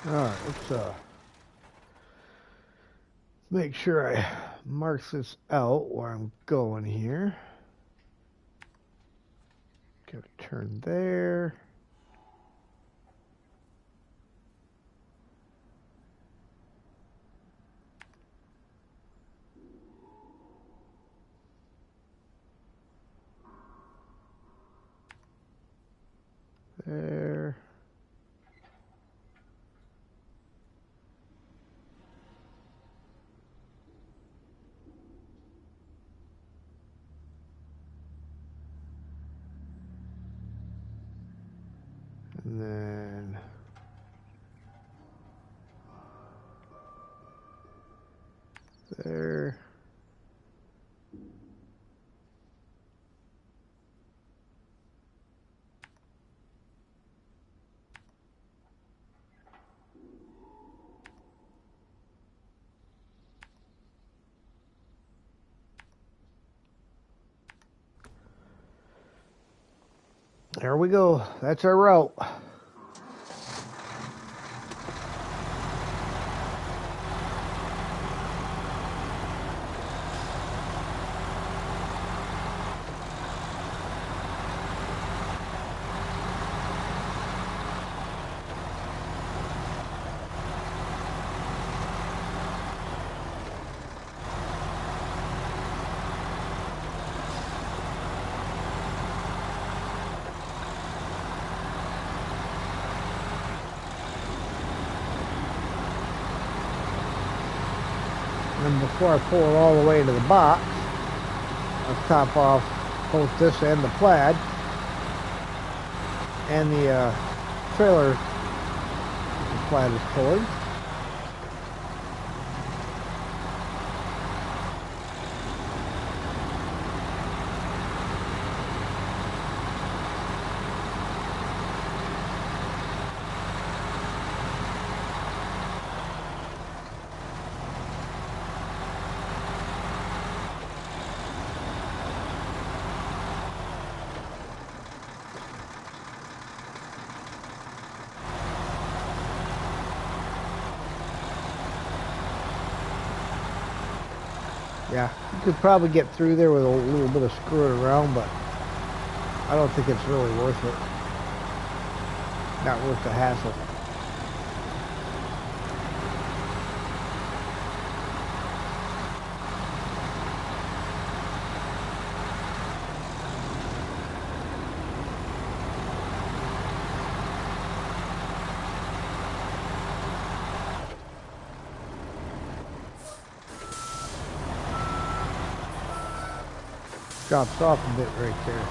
Alright, let's make sure I mark this out where I'm going here. Got to turn there. There. And then there. There we go. That's our route. And before I pull it all the way to the box, I'll top off both this and the plaid. And the trailer, the plaid is pulling. Yeah, you could probably get through there with a little bit of screwing around, but I don't think it's really worth it. Not worth the hassle. Drops off a bit right there.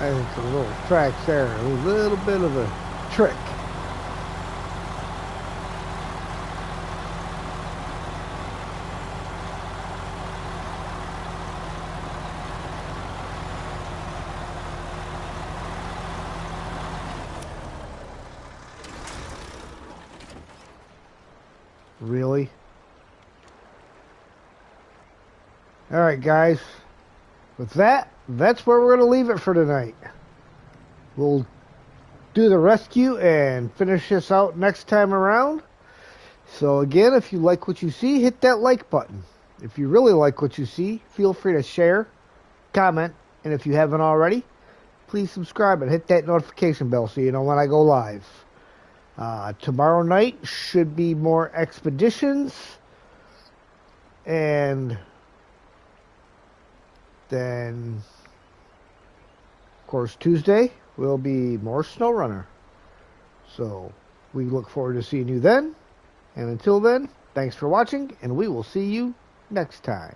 I think the little tracks there are a little bit of a trick. Really? Alright, guys. With that, that's where we're going to leave it for tonight. We'll do the rescue and finish this out next time around. So again, if you like what you see, hit that like button. If you really like what you see, feel free to share, comment, and if you haven't already, please subscribe and hit that notification bell so you know when I go live. Tomorrow night should be more expeditions, and then, of course, Tuesday will be more Snowrunner. So we look forward to seeing you then. And until then, thanks for watching, and we will see you next time.